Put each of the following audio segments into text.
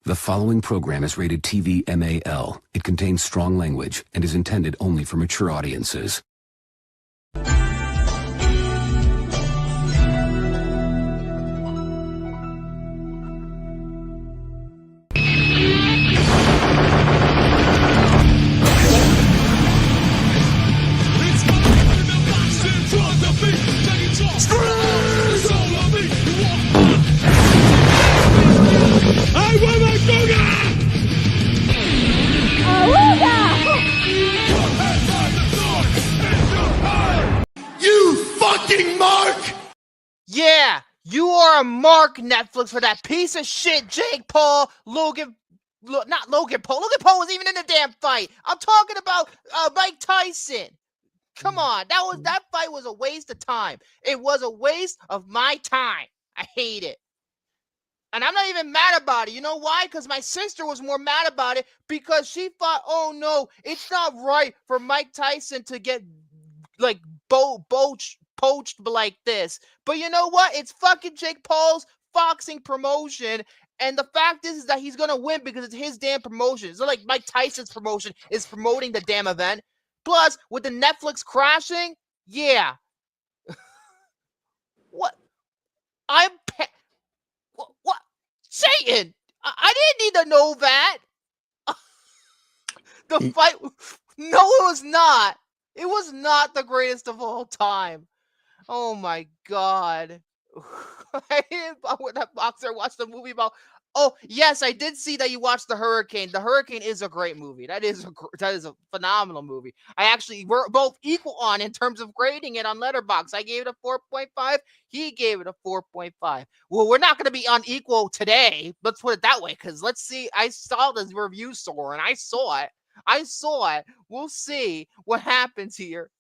The following program is rated TV MAL. It contains strong language and is intended only for mature audiences. You fucking mark! Yeah, you are a mark, Netflix, for that piece of shit Jake Paul, not Logan Paul. Logan Paul was even in the damn fight. I'm talking about Mike Tyson. Come on, that fight was a waste of time. It was a waste of my time. I hate it. And I'm not even mad about it. You know why? Because my sister was more mad about it because she thought, oh no, it's not right for Mike Tyson to get like poached like this. But you know what? It's fucking Jake Paul's boxing promotion. And the fact is that he's going to win because it's his damn promotion. It's not like Mike Tyson's promotion is promoting the damn event. Plus, with the Netflix crashing, yeah. What? What? Satan! I didn't need to know that. The fight... No, it was not. It was not the greatest of all time. Oh my god. I didn't with that boxer watch the movie about. Oh yes, I did see that you watched The Hurricane. The Hurricane is a great movie. That is a phenomenal movie. We're both equal on in terms of grading it on Letterboxd. I gave it a 4.5. He gave it a 4.5. Well, we're not going to be unequal today. Let's put it that way. Because let's see. I saw this review soar and I saw it. We'll see what happens here.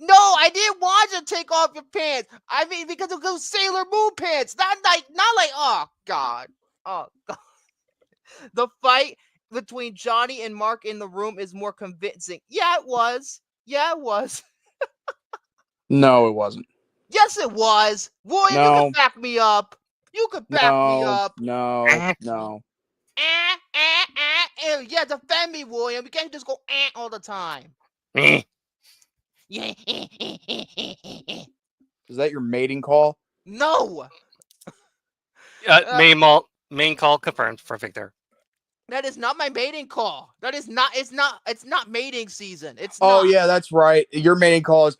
No, I didn't want you to take off your pants. I mean, because of those Sailor Moon pants. Not like, oh God. The fight between Johnny and Mark in the room is more convincing. Yeah, it was. No, it wasn't. Yes, it was. William, No. you can back me up. No. Yeah, defend me, William. You can't just go all the time. Yeah. Is that your mating call? No. Main call confirmed for Victor. That is not my mating call. That is not. It's not mating season. It's Oh not. yeah, that's right. Your mating call is.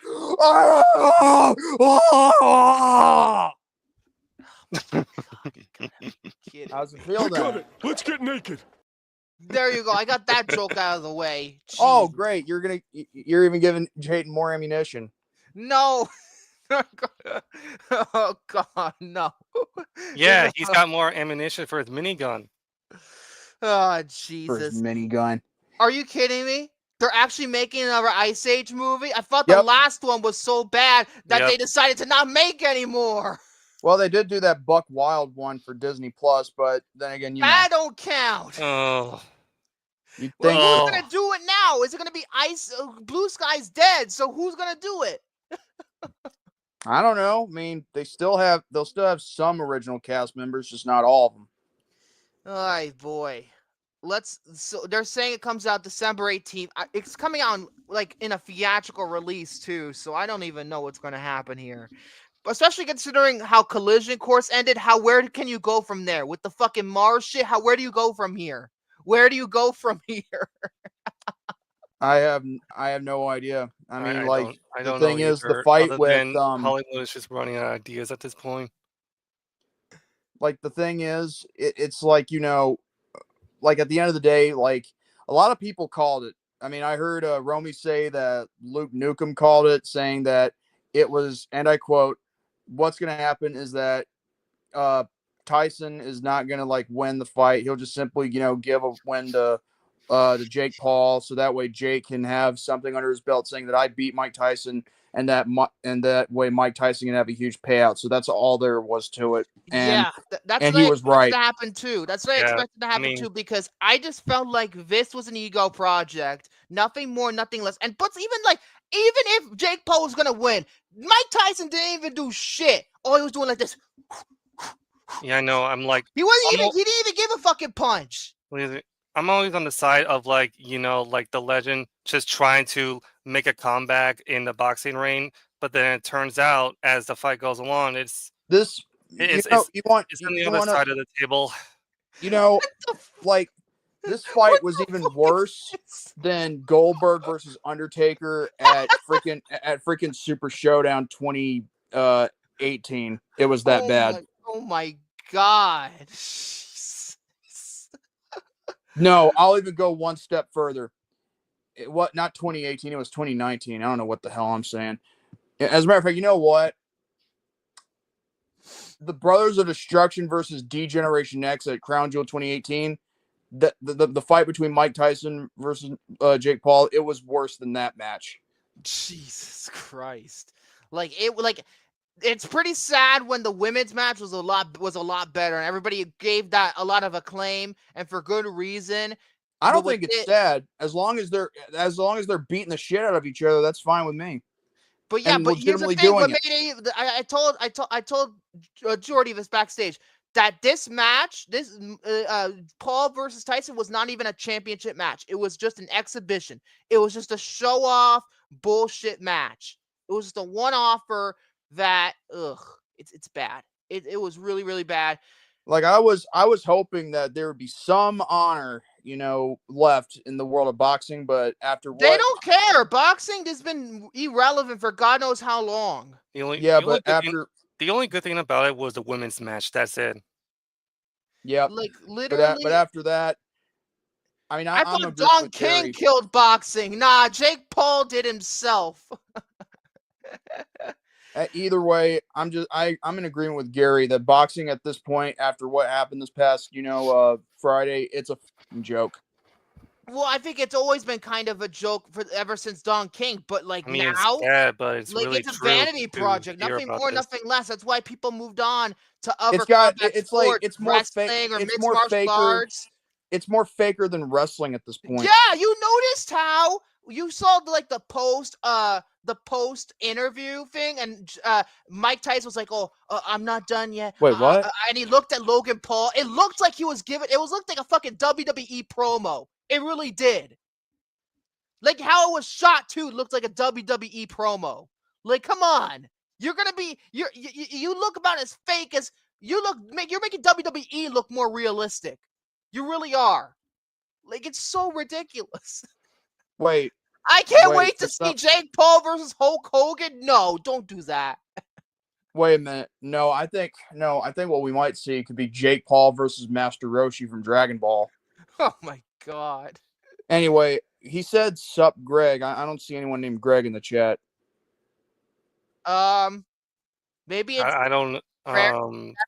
How's it feel then? Let's get naked. There you go. I got that joke out of the way. Jeez. Oh great, you're even giving Jayden more ammunition. No. Oh God, no. Yeah, he's got more ammunition for his minigun. Oh For his Jesus. minigun. Are you kidding me? They're actually making another Ice Age movie? I thought the last one was so bad that they decided to not make anymore. Well, they did do that Buck Wild one for Disney Plus, but then again, that don't count. Oh. You think who's gonna do it now? Is it gonna be Blue Sky's dead? So who's gonna do it? I don't know. I mean, they'll still have some original cast members, just not all of them. Ay boy. So they're saying it comes out December 18th. It's coming out like in a theatrical release too, so I don't even know what's gonna happen here. Especially considering how Collision Course ended. Where can you go from there? With the fucking Mars shit, where do you go from here? Where do you go from here? I have no idea. I mean, the thing is, the fight with Hollywood is just running out of ideas at this point. Like the thing is, it's like, you know, like at the end of the day, like a lot of people called it. I mean, I heard Romy say that Luke Nukem called it, saying that it was, and I quote, "What's going to happen is that Tyson is not going to like win the fight. He'll just simply, you know, give a win to Jake Paul, so that way Jake can have something under his belt saying that I beat Mike Tyson, and that way Mike Tyson can have a huge payout." So that's all there was to it. And that's and what he I was expected right to happen too. That's what I expected to happen too, because I just felt like this was an ego project, nothing more, nothing less. And but even if Jake Paul was gonna win, Mike Tyson didn't even do shit. All he was doing like this. Yeah, I know. I'm like, He wasn't I'm even. al- He didn't even give a fucking punch. what is it? I'm always on the side of like, like the legend just trying to make a comeback in the boxing ring, but then it turns out as the fight goes along, This, it's it's you want it's on the you other want to, side of the table. you know, The f- like this what fight was the even fuck is worse this? than Goldberg versus Undertaker at freaking Super Showdown 2018. It was that bad. Oh my god. No, I'll even go one step further. What? Not 2018. It was 2019. I don't know what the hell I'm saying. As a matter of fact, you know what? The Brothers of Destruction versus D Generation X at Crown Jewel 2018. The fight between Mike Tyson versus Jake Paul. It was worse than that match. Jesus Christ. It's pretty sad when the women's match was a lot better and everybody gave that a lot of acclaim and for good reason. I don't But think it's sad as long as they're beating the shit out of each other. That's fine with me. But yeah, And but here's the legitimately thing. What doing made it. it? I told Jordy this backstage that this match, Paul versus Tyson, was not even a championship match. It was just an exhibition. It was just a show off bullshit match. It was just a one offer that it's bad. It was really really bad. Like I was hoping that there would be some honor, left in the world of boxing, but after They what? don't care. Boxing has been irrelevant for God knows how long. Yeah, but after The only good thing about it was the women's match. That's it. yep. Like But literally. after that, I mean, I I'm thought agreeing Don with King Gary. killed boxing. Nah, Jake Paul did himself. Either way, I'm in agreement with Gary that boxing at this point, after what happened this past, Friday, it's a joke. Well, I think it's always been kind of a joke for ever since Don King, but like I mean, it's now, sad, but it's like really it's a true vanity to project. hear Nothing about more, this. nothing less. That's why people moved on to other combat It's like sports, wrestling or mixed martial arts. it's more faker than wrestling at this point. Yeah, you noticed how you saw the post interview thing, and Mike Tyson was like, "Oh, I'm not done yet," Wait, what? and he looked at Logan Paul. It looked like he was giving. It was looked like a fucking WWE promo. It really did. Like how it was shot too looked like a WWE promo. Like, come on, you're gonna be you look about as fake as you're making WWE look more realistic. You really are. Like, it's so ridiculous. Wait, I can't wait. wait to see Jake Paul versus Hulk Hogan. No, don't do that. Wait a minute. No, I think what we might see could be Jake Paul versus Master Roshi from Dragon Ball. Oh my god. Anyway, he said sup Greg. I don't see anyone named Greg in the chat. Maybe it's I don't Greg.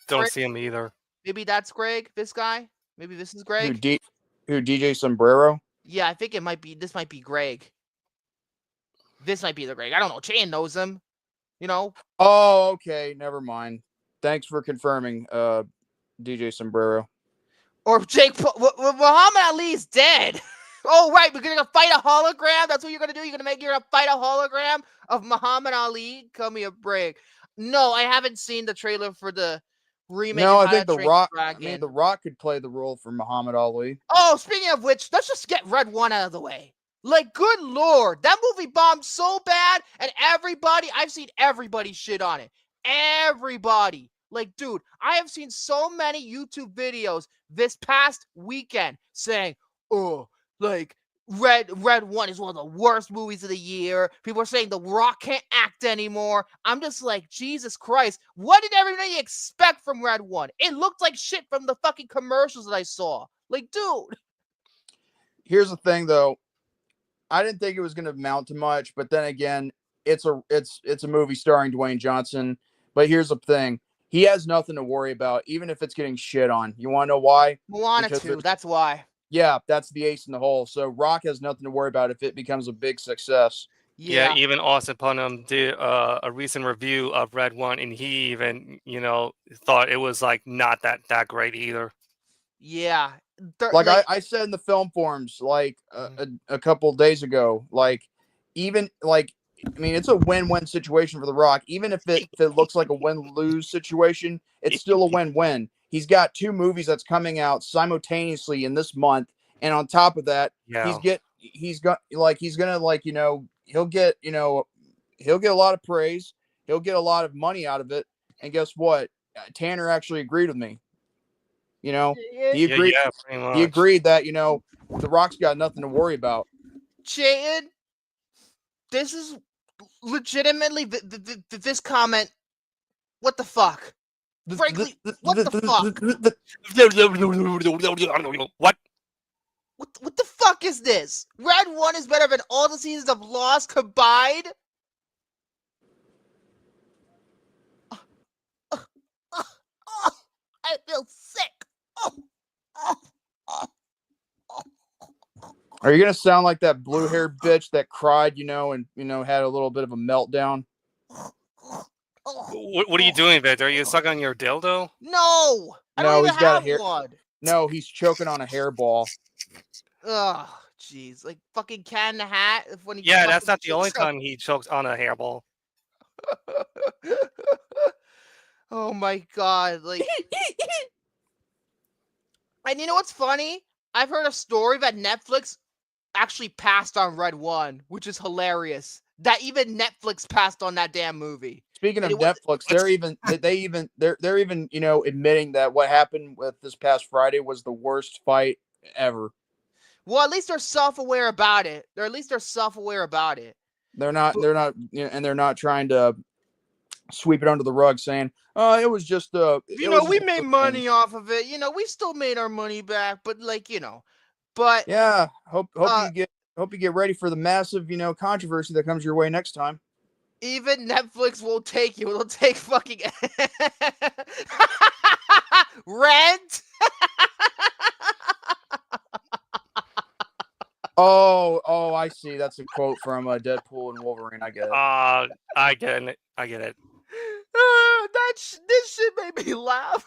don't see him either. Maybe that's Greg. This guy. Maybe this is Who Greg. who DJ Sombrero? Yeah, I think it might be. This might be Greg. This might be the Greg. I don't know. Chan knows him. You know. Oh, okay. Never mind. Thanks for confirming, DJ Sombrero. Or Jake Paul. Muhammad Ali's dead. Oh right, we're gonna fight a hologram. That's what you're gonna do. You're gonna fight a hologram of Muhammad Ali. Cut me a break. No, I haven't seen the trailer for the remake. No, of I How think to The Train Rock. Your I mean, Dragon. The Rock could play the role for Muhammad Ali. Oh, speaking of which, let's just get Red One out of the way. Like, good lord, that movie bombed so bad, and I've seen everybody shit on it. Everybody. Like, dude, I have seen so many YouTube videos this past weekend saying, oh, like, Red One is one of the worst movies of the year. People are saying The Rock can't act anymore. I'm just like, Jesus Christ, what did everybody expect from Red One? It looked like shit from the fucking commercials that I saw. Like, dude. Here's the thing, though. I didn't think it was going to amount to much, but then again, it's a movie starring Dwayne Johnson. But here's the thing: he has nothing to worry about, even if it's getting shit on. You want to know why? Moana 2, that's why. Yeah, that's the ace in the hole. So Rock has nothing to worry about if it becomes a big success. Yeah, Yeah. even Austin Punham did a recent review of Red One, and he even thought it was like not that great either. Yeah. Like I said in the film forums, like a couple days ago, like even like I mean, it's a win-win situation for The Rock. Even if it looks like a win-lose situation, it's still a win-win. He's got 2 movies that's coming out simultaneously in this month, and on top of that, Yeah. he's gonna like, you know, he'll get a lot of praise, he'll get a lot of money out of it, and guess what? Tanner actually agreed with me. You know, he agreed. Yeah, pretty much. He agreed that, you know, The Rock's got nothing to worry about. Jayden, this is legitimately this comment. What the fuck? Frankly, what the fuck? What? What the fuck is this? Red 1 is better than all the seasons of Lost combined? I feel sick. Are you gonna sound like that blue-haired bitch that cried, you know, and had a little bit of a meltdown? What are you doing, Victor? Are you sucking on your dildo? No, I don't even have one. No, he's choking on a hairball. Oh, jeez, like fucking Cat in the Hat. When he Yeah, that's not the only time he chokes on a hairball. Oh my god, like. And you know what's funny? I've heard a story that Netflix actually passed on Red 1, which is hilarious. That even Netflix passed on that damn movie. Speaking of Netflix, they're even you know, admitting that what happened with this past Friday was the worst fight ever. Well, at least they're self-aware about it. They're not, you know, and they're not trying to sweep it under the rug, saying, "Oh, it was just we made money off of it. You know, we still made our money back, but like, you know, but yeah, hope you get ready for the massive, you know, controversy that comes your way next time." Even Netflix won't take you. It'll take fucking Rent. Oh, I see. That's a quote from Deadpool and Wolverine. I get it. I get it. This shit made me laugh.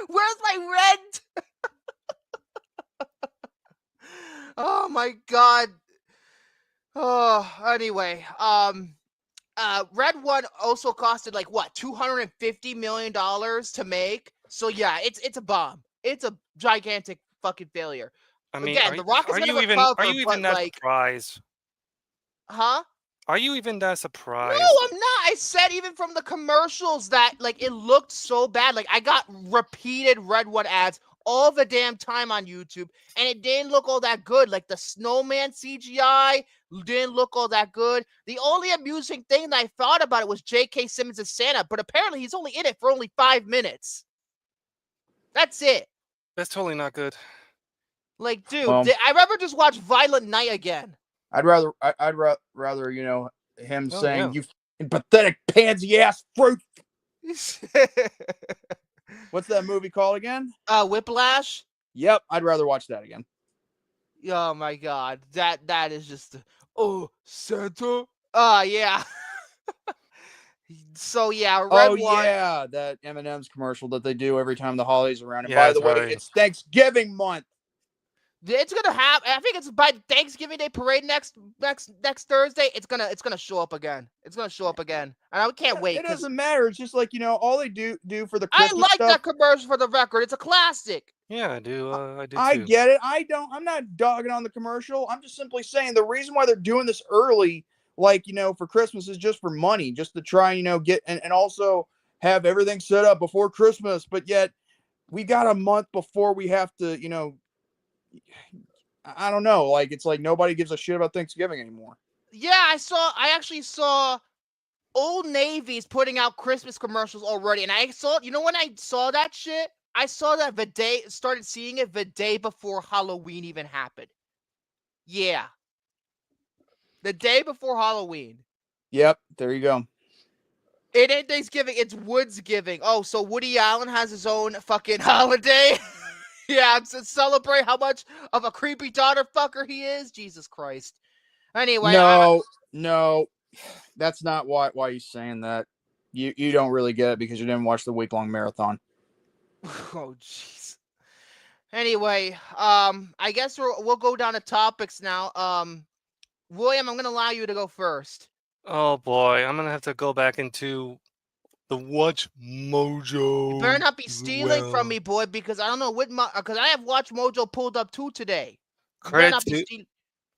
Where's my rent? Oh my god. Oh, anyway, Red 1 also costed like what, $250 million to make. So yeah, it's a bomb. It's a gigantic fucking failure. I mean, again, The Rock is gonna recover. Are you even that surprised? Huh? Are you even that surprised? No, I'm not. I said even from the commercials that like it looked so bad. Like I got repeated Red 1 ads all the damn time on YouTube, and it didn't look all that good. Like the snowman CGI didn't look all that good. The only amusing thing that I thought about it was J.K. Simmons as Santa, but apparently he's only in it for only 5 minutes. That's it. That's totally not good. Like, dude, I'd rather just watch Violent Night again. I'd rather, you know, him saying, "You pathetic pansy ass fruit." What's that movie called again? Whiplash. Yep, I'd rather watch that again. Oh my god, that is just Santa. Yeah. So yeah, Red 1. Yeah, that M&M's commercial that they do every time the holidays around. And Yeah, by the way, right. it's Thanksgiving month. It's gonna happen. I think it's by Thanksgiving Day parade next Thursday. It's gonna show up again. It's gonna show up again, and I can't wait. It doesn't matter. It's just like, you know, all they do for the Christmas I like stuff. that commercial, for the record. It's a classic. Yeah, I do. I do. I too. get it. I'm not dogging on the commercial. I'm just simply saying the reason why they're doing this early, like, you know, for Christmas, is just for money, just to try, you know, get and also have everything set up before Christmas. But yet we got a month before we have to, you know. I don't know. Like, it's like nobody gives a shit about Thanksgiving anymore. Yeah, I actually saw Old Navy's putting out Christmas commercials already, and I saw, you know, when I saw that shit, I saw that started seeing it the day before Halloween even happened. Yeah. The day before Halloween. Yep, there you go. It ain't Thanksgiving, it's Woodsgiving. Oh, so Woody Allen has his own fucking holiday? Yeah, to celebrate how much of a creepy daughter fucker he is. Jesus Christ. Anyway, no, that's not why he's saying that. You don't really get it because you didn't watch the week-long marathon. Oh, jeez. Anyway, I guess we'll go down to topics now. William, I'm gonna allow you to go first. Oh boy, I'm gonna have to go back into the Watch Mojo. You better not be as stealing from well. me, boy, because I don't know what because I have Watch Mojo pulled up too today. You better Credit not be to stealing.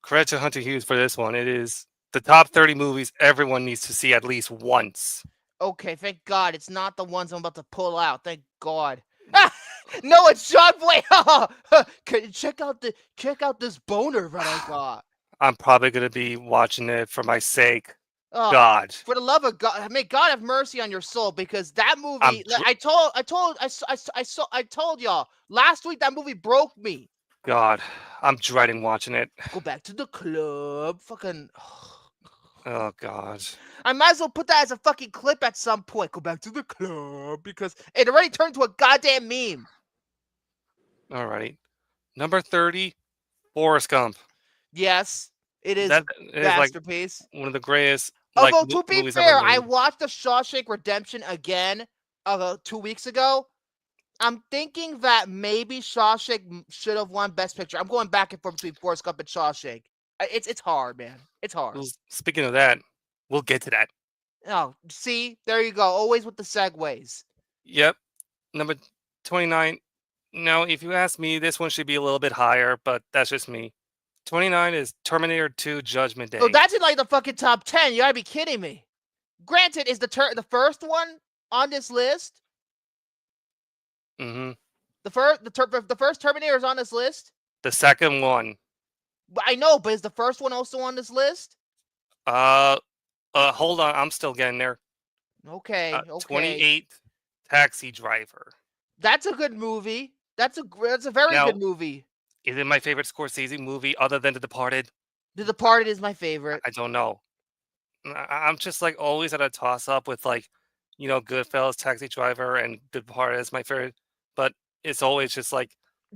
credit to Hunter Hughes for this one. It is the top 30 movies everyone needs to see at least once. Okay, thank God it's not the ones I'm about to pull out. Thank God. No, it's John Boy. check out this boner that I got. I'm probably gonna be watching it for my sake. Oh, God, for the love of God, may God have mercy on your soul, because that I'm movie. dr- I told y'all last week that movie broke me. God, I'm dreading watching it. Go back to the club. Fucking. Oh God. I might as well put that as a fucking clip at some point. Go back to the club, because it already turned to a goddamn meme. Alrighty. Number 30, Forrest Gump. Yes, it is That a is like masterpiece. one of the greatest Although, to be movies ever fair, I made. watched The Shawshank Redemption again 2 weeks ago. I'm thinking that maybe Shawshank should have won Best Picture. I'm going back and forth between Forrest Gump and Shawshank. It's hard, man. It's hard. Well, speaking of that, we'll get to that. Oh, see, there you go. Always with the segues. Yep. Number 29. Now, if you ask me, this one should be a little bit higher, but that's just me. 29 is Terminator 2 Judgment Day. Oh, that's in like the fucking top 10. You gotta be kidding me. Granted, is the first one on this list? Mm-hmm. The first Terminator is on this list. The second one. I know, but is the first one also on this list? Hold on, I'm still getting there. Okay, okay. 28, Taxi Driver. That's a good movie. That's a very Now, good movie. Is it my favorite Scorsese movie other than The Departed? The Departed is my favorite. I don't know. I'm just like always at a toss up with like, Goodfellas, Taxi Driver, and The Departed is my favorite. But it's always just like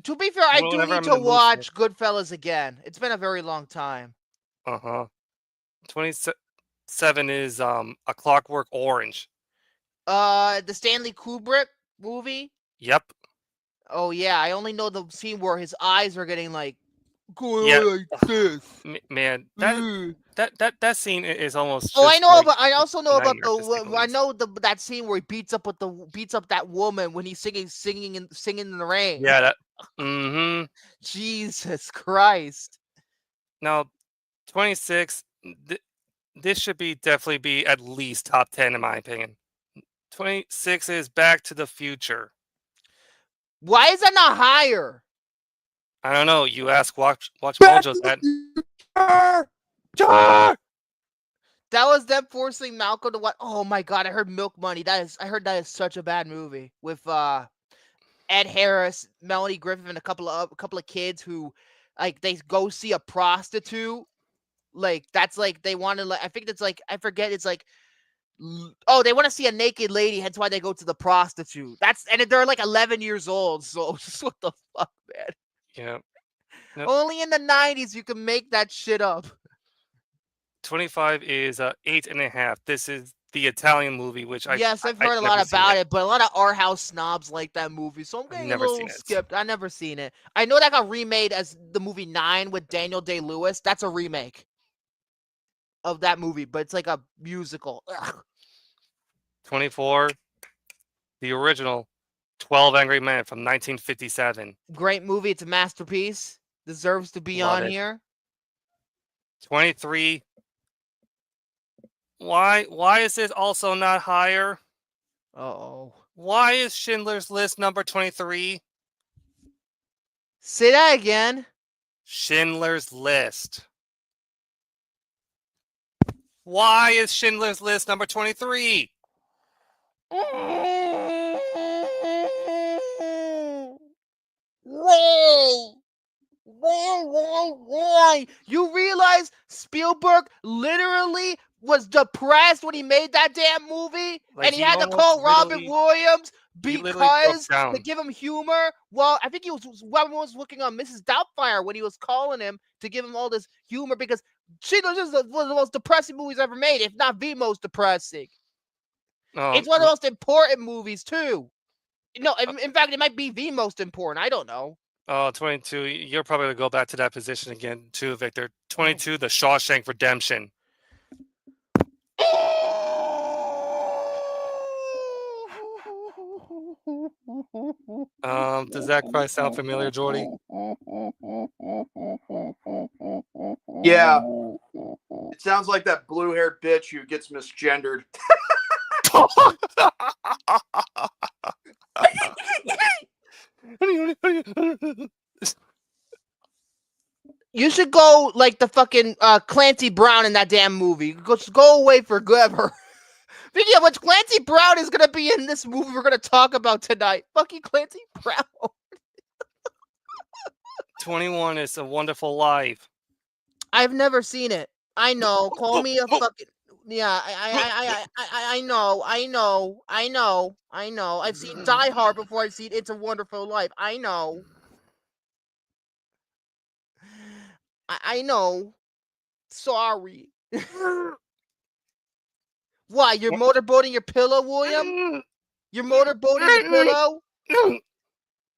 To be fair, I do whenever need I'm in to the mood for watch Goodfellas again. It's been a very long time. 27 is A Clockwork Orange. The Stanley Kubrick movie. Yep. Oh yeah, I only know the scene where his eyes are getting like going Yeah. like this. Man, Mm. that scene is almost. Oh, I just know, like but I also know about nightmare, to say the I least. know that scene where he beats up that woman when he's singing in the rain. Yeah. That. Mm-hmm. Jesus Christ. Now, 26. This should definitely be at least top 10 in my opinion. 26 is Back to the Future. Why is that not higher? I don't know. You ask Watch Back Mojo's to that. That was them forcing Malcolm to watch. Oh my God, I heard Milk Money. I heard that is such a bad movie with Ed Harris, Melanie Griffith, and a couple of kids who like they go see a prostitute. Like that's like they want to I think it's like I forget it's like they want to see a naked lady, hence why they go to the prostitute. And they're like 11 years old, so what the fuck, man? Yeah. Nope. Only in the 90s you can make that shit up. 25 is 8.5. This is the Italian movie, which I've heard a never lot seen about it, but a lot of art house snobs like that movie, so I'm getting a never little seen it. skipped. I never seen it. I know that got remade as the movie 9 with Daniel Day-Lewis. That's a remake of that movie, but it's like a musical. Ugh. 24, the original 12 Angry Men from 1957. Great movie. It's a masterpiece. Deserves to be Love on it. here. 23. Why is this also not higher? Uh-oh. Why is Schindler's List number 23? Say that again. Schindler's List. Why is Schindler's List number 23? Why? You realize Spielberg literally was depressed when he made that damn movie, Like, and he he had to almost call Robin literally- Williams he literally broke because down. to give him humor. Well, I think Robin was looking on Mrs. Doubtfire when he was calling him to give him all this humor because Schindler's List is one of the most depressing movies ever made, if not the most depressing. It's one of the most important movies too. No, in fact, it might be the most important. I don't know. Oh, 22. You're probably going to go back to that position again, too, Victor. 22, The Shawshank Redemption. Does that cry sound familiar, Jordy? Yeah, it sounds like that blue-haired bitch who gets misgendered. You should go like the fucking Clancy Brown in that damn movie. Go away for good. Speaking of which, Clancy Brown is gonna be in this movie we're gonna talk about tonight. Fucking Clancy Brown. 21 is A Wonderful Life. I've never seen it. I know. Call me a fucking. Yeah, I know. I've seen Die Hard before I've seen It's a Wonderful Life. I know. I know. Sorry. Why? You're motorboating your pillow, William? You're motorboating your pillow?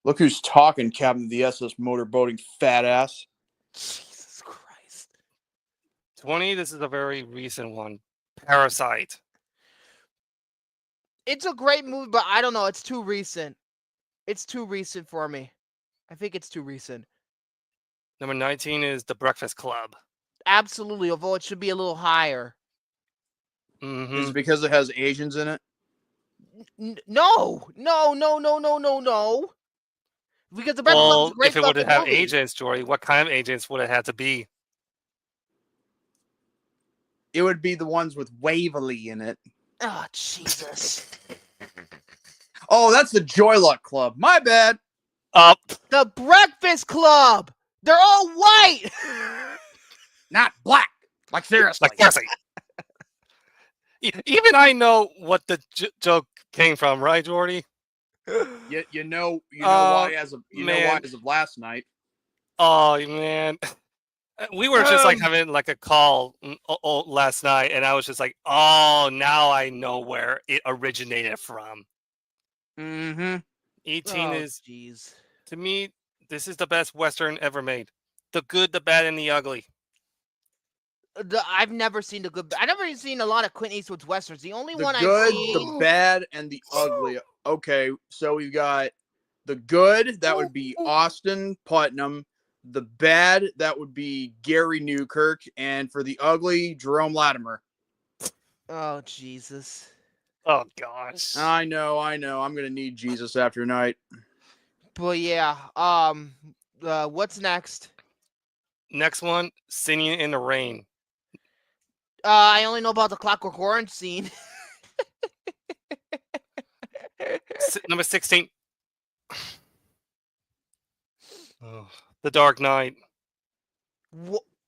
Look who's talking, Captain of the SS motorboating fat ass. Jesus Christ. 20, this is a very recent one. Parasite. It's a great movie, but I don't know. It's too recent. It's too recent for me. I think it's too recent. Number 19 is The Breakfast Club. Absolutely, although it should be a little higher. Is it because it has Asians in it? No. Because The Breakfast Club is a great if it would have had movie. agents, Jory, what kind of agents would it have to be? It would be the ones with Waverly in it. Oh, Jesus. Oh, that's the Joy Luck Club. My bad. Up. The Breakfast Club. They're all white. Not black. Like seriously. Like, seriously. Even I know what the joke came from, right, Jordy? You know why as of last night. Oh man, we were just like having like a call last night, and I was just like, oh, now I know where it originated from. 18 is, jeez. To me, this is the best Western ever made. The Good, the Bad, and the Ugly. I've never seen The Good. I've never seen a lot of Clint Eastwood's westerns. The only one I've seen. The Good, the bad, and the ugly. Okay, so we've got the good. That would be Austin Putnam. The bad, that would be Gary Newkirk, and for the ugly, Jerome Latimer. Oh Jesus. Oh gosh. I know. I'm gonna need Jesus after tonight. But yeah. What's next? Next one, Singing in the Rain. I only know about the Clockwork Orange scene. Number 16. The Dark Knight.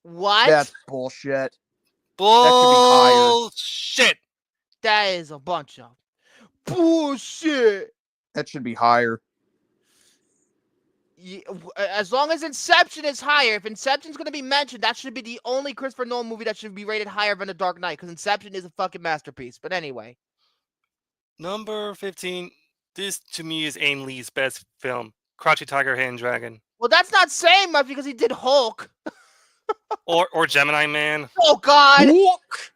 What? That's bullshit. Bullshit. That is a bunch of bullshit. That should be higher. As long as Inception is higher, if Inception's going to be mentioned, that should be the only Christopher Nolan movie that should be rated higher than The Dark Knight, because Inception is a fucking masterpiece. But anyway. Number 15. This, to me, is Ang Lee's best film, Crouching Tiger, Hidden Dragon. Well, that's not saying much because he did Hulk. or Gemini Man. Oh, God. Hulk.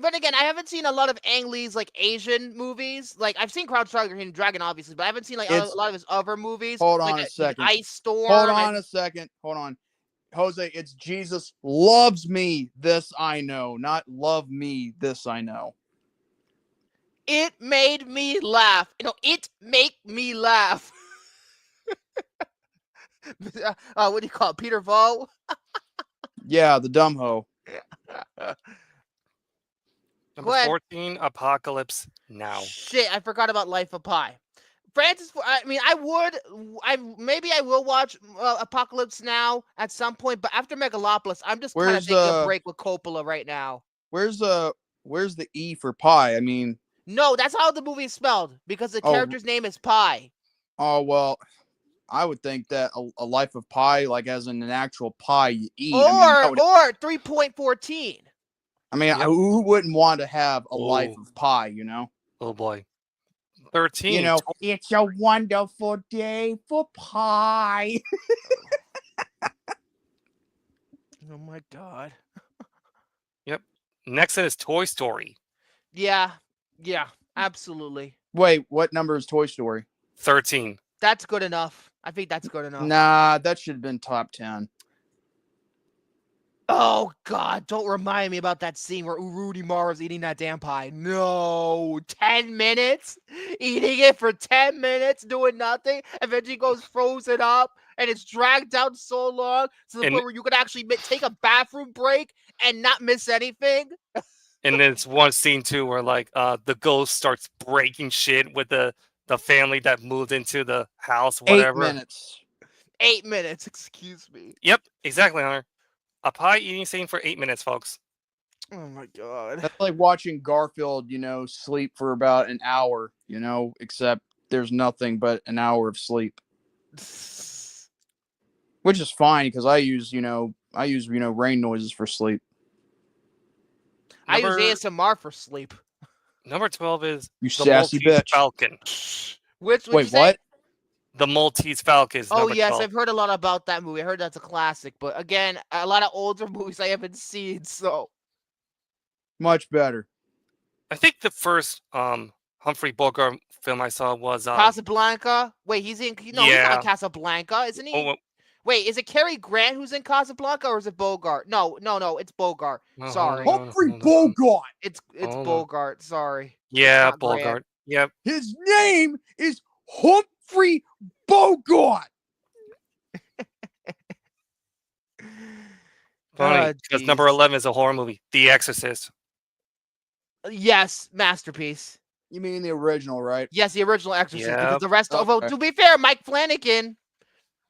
But again, I haven't seen a lot of Ang Lee's like Asian movies. Like I've seen Crouching Tiger, Hidden Dragon, obviously, but I haven't seen like a lot of his other movies. Hold like on a second. Ice Storm. Hold on a second. Hold on. Jose, it's Jesus loves me. This I know. Not love me. This I know. It made me laugh. It make me laugh. What do you call it? Peter Vo? Yeah, the dumb hoe. Number 14, Apocalypse Now. Shit, I forgot about Life of Pi. Francis, I mean, I will watch Apocalypse Now at some point, but after Megalopolis, I'm just kind of taking a break with Coppola right now. Where's the E for pie? I mean, no, that's how the movie is spelled because the character's name is Pi. Oh well, I would think that a Life of Pi, like as in an actual pie you eat, or 3.14. I mean, who wouldn't want to have a Life of Pi, you know? Oh boy. 13. You know, it's a wonderful day for pie. Oh my god. Yep. Next is Toy Story. Yeah, absolutely. Wait, what number is Toy Story? 13. That's good enough. I think that's good enough. Nah, that should have been top 10. Oh god, don't remind me about that scene where Rudy Mara's eating that damn pie. No, 10 minutes? Eating it for 10 minutes, doing nothing, and then she goes frozen up, and it's dragged out so long to the And- point where you could actually take a bathroom break and not miss anything. And there's one scene too where like the ghost starts breaking shit with the family that moved into the house, whatever. 8 minutes. 8 minutes, excuse me. Yep, exactly, Hunter. A pie eating scene for 8 minutes, folks. Oh my god. That's like watching Garfield, sleep for about an hour, except there's nothing but an hour of sleep. Which is fine because I use rain noises for sleep. I use ASMR for sleep. Number 12 is You the sassy Maltese bitch. Falcon. Wait, what? The Maltese Falcon is Oh number yes, 12. I've heard a lot about that movie. I heard that's a classic, but again, a lot of older movies I haven't seen, so Much better. I think the first Humphrey Bogart film I saw was Casablanca. Wait, he's in. No, he's Yeah. not in Casablanca, isn't he? oh, Wait, is it Cary Grant who's in Casablanca, or is it Bogart? No, it's Bogart. No, Sorry, hold on. Humphrey Bogart. it's Hold on. Bogart. Sorry. yeah, not Grant. Bogart. Yep. His name is Humphrey Bogart. Funny, because jeez. number 11 is a horror movie, The Exorcist. Yes, masterpiece. You mean the original, right? Yes, the original Exorcist. Because Yep. the rest of, well, Okay. to be fair, Mike Flanagan,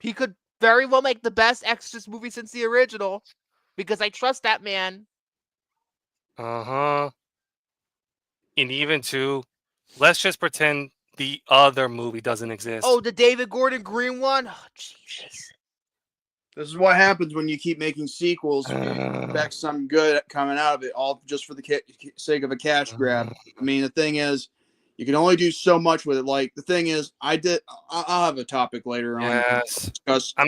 he could very well make the best Exorcist movie since the original, because I trust that man. Uh-huh. And even too, let's just pretend the other movie doesn't exist. Oh, the David Gordon Green one. Oh, Jesus. This is what happens when you keep making sequels. You expect something good coming out of it, all just for the sake of a cash grab. I mean, the thing is, you can only do so much with it. Like, the thing is, I'll have a topic later on. Yes. Discuss, I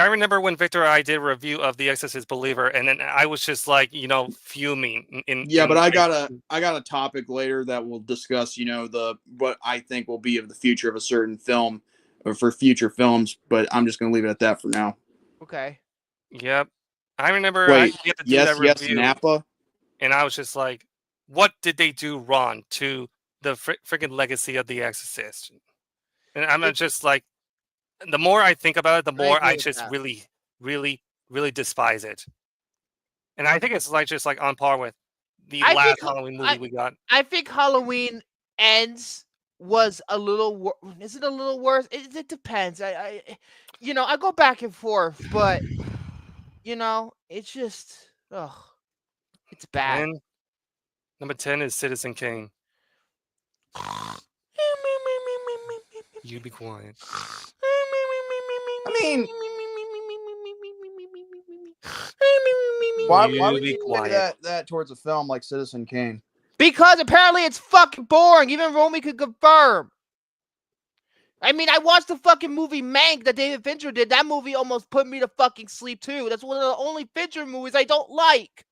remember when Victor and I did a review of The Exorcist Believer, and then I was just like, fuming. But I got a topic later that will discuss, what I think will be of the future of a certain film, or for future films. But I'm just going to leave it at that for now. Okay. Yep. I remember Wait, I had to do that review, Napa. and I was just like, what did they do wrong to the freaking legacy of The Exorcist? And I'm just like, the more I think about it, the more I agree with just that. really, really, really despise it. And I think it's just like on par with the I last think- Halloween movie we got. I think Halloween Ends was a little. Is it a little worse? It depends. I go back and forth, but it's just, it's bad. And number 10 is Citizen Kane. You be quiet. I mean, why would be you say quiet. that towards a film like Citizen Kane? Because apparently it's fucking boring. Even Romy could confirm. I mean, I watched the fucking movie Mank that David Fincher did. That movie almost put me to fucking sleep too. That's one of the only Fincher movies I don't like.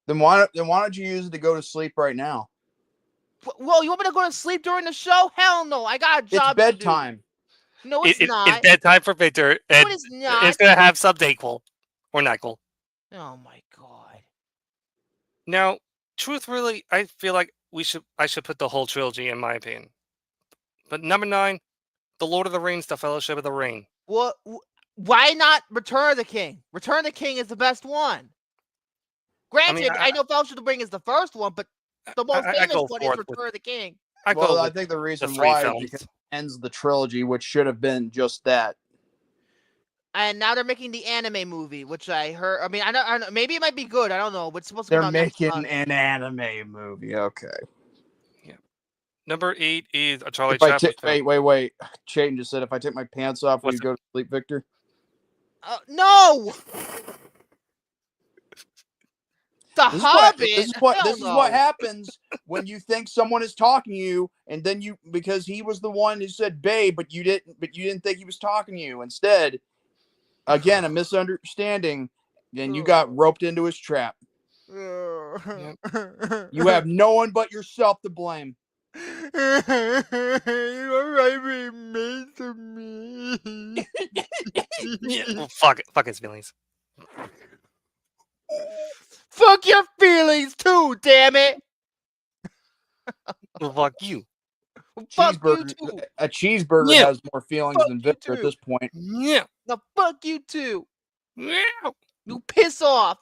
Then why don't you use it to go to sleep right now? Well, you want me to go to sleep during the show? Hell no. I got a job It's bedtime. to do. No, it's not. It's bedtime for Victor, No, and it is not. it's gonna have some dayquil or nyquil. Oh my god. Now, truthfully, I feel like I should put the whole trilogy in my opinion. But number 9, The Lord of the Rings, The Fellowship of the Ring. What? Why not Return of the King? Return of the King is the best one. Granted, I know Fellowship of the Ring is the first one, but the most famous go one is forth with- Return of the King. I I think the reason three why films. is because it ends the trilogy, which should have been just that. And now they're making the anime movie, which I heard. I mean, I don't maybe it might be good. I don't know. But it's supposed to They're come out next making month. an anime movie. Okay. Number 8 is a Charlie If I Chaplin film. wait. Chayton just said, if I take my pants off, will What's you go to sleep, Victor? No. The Hobbit. This is what happens when you think someone is talking to you, and then because he was the one who said "babe," but you didn't think he was talking to you. Instead, again, a misunderstanding, and you got roped into his trap. Yep. You have no one but yourself to blame. You are being mean to me. Well, fuck his feelings. Fuck your feelings too, damn it. Well, fuck you. Fuck you too. A cheeseburger has more feelings than Victor at this point. Yeah. Now fuck you too. Yeah. You piss off.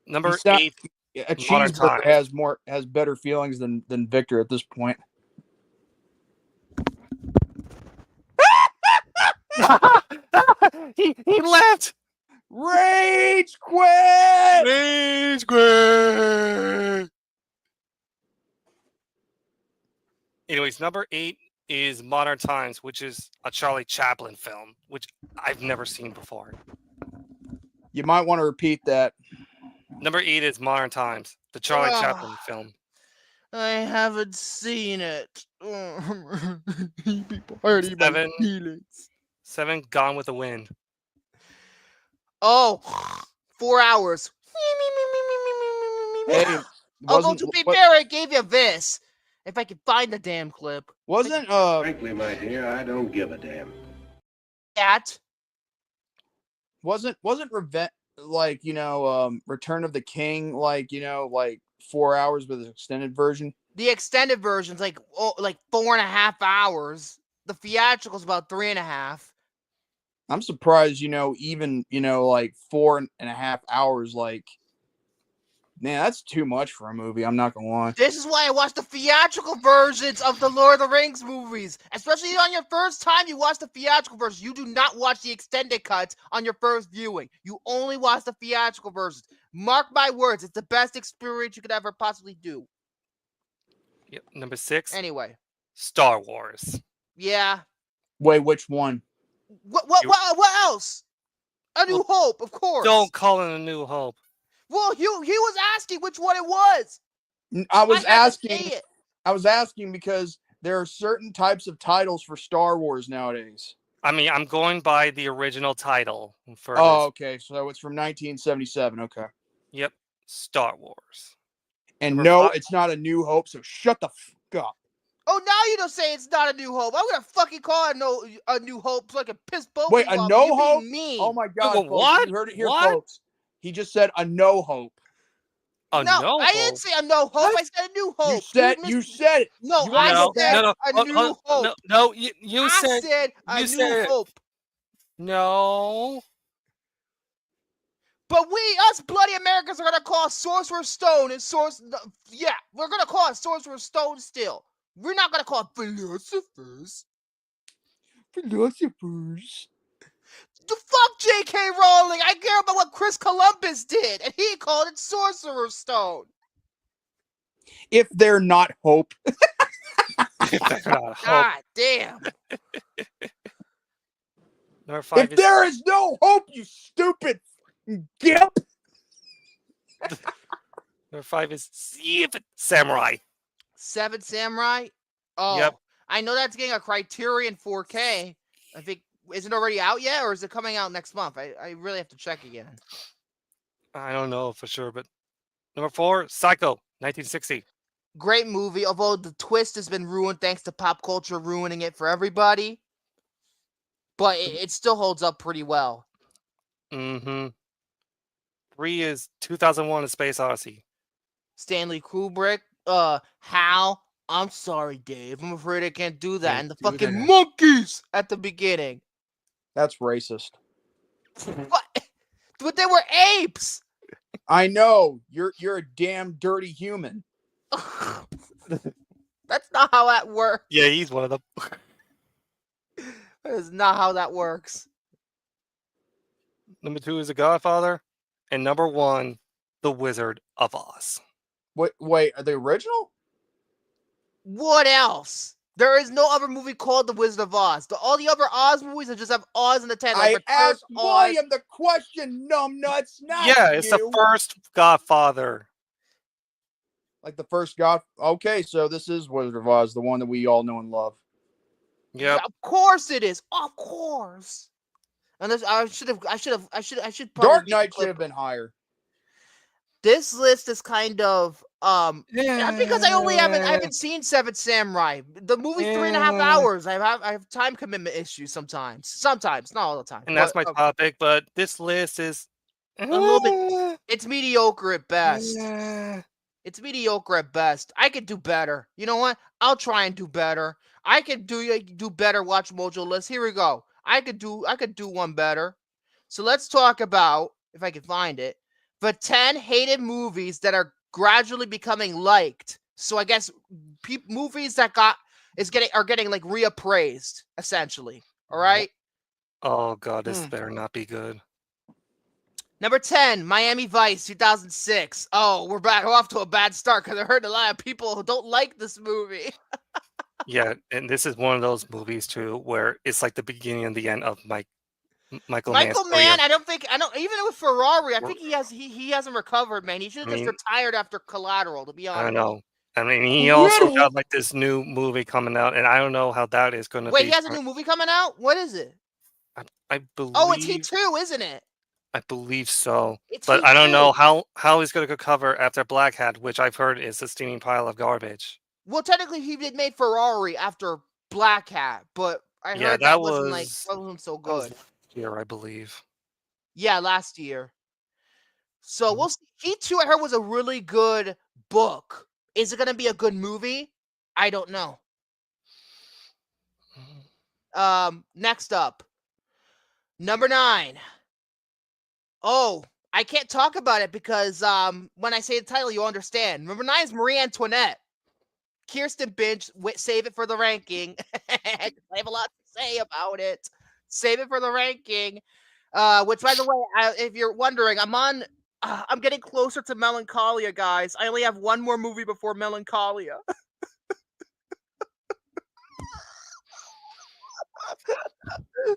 Number 8. A cheeseburger has better feelings than Victor at this point. he left. Rage quit. Rage quit. Anyways, number 8 is Modern Times, which is a Charlie Chaplin film, which I've never seen before. You might want to repeat that. Number 8 is Modern Times, the Charlie Chaplin film. I haven't seen it. People hurting my feelings. 7, Gone with the Wind. Oh, 4 hours. Hey, although to be fair, I gave you this. If I could find the damn clip. Frankly, my dear, I don't give a damn. That wasn't Revenge Return of the King, like 4 hours with the extended version. The extended version's like 4.5 hours. The theatrical's about 3.5. I'm surprised, even 4.5 hours, man, that's too much for a movie. I'm not gonna lie. This is why I watch the theatrical versions of the Lord of the Rings movies. Especially on your first time you watch the theatrical version. You do not watch the extended cuts on your first viewing. You only watch the theatrical versions. Mark my words, it's the best experience you could ever possibly do. Yep. Number 6. Anyway. Star Wars. Yeah. Wait, which one? What else? A New Hope, of course. Don't call it A New Hope. Well, he was asking which one it was. I was asking because there are certain types of titles for Star Wars nowadays. I mean, I'm going by the original title. Okay. So it's from 1977. Okay. Yep. Star Wars. And no, it's not A New Hope, so shut the fuck up. Oh, now you don't say it's not A New Hope. I'm gonna fucking call it A New Hope so I can piss both Wait, of you A off. No Hope? Mean. Oh my god, folks, what? you heard it here, what? folks. He just said A No Hope. No, I didn't say A No Hope. What? I said A New Hope. You said it. No, I said A New Hope. No, you said A New Hope. No. But us bloody Americans are gonna call Sorcerer's Stone and we're gonna call it Sorcerer's Stone still. We're not gonna call it philosophers. Philosophers. The fuck J.K. Rowling. I care about what Chris Columbus did, and he called it Sorcerer's Stone. If they're not hope. God damn. Number 5 if there is no hope, you stupid gimp. Number 5 is 7 Samurai. 7 Samurai? Oh, yep. I know that's getting a Criterion 4K. I think, is it already out yet, or is it coming out next month? I really have to check again. I don't know for sure, but number 4, Psycho, 1960. Great movie, although the twist has been ruined thanks to pop culture ruining it for everybody. But it still holds up pretty well. 3 is 2001: A Space Odyssey. Stanley Kubrick. Hal. I'm sorry, Dave. I'm afraid I can't do that. And the fucking monkeys at the beginning. That's racist. What? But they were apes. I know. You're a damn dirty human. That's not how that works. Yeah, he's one of them. That is not how that works. Number 2 is The Godfather. And number 1, The Wizard of Oz. Wait, are they original? What else? There is no other movie called The Wizard of Oz. All the other Oz movies that just have Oz in the title. I Like Return asked to Oz. William the question, numbnuts, not Yeah, it's the you. first Godfather. Like the first God. Okay, so this is Wizard of Oz, the one that we all know and love. Yep. Of course it is. Of course. And this, I should probably Dark make a Knight clip. should have been higher. This list is kind of because I haven't seen Seven Samurai. The movie's 3.5 hours. I have time commitment issues sometimes. Sometimes, not all the time. And that's my topic, but this list is a little bit. It's mediocre at best. Yeah. It's mediocre at best. I could do better. You know what? I'll try and do better. I could do better. Watch Mojo list. Here we go. I could do one better. So let's talk about, if I can find it, the 10 hated movies that are gradually becoming liked. So I guess movies that are getting like reappraised, essentially. All right. Oh god, this better not be good. Number 10, Miami Vice, 2006. Oh, we're off to a bad start because I heard a lot of people who don't like this movie. Yeah, and this is one of those movies too where it's like the beginning and the end of Michael Mann's Mann, career. I don't even with Ferrari, I think he hasn't recovered, man. He should have just retired after Collateral, to be honest. I know. I mean, he also got like this new movie coming out, and I don't know how that is going to be. Wait, he has a new movie coming out? What is it? I believe. Oh, it's He2, isn't it? I believe so. It's but He2. I don't know how he's going to cover after Black Hat, which I've heard is a steaming pile of garbage. Well, technically, he did made Ferrari after Black Hat, but I heard that wasn't so good. That was last year, I believe. Yeah, last year. So we'll see. He2, I heard, was a really good book. Is it going to be a good movie? I don't know. Next up, number 9. Oh, I can't talk about it because when I say the title, you'll understand. Number 9 is Marie Antoinette. Kirsten Binge, save it for the ranking. I have a lot to say about it. Save it for the ranking. Which, by the way, if you're wondering, I'm getting closer to Melancholia, guys. I only have one more movie before Melancholia.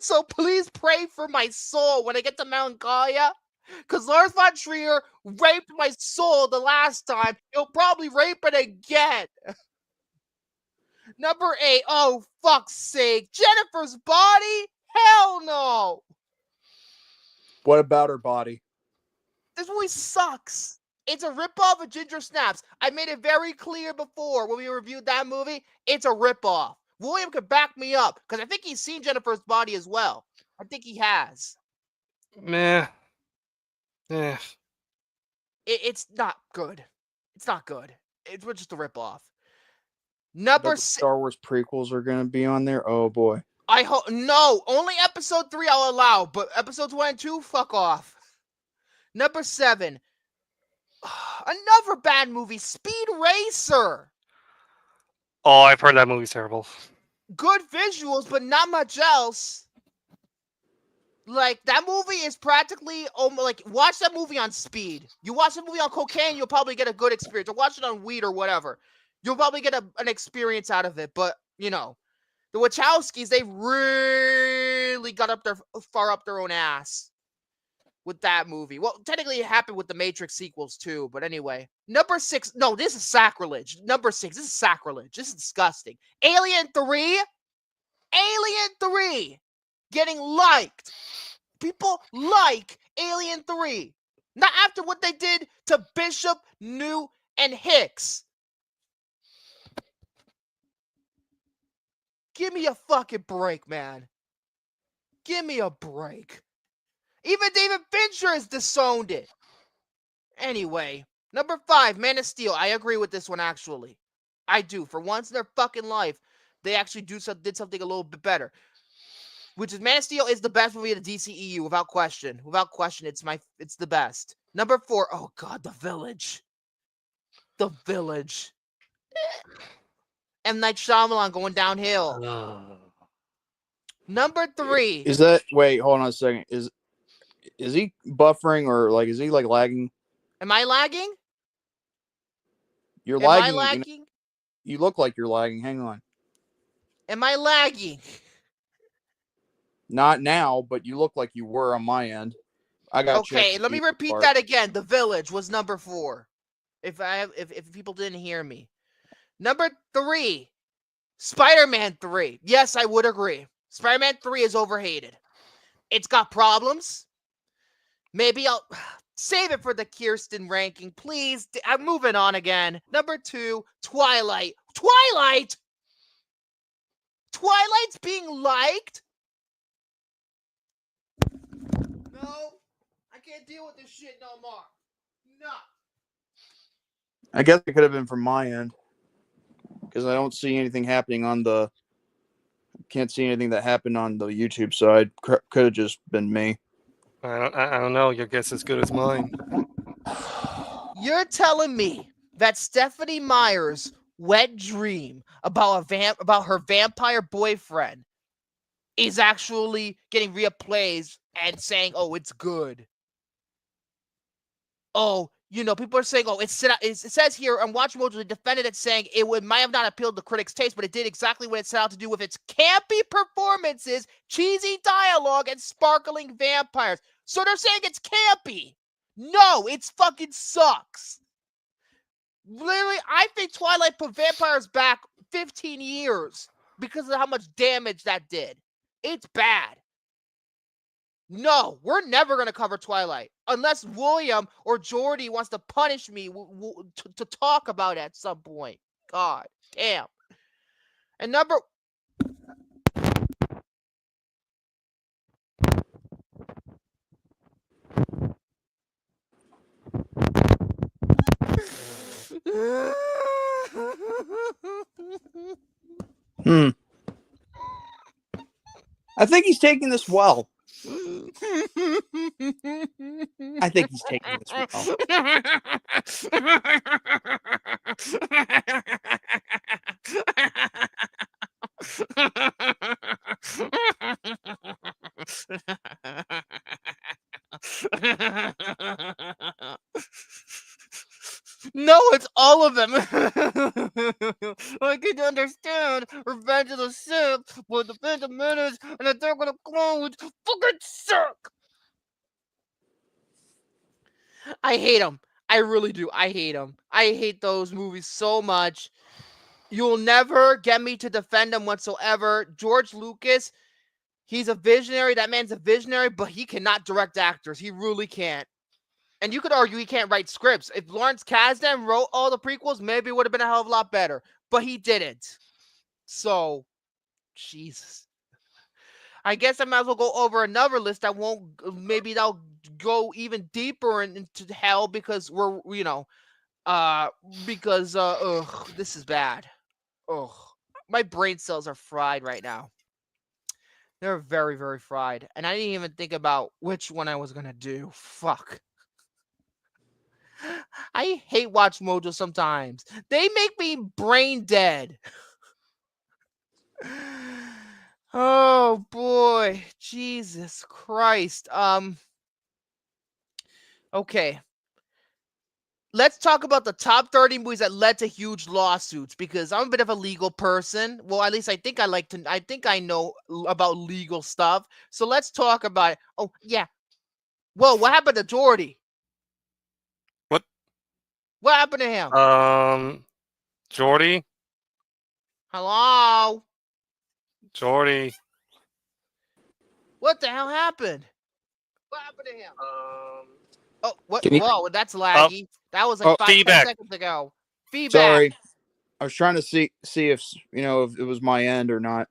So please pray for my soul when I get to Melancholia. Because Lars von Trier raped my soul the last time. He'll probably rape it again. Number 8. Oh, fuck's sake. Jennifer's Body? Hell no. What about her body? This movie sucks. It's a ripoff of Ginger Snaps. I made it very clear before when we reviewed that movie. It's a ripoff. William could back me up because I think he's seen Jennifer's Body as well. I think he has. Meh. Yeah. It's not good. It's not good. It's just a ripoff. Number 6. Star Wars prequels are going to be on there. Oh boy. I hope no. Only episode 3 I'll allow, but episodes 1 and 2, fuck off. Number 7. Another bad movie, Speed Racer. Oh, I've heard that movie's terrible. Good visuals, but not much else. Like, that movie is practically, like, watch that movie on speed. You watch the movie on cocaine, you'll probably get a good experience. Or watch it on weed or whatever. You'll probably get an experience out of it. But, you know, the Wachowskis, they really got far up their own ass with that movie. Well, technically it happened with the Matrix sequels too, but anyway. Number 6, no, this is sacrilege. Number 6, this is sacrilege. This is disgusting. Alien 3? Alien 3! Getting liked. People like Alien 3. Not after what they did to Bishop, New, and Hicks. Give me a fucking break, man. Give me a break. Even David Fincher has disowned it. Anyway, number 5, Man of Steel. I agree with this one, actually. I do. For once in their fucking life, they actually did something a little bit better. Which is, Man of Steel is the best movie of the DCEU, without question. Without question, it's the best. Number 4, oh god, The Village. The Village. M. Night Shyamalan going downhill. Number 3. Is that, wait, hold on a second. Is he buffering or like, is he like lagging? Am I lagging? You're lagging. Am I lagging? You look like you're lagging. Hang on. Am I lagging? Not now, but you look like you were on my end. I got you. Okay, let me repeat that again. The Village was number 4. If people didn't hear me. Number 3, Spider-Man 3. Yes, I would agree. Spider-Man 3 is overhated. It's got problems. Maybe I'll save it for the Kirsten ranking, please. I'm moving on again. Number 2, Twilight. Twilight? Twilight's being liked? No, I can't deal with this shit no more. No. I guess it could have been from my end because I don't see anything happening on the. Can't see anything that happened on the YouTube side. Could have just been me. I don't know. Your guess is as good as mine. You're telling me that Stephanie Meyer's wet dream about her vampire boyfriend is actually getting replays and saying, "Oh, it's good." Oh, people are saying, "Oh, it says here on Watch Mojo, the defendant it's saying it might have not appealed to critics' taste, but it did exactly what it set out to do with its campy performances, cheesy dialogue, and sparkling vampires." So they're saying it's campy. No, it fucking sucks. Literally, I think Twilight put vampires back 15 years because of how much damage that did. It's bad. No, we're never going to cover Twilight unless William or Jordy wants to punish me to talk about it at some point. God damn. And number... I think he's taking this well. I think he's taking this well. No, it's all of them. I can understand Revenge of the Sith, but the Phantom Menace and Attack of the Clones fucking suck. I hate them. I really do. I hate them. I hate those movies so much. You'll never get me to defend them whatsoever. George Lucas, he's a visionary. That man's a visionary, but he cannot direct actors. He really can't. And you could argue he can't write scripts. If Lawrence Kasdan wrote all the prequels, maybe it would have been a hell of a lot better. But he didn't. So, Jesus. I guess I might as well go over another list. Maybe that'll go even deeper into hell because this is bad. Ugh. My brain cells are fried right now. They're very, very fried. And I didn't even think about which one I was going to do. Fuck. I hate Watch Mojo sometimes. They make me brain dead. Oh boy, Jesus Christ. Okay. Let's talk about the top 30 movies that led to huge lawsuits because I'm a bit of a legal person. Well, at least I think I know about legal stuff. So let's talk about it. Oh, yeah. Whoa, what happened to Jordy? What happened to him? Jordy? Hello? Jordy. What the hell happened? What happened to him? Oh, what? Whoa, that's laggy. That was like 5 seconds ago. Feedback. Sorry. I was trying to see if if it was my end or not.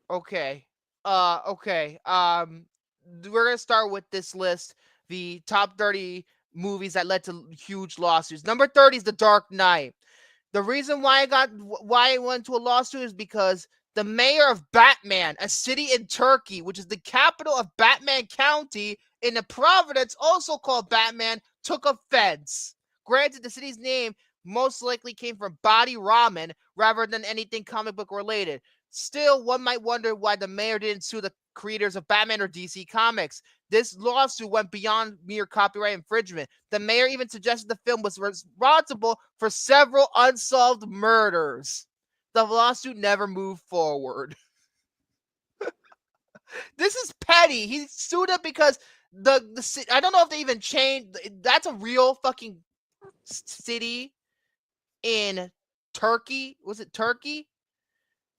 Okay. Okay. We're gonna start with this list. The top 30 movies that led to huge lawsuits. Number 30 is The Dark Knight. The reason why I went to a lawsuit is because the mayor of Batman, a city in Turkey, which is the capital of Batman County in the province also called Batman, took offense. Granted, the city's name most likely came from body ramen rather than anything comic book related. Still, one might wonder why the mayor didn't sue the creators of Batman or DC Comics. This lawsuit went beyond mere copyright infringement. The mayor even suggested the film was responsible for several unsolved murders. The lawsuit never moved forward. This is petty. He sued it because the I don't know if they even changed. That's a real fucking city in Turkey. Was it Turkey?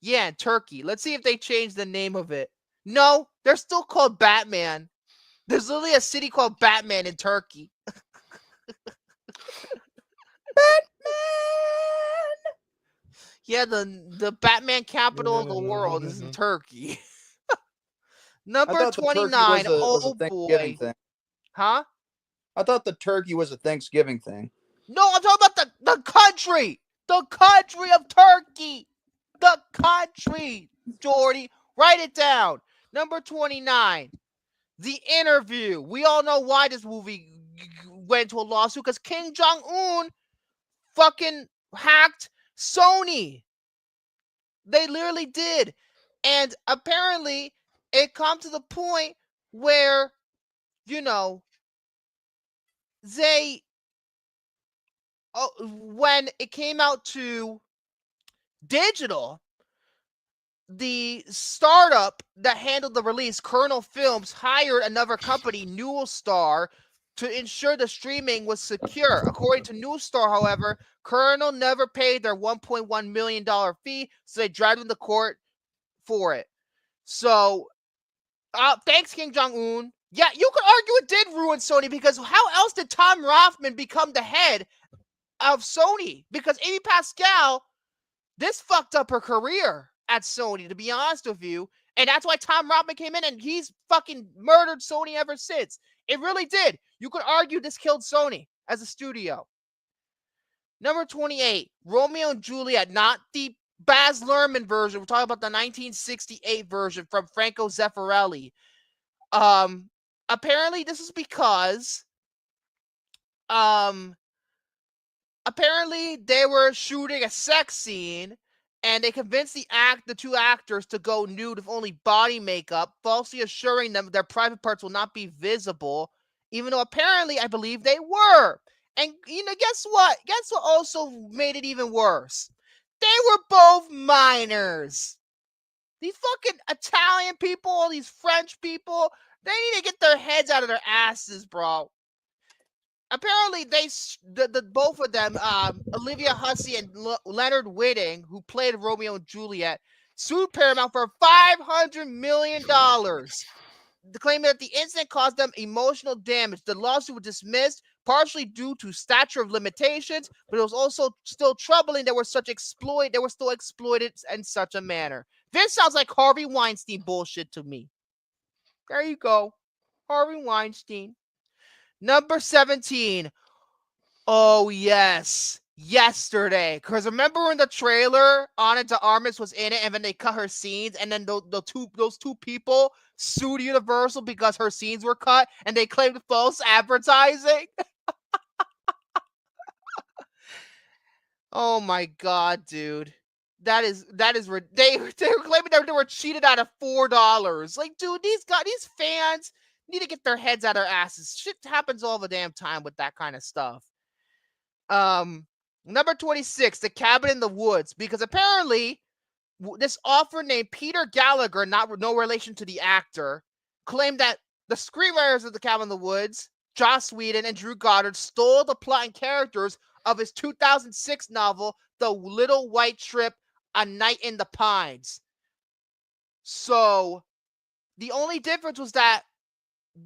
Yeah, in Turkey. Let's see if they changed the name of it. No, they're still called Batman. There's literally a city called Batman in Turkey. Batman. Yeah, the Batman capital of the world is in Turkey. Number 29. Was a Oh Thanksgiving boy. thing. Huh? I thought the turkey was a Thanksgiving thing. No, I'm talking about the country. The country of Turkey. The country, Jordy. Write it down. Number 29. The Interview. We all know why this movie went to a lawsuit, because Kim Jong-un fucking hacked Sony. They literally did. And apparently it come to the point where, you know, when it came out to digital, the startup that handled the release, Kernel Films, hired another company, Newstar, to ensure the streaming was secure. According to Newstar, however, Kernel never paid their $1.1 million fee, so they dragged them to court for it. So, thanks, Kim Jong-un. Yeah, you could argue it did ruin Sony, because how else did Tom Rothman become the head of Sony? Because Amy Pascal, this fucked up her career at Sony, to be honest with you. And that's why Tom Rothman came in, and he's fucking murdered Sony ever since. It really did. You could argue this killed Sony as a studio. Number 28, Romeo and Juliet, not the Baz Luhrmann version. We're talking about the 1968 version from Franco Zeffirelli. Apparently this is because apparently they were shooting a sex scene, and they convinced the two actors to go nude with only body makeup, falsely assuring them their private parts will not be visible, even though apparently I believe they were. And guess what? Guess what also made it even worse? They were both minors. These fucking Italian people, all these French people, they need to get their heads out of their asses, bro. Apparently, both of them, Olivia Hussey and Leonard Whiting, who played Romeo and Juliet, sued Paramount for $500 million, claiming that the incident caused them emotional damage. The lawsuit was dismissed, partially due to statute of limitations, but it was also still troubling they were still exploited in such a manner. This sounds like Harvey Weinstein bullshit to me. There you go. Harvey Weinstein. Number 17. Oh, yes. Yesterday. Because remember in the trailer, Ana de Armas was in it, and then they cut her scenes, and then those two people sued Universal because her scenes were cut, and they claimed false advertising? Oh my god, dude. They were claiming that they were cheated out of $4. Like, dude, these fans need to get their heads out of their asses. Shit happens all the damn time with that kind of stuff. Number 26, The Cabin in the Woods, because apparently this author named Peter Gallagher, no relation to the actor, claimed that the screenwriters of The Cabin in the Woods, Joss Whedon and Drew Goddard, stole the plot and characters of his 2006 novel, The Little White Trip, A Night in the Pines. So, the only difference was that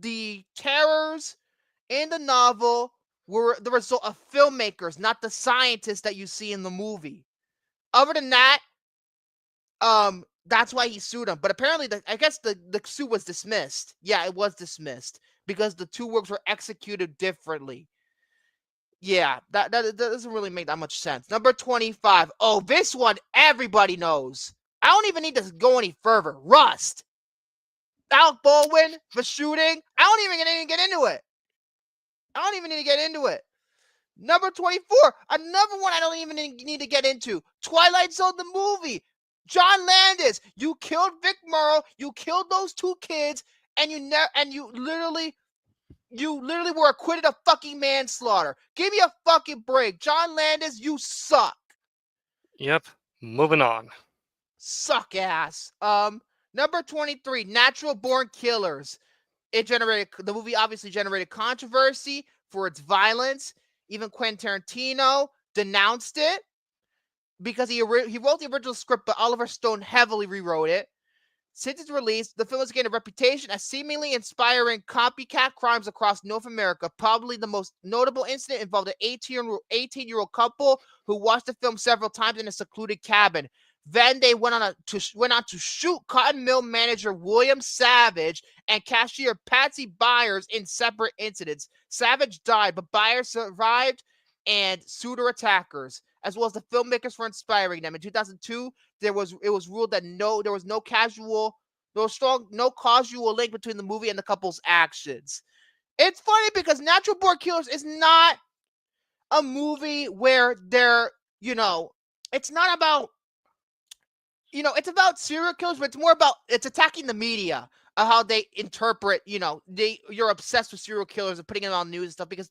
the terrors in the novel were the result of filmmakers, not the scientists that you see in the movie. Other than that, that's why he sued him. But apparently, I guess the suit was dismissed. Yeah, it was dismissed because the two works were executed differently. Yeah, that doesn't really make that much sense. Number 25. Oh, this one everybody knows. I don't even need to go any further. Rust. Alec Baldwin for shooting. I don't even get into it. I don't even need to get into it. Number 24. Another one I don't even need to get into. Twilight Zone the movie. John Landis. You killed Vic Morrow. You killed those two kids, and you literally were acquitted of fucking manslaughter. Give me a fucking break. John Landis, you suck. Yep. Moving on. Suck ass. Number 23, Natural Born Killers. The movie obviously generated controversy for its violence. Even Quentin Tarantino denounced it because he wrote the original script, but Oliver Stone heavily rewrote it. Since its release, the film has gained a reputation as seemingly inspiring copycat crimes across North America. Probably the most notable incident involved an 18-year-old couple who watched the film several times in a secluded cabin. Then they went on to shoot cotton mill manager William Savage and cashier Patsy Byers in separate incidents. Savage died, but Byers survived and sued her attackers, as well as the filmmakers for inspiring them. In 2002, it was ruled that there was no causal link between the movie and the couple's actions. It's funny because Natural Born Killers is not a movie where it's not about, it's about serial killers, but it's attacking the media, how they interpret, you're obsessed with serial killers and putting it on news and stuff because,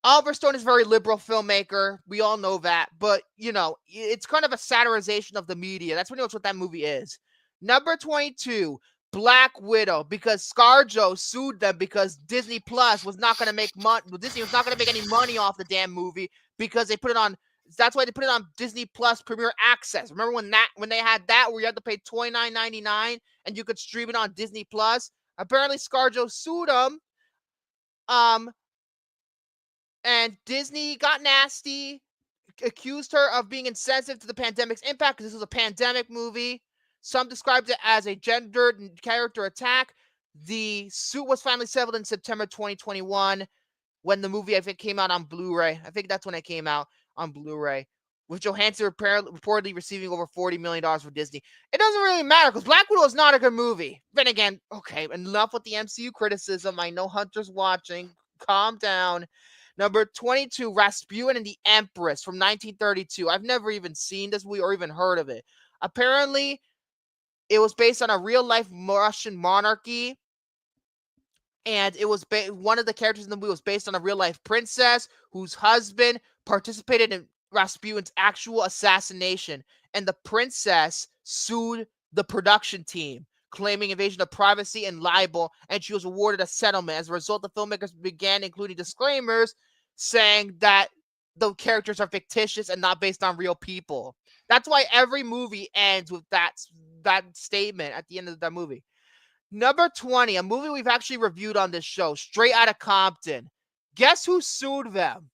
Oliver Stone is a very liberal filmmaker. We all know that. But, it's kind of a satirization of the media. That's pretty much what that movie is. Number 22, Black Widow, because ScarJo sued them because Disney Plus was not going to make money. Disney was not going to make any money off the damn movie because they put it on. That's why they put it on Disney Plus Premier Access. Remember when they had that where you had to pay $29.99 and you could stream it on Disney Plus? Apparently, ScarJo sued them. And Disney got nasty, accused her of being insensitive to the pandemic's impact because this was a pandemic movie. Some described it as a gendered character attack. The suit was finally settled in September 2021 when the movie, I think, came out on Blu-ray. I think that's when it came out on Blu-ray, with Johansson reportedly receiving over $40 million from Disney. It doesn't really matter because Black Widow is not a good movie. Then again, okay, enough with the MCU criticism. I know Hunter's watching. Calm down. Number 22, Rasputin and the Empress from 1932. I've never even seen this movie or even heard of it. Apparently, it was based on a real-life Russian monarchy, and it was one of the characters in the movie was based on a real-life princess whose husband participated in Rasputin's actual assassination, and the princess sued the production team, claiming invasion of privacy and libel, and she was awarded a settlement. As a result, the filmmakers began including disclaimers saying that the characters are fictitious and not based on real people. That's why every movie ends with that statement at the end of that movie. Number 20, a movie we've actually reviewed on this show, Straight Outta Compton. Guess who sued them?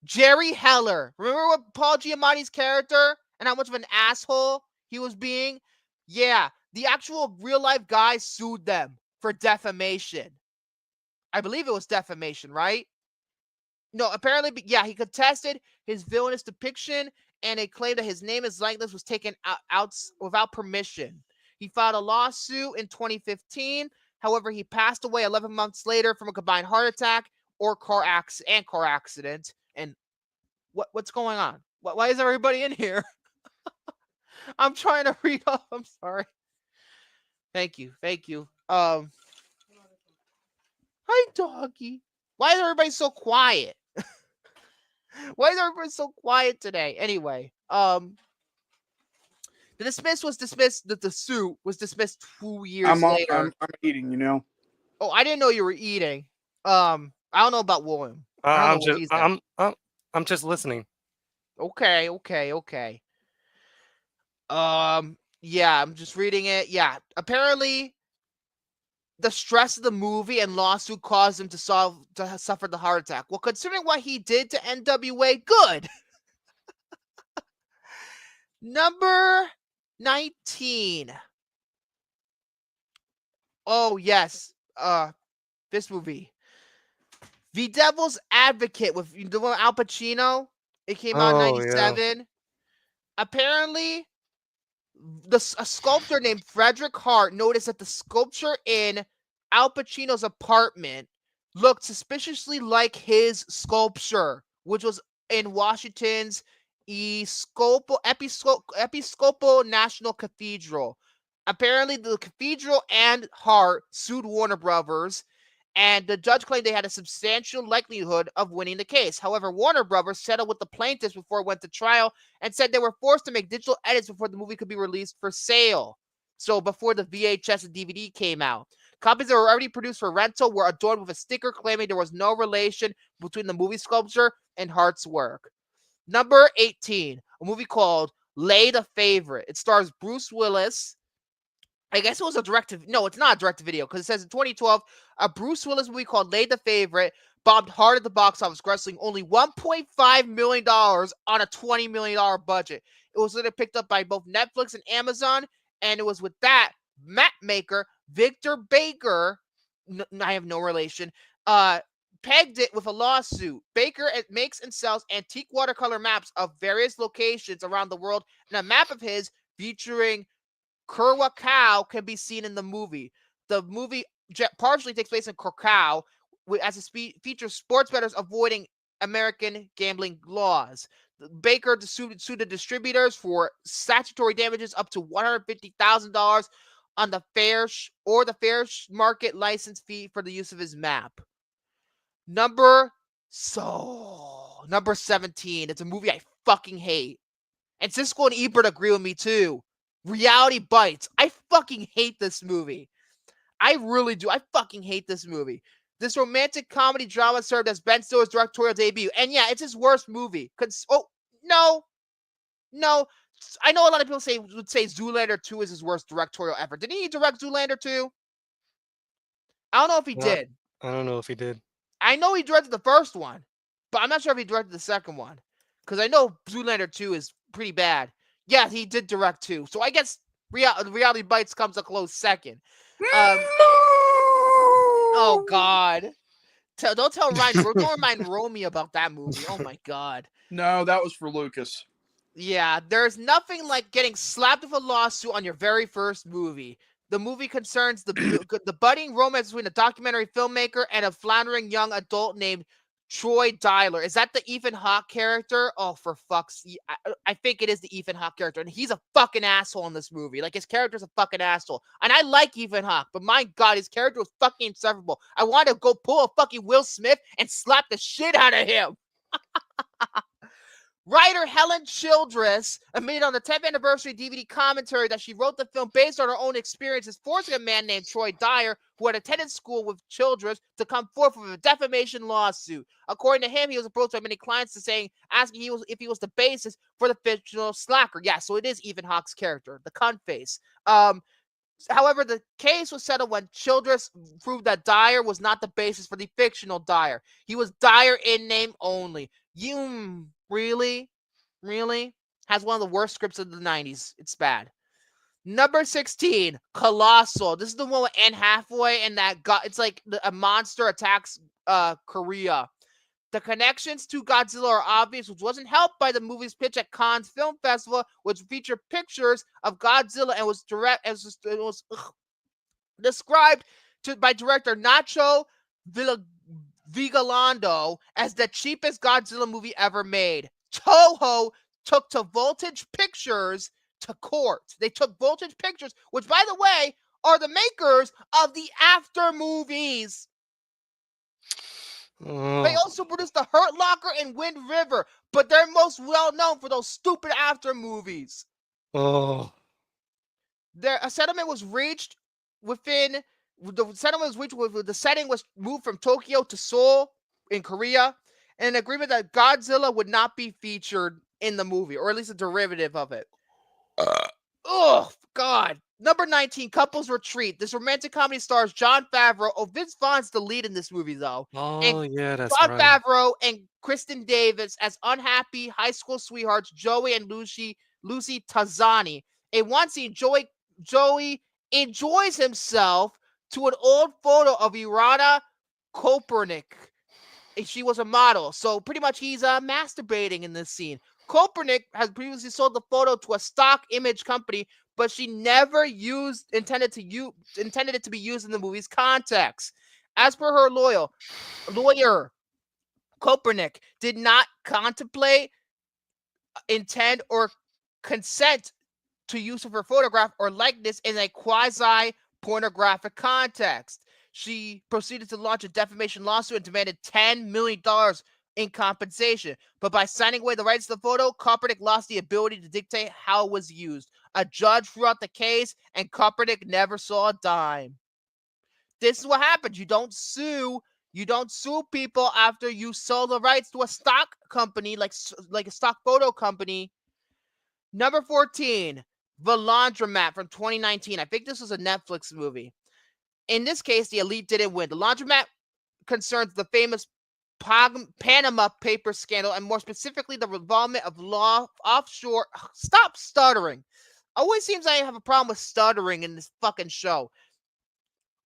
Jerry Heller. Remember what Paul Giamatti's character and how much of an asshole he was being? Yeah, the actual real-life guy sued them for defamation. I believe it was defamation, right? No, apparently, yeah, he contested his villainous depiction, and it claimed that his name and likeness was taken out without permission. He filed a lawsuit in 2015. However, he passed away 11 months later from a combined heart attack or car accident. And what's going on? Why is everybody in here? I'm trying to read off. I'm sorry. Thank you. Hi, doggy. Why is everybody so quiet? Why is everybody so quiet today? Anyway, the suit was dismissed 2 years later. I'm eating, Oh, I didn't know you were eating. I don't know about William. I'm just listening. Okay. Yeah, I'm just reading it. Yeah, apparently the stress of the movie and lawsuit caused him to suffer the heart attack. Well, considering what he did to NWA, good. Number 19. Oh, yes. This movie. The Devil's Advocate with Al Pacino. It came out in 97. Yeah. Apparently, a sculptor named Frederick Hart noticed that the sculpture in Al Pacino's apartment looked suspiciously like his sculpture, which was in Washington's Episcopal National Cathedral. Apparently, the cathedral and Hart sued Warner Brothers, and the judge claimed they had a substantial likelihood of winning the case. However, Warner Brothers settled with the plaintiffs before it went to trial and said they were forced to make digital edits before the movie could be released for sale. So before the VHS and DVD came out. Copies that were already produced for rental were adorned with a sticker claiming there was no relation between the movie sculpture and Hart's work. Number 18, a movie called Lay the Favorite. It stars Bruce Willis. I guess it was a no, it's not a direct-to-video because it says in 2012, a Bruce Willis movie called Lay the Favorite bombed hard at the box office, grossing only $1.5 million on a $20 million budget. It was later picked up by both Netflix and Amazon, and it was with that map maker Victor Baker, I have no relation, pegged it with a lawsuit. Baker makes and sells antique watercolor maps of various locations around the world, and a map of his featuring Curacao can be seen in the movie. The movie partially takes place in Curacao, as it features sports bettors avoiding American gambling laws. Baker sued the distributors for statutory damages up to $150,000 on the fair market license fee for the use of his map. Number 17. It's a movie I fucking hate. And Cisco and Ebert agree with me too. Reality Bites. I fucking hate this movie. I really do. I fucking hate this movie. This romantic comedy drama served as Ben Stiller's directorial debut. And yeah, it's his worst movie. No. I know a lot of people would say Zoolander 2 is his worst directorial effort. Didn't he direct Zoolander 2? I don't know if he did. I don't know if he did. I know he directed the first one, but I'm not sure if he directed the second one. Because I know Zoolander 2 is pretty bad. Yeah, he did direct 2. So I guess Reality Bites comes a close second. Oh, God. Don't remind Romy about that movie. Oh, my God. No, that was for Lucas. Yeah, there's nothing like getting slapped with a lawsuit on your very first movie. The movie concerns the budding romance between a documentary filmmaker and a floundering young adult named Troy Dyler. Is that the Ethan Hawke character? Oh, for fuck's sake. I think it is the Ethan Hawke character. And he's a fucking asshole in this movie. Like, his character's a fucking asshole. And I like Ethan Hawke, but my God, his character was fucking insufferable. I wanted to go pull a fucking Will Smith and slap the shit out of him. Writer Helen Childress admitted on the 10th anniversary DVD commentary that she wrote the film based on her own experiences, forcing a man named Troy Dyer, who had attended school with Childress, to come forth with a defamation lawsuit. According to him, he was approached by many clients asking if he was the basis for the fictional slacker. Yeah, so it is Ethan Hawke's character, the cunt face. However, the case was settled when Childress proved that Dyer was not the basis for the fictional Dyer. He was Dyer in name only. Really? Has one of the worst scripts of the 90s. It's bad. Number 16, Colossal. This is the one with Anne Hathaway and it's like a monster attacks Korea. The connections to Godzilla are obvious, which wasn't helped by the movie's pitch at Cannes Film Festival, which featured pictures of Godzilla and was described by director Nacho Vigalondo as the cheapest Godzilla movie ever made. Toho took to Voltage Pictures to court. They took Voltage Pictures, which, by the way, are the makers of the After movies. They also produced The Hurt Locker and Wind River, but they're most well known for those stupid After movies. A settlement was reached the setting was moved from Tokyo to Seoul in Korea, and an agreement that Godzilla would not be featured in the movie, or at least a derivative of it. Oh, God. Number 19, Couples Retreat. This romantic comedy stars Jon Favreau. Oh, Vince Vaughn's the lead in this movie, though. Oh, yeah, that's Jon right. Favreau and Kristen Davis as unhappy high school sweethearts Joey and Lucy Tazani. In one scene, Joey enjoys himself to an old photo of Irana Kopernik. She was a model, so pretty much he's masturbating in this scene. Kopernik has previously sold the photo to a stock image company, but she never intended it to be used in the movie's context. As per her lawyer, Kopernik did not contemplate, intend, or consent to use of her photograph or likeness in a quasi-pornographic context. she proceeded to launch a defamation lawsuit and demanded $10 million in compensation. But by signing away the rights to the photo, Kaepernick lost the ability to dictate how it was used. A judge threw out the case, and Kaepernick never saw a dime. This is what happens. You don't sue people after you sell the rights to a stock company, like a stock photo company. Number 14, The Laundromat from 2019. I think this was a Netflix movie. In this case, the elite didn't win. The Laundromat concerns the famous Panama paper scandal, and more specifically, the involvement of offshore. Stop stuttering. Always seems I have a problem with stuttering in this fucking show.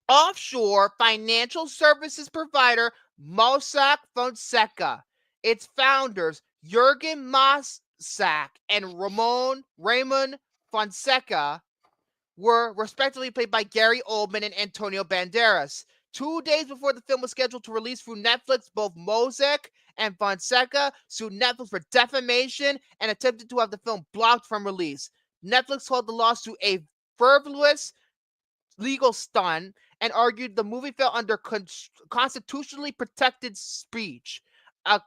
Offshore financial services provider Mossack Fonseca. Its founders, Jurgen Mossack and Raymond Fonseca, were respectively played by Gary Oldman and Antonio Banderas. 2 days before the film was scheduled to release through Netflix, both Mossack and Fonseca sued Netflix for defamation and attempted to have the film blocked from release. Netflix called the lawsuit a frivolous legal stunt and argued the movie fell under constitutionally protected speech. A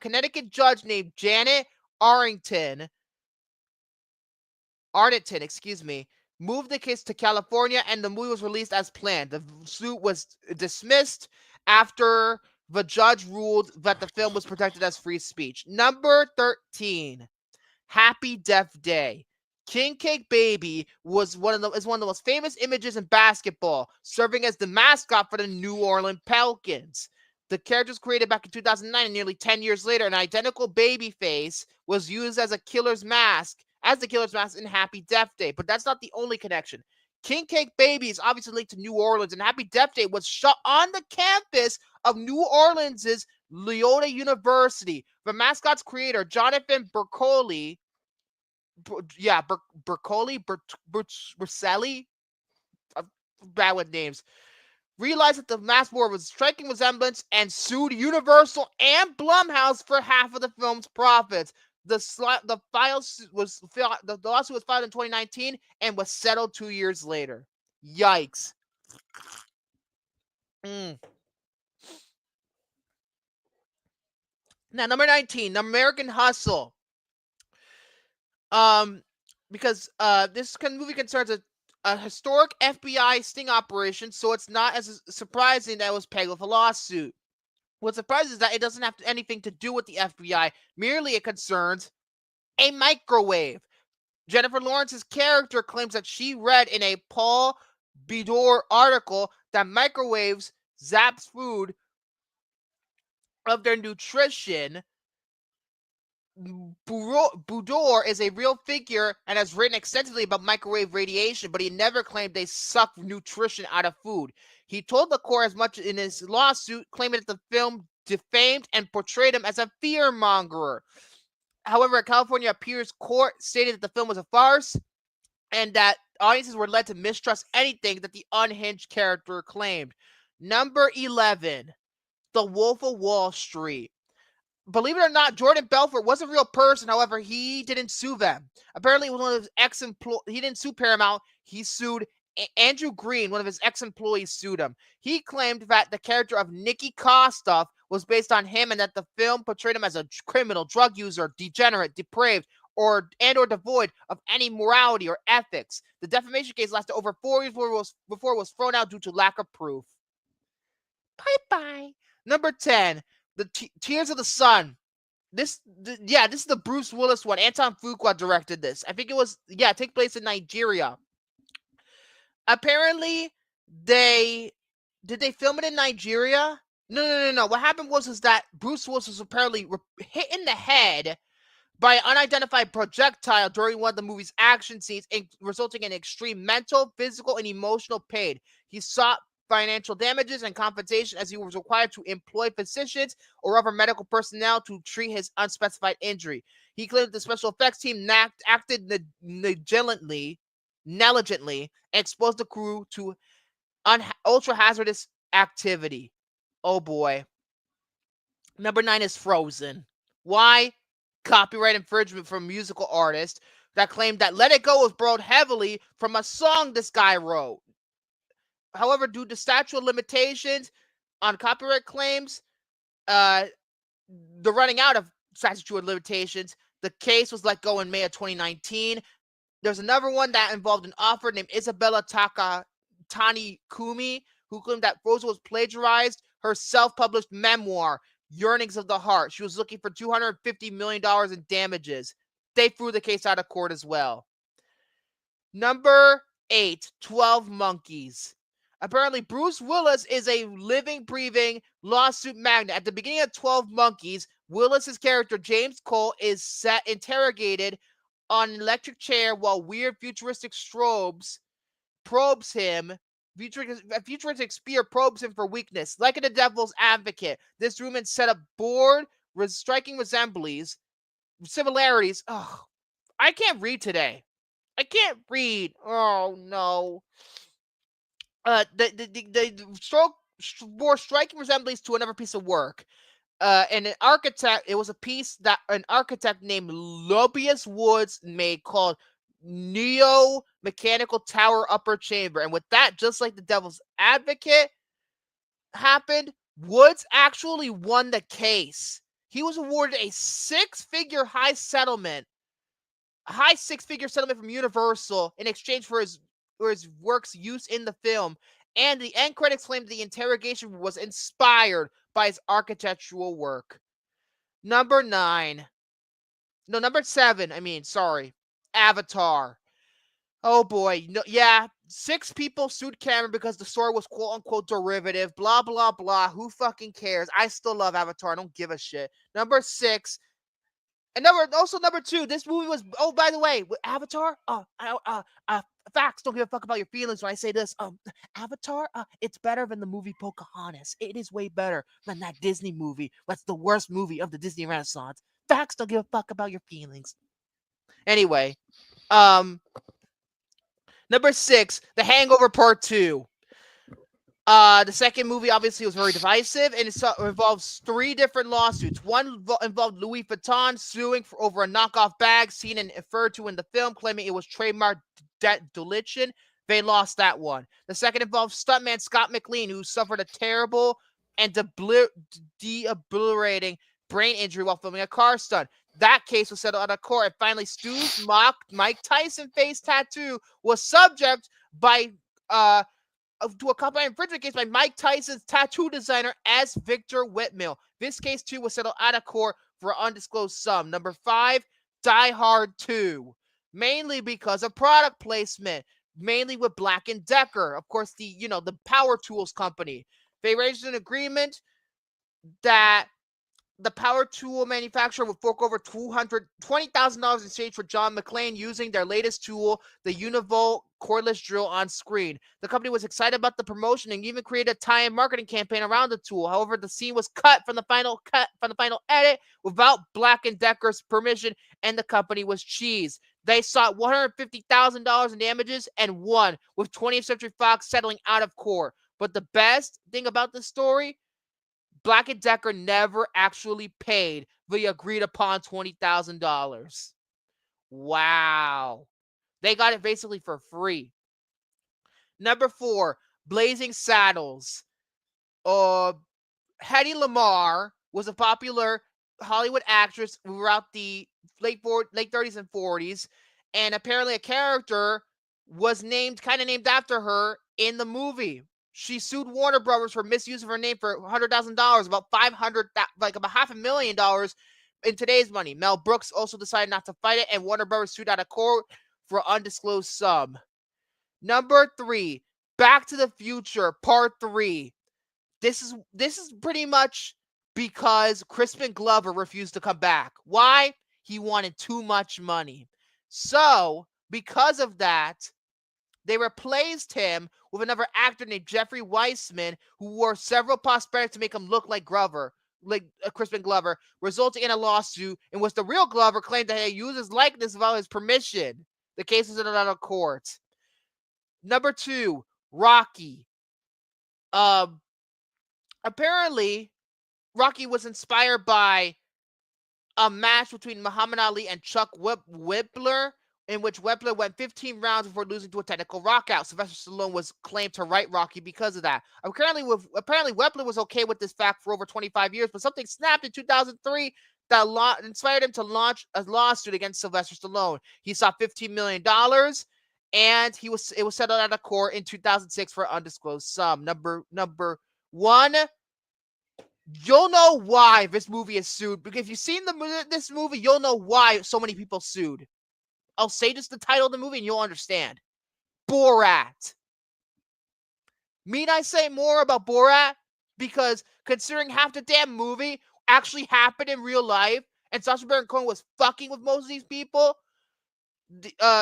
Connecticut judge named Janet Arnington, moved the case to California, and the movie was released as planned. The suit was dismissed after the judge ruled that the film was protected as free speech. Number 13, Happy Death Day. King Cake Baby is one of the most famous images in basketball, serving as the mascot for the New Orleans Pelicans. The character was created back in 2009, and nearly 10 years later, an identical baby face was used as the killer's mask in Happy Death Day. But that's not the only connection. King Cake Baby is obviously linked to New Orleans, and Happy Death Day was shot on the campus of New Orleans' Loyola University. The mascot's creator, Jonathan Bercoli, Bercelli, bad with names, realized that the mask bore was striking resemblance and sued Universal and Blumhouse for half of the film's profits. The lawsuit was filed in 2019 and was settled 2 years later. Yikes. Now, number 19, The American Hustle. Because this movie concerns a historic FBI sting operation, so it's not as surprising that it was pegged with a lawsuit. What surprises is that it doesn't have anything to do with the FBI. Merely it concerns a microwave. Jennifer Lawrence's character claims that she read in a Paul Bedore article that microwaves zaps food of their nutrition. Bedore is a real figure and has written extensively about microwave radiation, but he never claimed they suck nutrition out of food. He told the court as much in his lawsuit, claiming that the film defamed and portrayed him as a fearmonger. However, a California appeals court stated that the film was a farce and that audiences were led to mistrust anything that the unhinged character claimed. Number 11, The Wolf of Wall Street. Believe it or not, Jordan Belfort was a real person. However, he didn't sue them. Apparently, it was one of his ex-employees. He didn't sue Paramount. He sued Andrew Green. One of his ex-employees sued him. He claimed that the character of Nikki Kostoff was based on him and that the film portrayed him as a criminal, drug user, degenerate, depraved, or devoid of any morality or ethics. The defamation case lasted over 4 years before it was thrown out due to lack of proof. Bye-bye. Number 10. The Tears of the Sun. This is the Bruce Willis one. Anton Fuqua directed this. I think it take place in Nigeria. Apparently, did they film it in Nigeria? No. What happened was that Bruce Willis was apparently hit in the head by an unidentified projectile during one of the movie's action scenes, resulting in extreme mental, physical, and emotional pain. He sought financial damages and compensation as he was required to employ physicians or other medical personnel to treat his unspecified injury. He claimed the special effects team acted negligently, and exposed the crew to ultra-hazardous activity. Oh boy. Number 9 is Frozen. Why? Copyright infringement from a musical artist that claimed that Let It Go was borrowed heavily from a song this guy wrote. However, due to statute of limitations on copyright claims, the running out of statute of limitations, the case was let go in May of 2019. There's another one that involved an author named Isabella Tani Kumi, who claimed that Frozen was plagiarized her self-published memoir, Yearnings of the Heart. She was looking for $250 million in damages. They threw the case out of court as well. Number 8, 12 Monkeys. Apparently, Bruce Willis is a living, breathing lawsuit magnet. At the beginning of 12 Monkeys, Willis's character, James Cole, is interrogated on an electric chair while weird futuristic strobes probes him. A futuristic spear probes him for weakness. Like in The Devil's Advocate, this Rumen set up board with striking similarities. Oh, I can't read today. I can't read. Oh no. The stroke bore striking resemblance to another piece of work. And an architect, it was a piece that an architect named Lobius Woods made called Neo Mechanical Tower Upper Chamber. And with that, just like The Devil's Advocate happened, Woods actually won the case. He was awarded a six-figure settlement from Universal in exchange for his work's use in the film. And the end credits claimed the interrogation was inspired by his architectural work. Number 7, Avatar. Oh boy, no, yeah, 6 people sued Cameron because the story was quote unquote derivative, blah blah blah. Who fucking cares? I still love Avatar. I don't give a shit. Number 6, and number 2. This movie was. Oh, by the way, with Avatar. Facts. Don't give a fuck about your feelings when I say this. Avatar. It's better than the movie Pocahontas. It is way better than that Disney movie. That's the worst movie of the Disney Renaissance. Facts. Don't give a fuck about your feelings. Anyway, number 6, The Hangover Part 2. The second movie obviously was very divisive, and it involves 3 different lawsuits. One involved Louis Vuitton suing for over a knockoff bag seen and referred to in the film, claiming it was trademark deletion. They lost that one. The second involved stuntman Scott McLean, who suffered a terrible and debilitating brain injury while filming a car stunt. That case was settled out of court, and finally Stu's Mike Tyson face tattoo was subject to a copyright infringement case by Mike Tyson's tattoo designer S. Victor Whitmill. This case, too, was settled out of court for an undisclosed sum. Number 5, Die Hard 2. Mainly because of product placement. Mainly with Black & Decker. Of course, the power tools company. They reached an agreement that the power tool manufacturer would fork over $220,000 in exchange for John McClane using their latest tool, the Univolt cordless drill, on screen. The company was excited about the promotion and even created a tie-in marketing campaign around the tool. However, the scene was cut from the final edit without Black & Decker's permission, and the company was cheesed. They sought $150,000 in damages and won, with 20th Century Fox settling out of court. But the best thing about the story, Black & Decker never actually paid the agreed upon $20,000. Wow. They got it basically for free. Number 4, Blazing Saddles. Hedy Lamarr was a popular Hollywood actress throughout the late 30s and 40s, and apparently a character was named after her in the movie. She sued Warner Brothers for misuse of her name for $100,000, about $500,000 in today's money. Mel Brooks also decided not to fight it, and Warner Brothers sued out of court for undisclosed sum. Number 3, Back to the Future Part 3. This is pretty much because Crispin Glover refused to come back. Why? He wanted too much money. So, because of that, they replaced him with another actor named Jeffrey Weissman, who wore several prosthetics to make him look like Crispin Glover, resulting in a lawsuit in which the real Glover claimed that he used his likeness without his permission. The case is in another court. Number 2, Rocky. Apparently, Rocky was inspired by a match between Muhammad Ali and Chuck Whibbler, in which Wepler went 15 rounds before losing to a technical knockout. Sylvester Stallone was claimed to write Rocky because of that. Apparently Wepler was okay with this fact for over 25 years, but something snapped in 2003 that inspired him to launch a lawsuit against Sylvester Stallone. He saw $15 million, and it was settled out of court in 2006 for an undisclosed sum. Number one, you'll know why this movie is sued. Because if you've seen this movie, you'll know why so many people sued. I'll say just the title of the movie and you'll understand. Borat. Need I say more about Borat? Because considering half the damn movie actually happened in real life, and Sacha Baron Cohen was fucking with most of these people.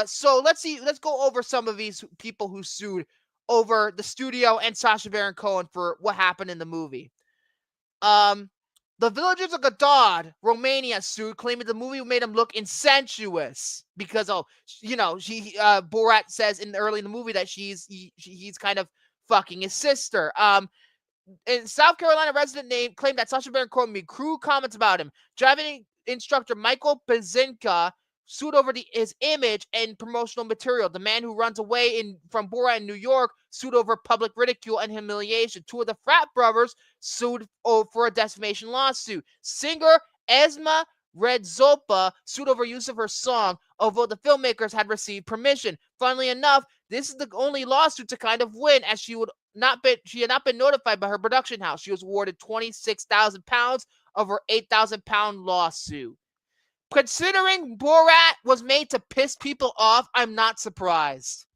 So let's go over some of these people who sued over the studio and Sacha Baron Cohen for what happened in the movie. The villagers of Godard, Romania, sued, claiming the movie made him look insensuous because, Borat says early in the movie that he's kind of fucking his sister. In South Carolina, resident claimed that Sacha Baron Cohen made crude comments about him. Driving instructor Michael Pazinka sued over his image and promotional material. The man who runs away from Borat in New York sued over public ridicule and humiliation. Two of the frat brothers sued for a defamation lawsuit. Singer Esma Redzopa sued over use of her song, although the filmmakers had received permission. Funnily enough, this is the only lawsuit to kind of win, as she had not been notified by her production house. She was awarded £26,000 of her £8,000 lawsuit. Considering Borat was made to piss people off, I'm not surprised.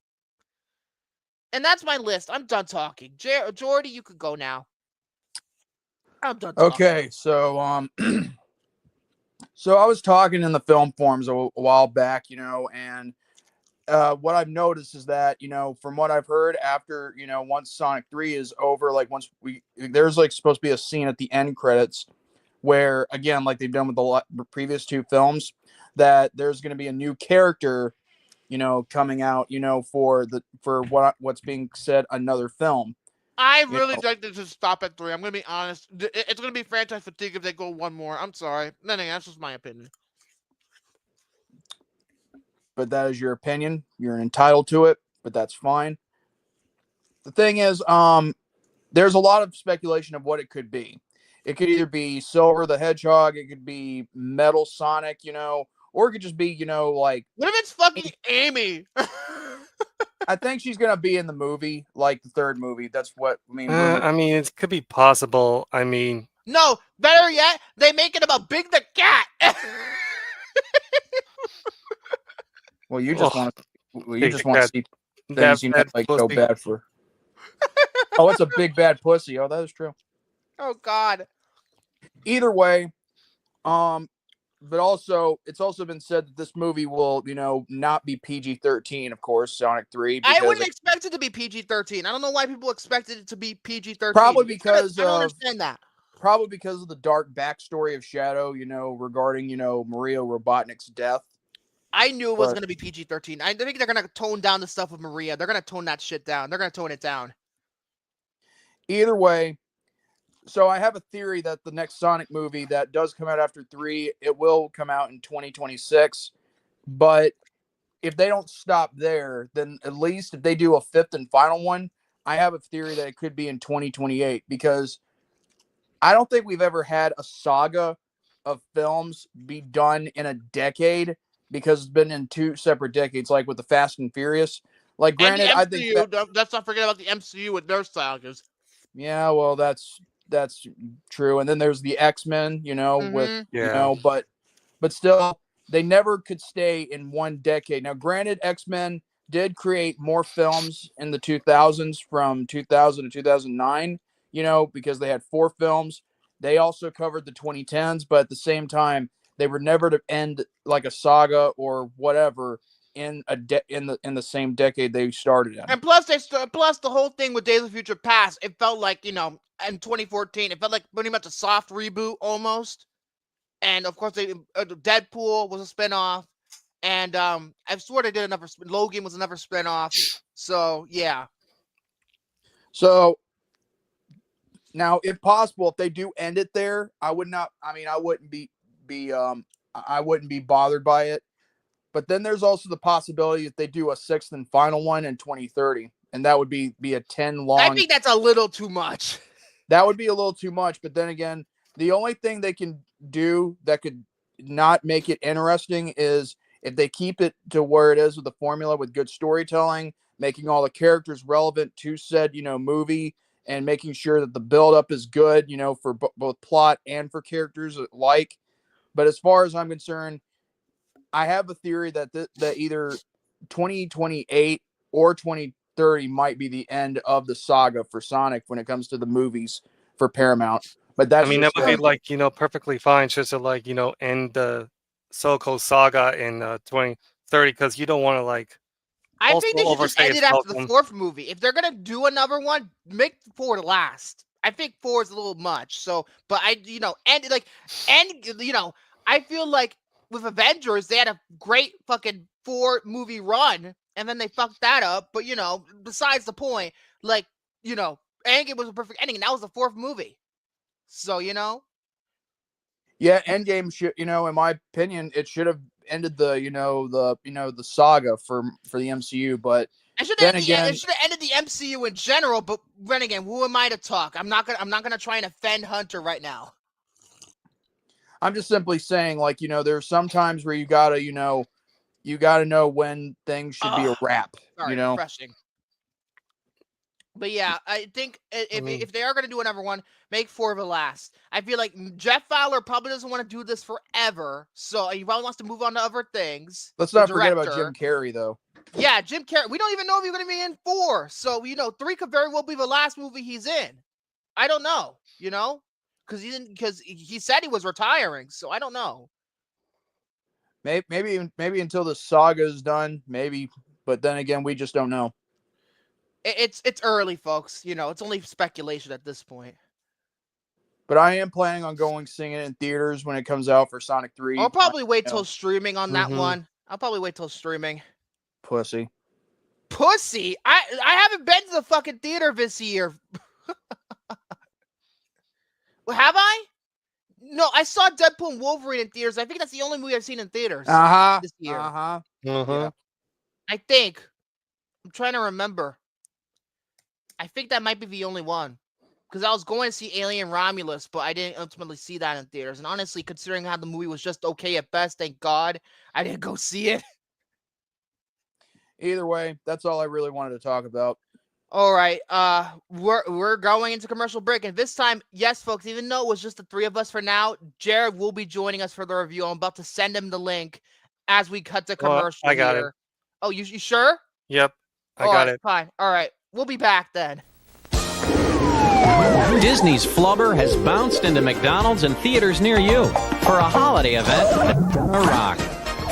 And that's my list. I'm done talking. Jordy, you could go now. I'm done talking. Okay, so so I was talking in the film forums a while back, and what I've noticed is that, from what I've heard, after, once Sonic 3 is over, like there's like supposed to be a scene at the end credits where, again, like they've done with the previous two films, that there's going to be a new character, coming out, for what's being said, another film. I really like to just stop at 3. I'm going to be honest. It's going to be franchise fatigue if they go one more. I'm sorry. No, that's just my opinion. But that is your opinion. You're entitled to it, but that's fine. The thing is, there's a lot of speculation of what it could be. It could either be Silver the Hedgehog, it could be Metal Sonic, or it could just be, like... What if it's fucking Amy? I think she's going to be in the movie, like the third movie. That's what, it could be possible. No, better yet, they make it about Big the Cat. Well, you just want to see things, like go bad for... Oh, it's a big bad pussy. Oh, that is true. Oh, God. Either way, but also, it's also been said that this movie will, not be PG-13, of course, Sonic 3. I wouldn't expect it to be PG-13. I don't know why people expected it to be PG-13. Probably because I don't understand that. Probably because of the dark backstory of Shadow, regarding, Maria Robotnik's death. I knew it was going to be PG-13. I think they're going to tone down the stuff with Maria. They're going to tone that shit down. They're going to tone it down. Either way, so I have a theory that the next Sonic movie that does come out after 3, it will come out in 2026. But if they don't stop there, then at least if they do a 5th and final one, I have a theory that it could be in 2028, because I don't think we've ever had a saga of films be done in a decade, because it's been in 2 separate decades, like with the Fast and Furious. Like, granted, and the MCU, I think let's not forget about the MCU with their sagas. Yeah, well, that's true. And then there's the X-Men, but still, they never could stay in one decade. Now, granted, X-Men did create more films in the 2000s, from 2000 to 2009, because they had 4 films. They also covered the 2010s, but at the same time, they were never to end like a saga or whatever in the same decade they started in. And plus the whole thing with Days of Future Past, it felt like, in 2014, it felt like pretty much a soft reboot almost. And of course, Deadpool was a spinoff, and I swear they did another. Logan was another spinoff. So yeah. So now, if possible, if they do end it there, I would not. I mean, I wouldn't be bothered by it. But then there's also the possibility that they do a 6th and final one in 2030, and that would be a 10 long. I think that's a little too much. That would be a little too much. But then again, the only thing they can do that could not make it interesting is if they keep it to where it is with the formula with good storytelling, making all the characters relevant to said, movie, and making sure that the buildup is good, for both plot and for characters alike. But as far as I'm concerned, I have a theory that that either 2028 or 2030 might be the end of the saga for Sonic when it comes to the movies for Paramount. But that's I mean, that would be like, perfectly fine just to like, end the so-called saga in 2030 because you don't want to like. I Also think they should just overstay end its it after the welcome. 4th movie. If they're gonna do another one, make 4 last. I think 4 is a little much. So, but I feel like with Avengers, they had a great fucking 4 movie run, and then they fucked that up. But besides the point, like, Endgame was a perfect ending, and that was the 4th movie. So, yeah, Endgame should, in my opinion, it should have ended the, the saga for the MCU. But it should then have again, ended the MCU in general. But then again, who am I to talk? I'm not gonna try and offend Hunter right now. I'm just simply saying, like, there's some times where you gotta know when things should be a wrap. Sorry, refreshing. But yeah, I think if they are going to do another one, make 4 of it last. I feel like Jeff Fowler probably doesn't want to do this forever, so he probably wants to move on to other things. Let's not forget about Jim Carrey, though. Yeah, Jim Carrey. We don't even know if he's going to be in 4, so 3 could very well be the last movie he's in. I don't know, because he said he was retiring, so I don't know. Maybe until the saga is done, maybe. But then again, we just don't know. It's early, folks. It's only speculation at this point. But I am planning on going seeing it in theaters when it comes out for Sonic 3. I'll probably wait till streaming on that one. I'll probably wait till streaming. Pussy. I haven't been to the fucking theater this year. Well, have I? No, I saw Deadpool and Wolverine in theaters. I think that's the only movie I've seen in theaters this year. Yeah. I think. I'm trying to remember. I think that might be the only one. Because I was going to see Alien Romulus, but I didn't ultimately see that in theaters. And honestly, considering how the movie was just okay at best, thank God, I didn't go see it. Either way, that's all I really wanted to talk about. All right, we're going into commercial break, and this time, yes, folks, even though it was just the 3 of us for now, Jared will be joining us for the review. I'm about to send him the link as we cut to commercial. I got it. Oh, you sure? Yep, I got it. Fine. All right, we'll be back then. Disney's Flubber has bounced into McDonald's and theaters near you for a holiday event. A rock.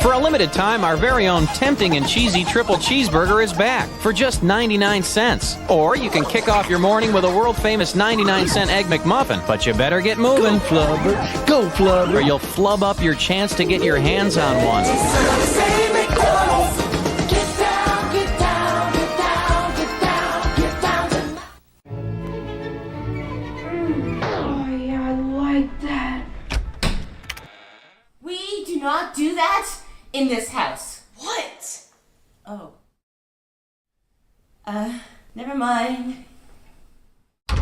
For a limited time, our very own tempting and cheesy triple cheeseburger is back for just 99 cents. Or you can kick off your morning with a world-famous 99-cent Egg McMuffin. But you better get moving. Go Flubber. Go Flubber. Or you'll flub up your chance to get your hands on one. We do not do that in this house. What? Oh. Never mind. Why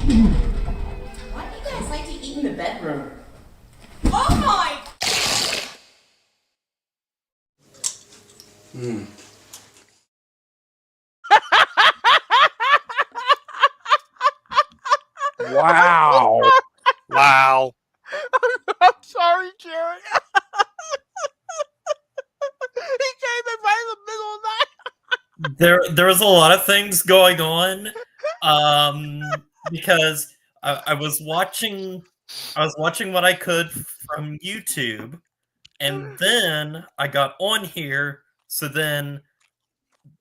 do you guys like to eat in the bedroom? Oh my! Wow. Wow. I'm sorry, Jared. He came in right in the middle of that. There was a lot of things going on, because I was watching what I could from YouTube, and then I got on here. So then,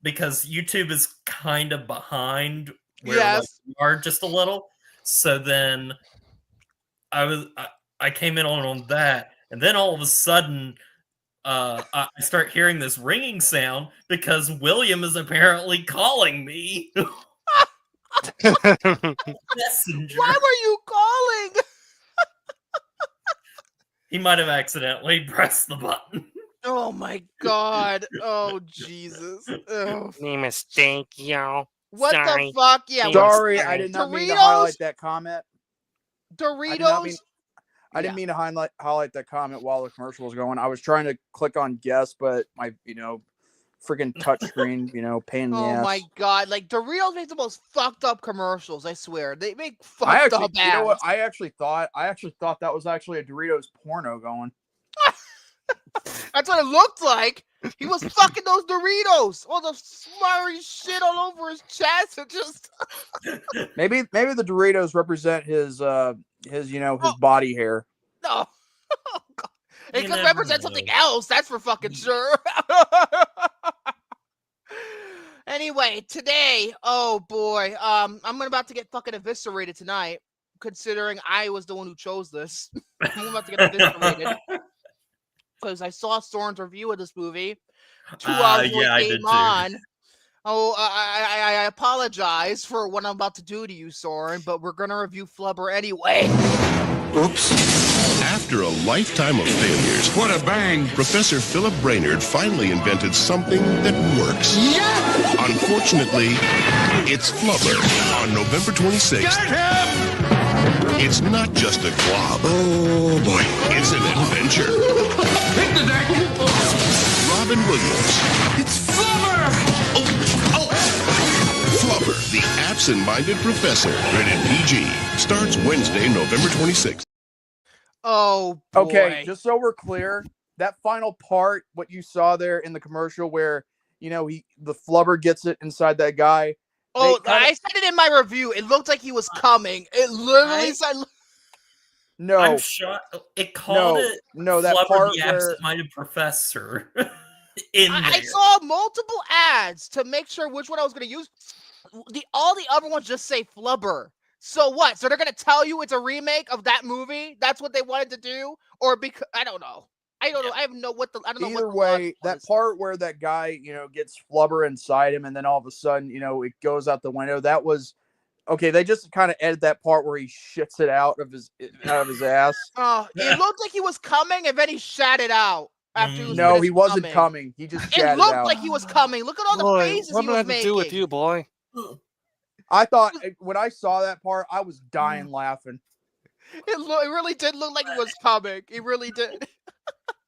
because YouTube is kind of behind where like, we are just a little, so then I came in on that, and then all of a sudden. I start hearing this ringing sound because William is apparently calling me. Messenger. Why were you calling? He might have accidentally pressed the button. Oh my god. Oh Jesus. Oh. Me mistake, yo. What Sorry. the fuck? Yeah. Sorry, I did not mean to highlight that comment. Doritos. I didn't mean to highlight that comment while the commercial was going. I was trying to click on guess, but my freaking touchscreen, pain in the ass. Oh my god! Like Doritos makes the most fucked up commercials. I swear they make fucked up ads. You know what? I actually thought that was actually a Doritos porno going. That's what it looked like. He was fucking those Doritos. All the smurry shit all over his chest. And just maybe the Doritos represent his body hair. No. It could represent something else. That's for fucking sure. Anyway, today, oh boy, I'm about to get fucking eviscerated tonight, considering I was the one who chose this. I'm about to get eviscerated because I saw Soren's review of this movie 2 hours before it came on. Oh, I apologize for what I'm about to do to you, Soren, but we're gonna review Flubber anyway. Oops. After a lifetime of failures, what a bang! Professor Philip Brainerd finally invented something that works. Yeah! Unfortunately, it's Flubber on November 26th. Get him! It's not just a glob. Oh boy. It's an adventure. Hit the deck! Robin Williams. It's Flubber! Flubber, the absent-minded professor. Rated PG. Starts Wednesday, November 26th. Oh, boy. Okay, just so we're clear, that final part, what you saw there in the commercial where, the Flubber gets it inside that guy. Oh, I said it in my review. It looked like he was coming. It literally said... No. I'm shocked. It called it that Flubber part the where... absent-minded professor. I saw multiple ads to make sure which one I was going to use. All the other ones just say Flubber. So what? So they're going to tell you it's a remake of that movie? That's what they wanted to do? Or because I don't know. I don't know. I don't know what the Either way, that part where that guy, gets Flubber inside him and then all of a sudden, it goes out the window. That was okay. They just kind of edited that part where he shits it out of his ass. It looked like he was coming and then he shat it out. After he wasn't coming. He just shat it looked it out. like he was coming. Look at all the faces what he do I was have making. to do with you, boy? I thought when I saw that part, I was dying laughing. It really did look like it was coming. It really did.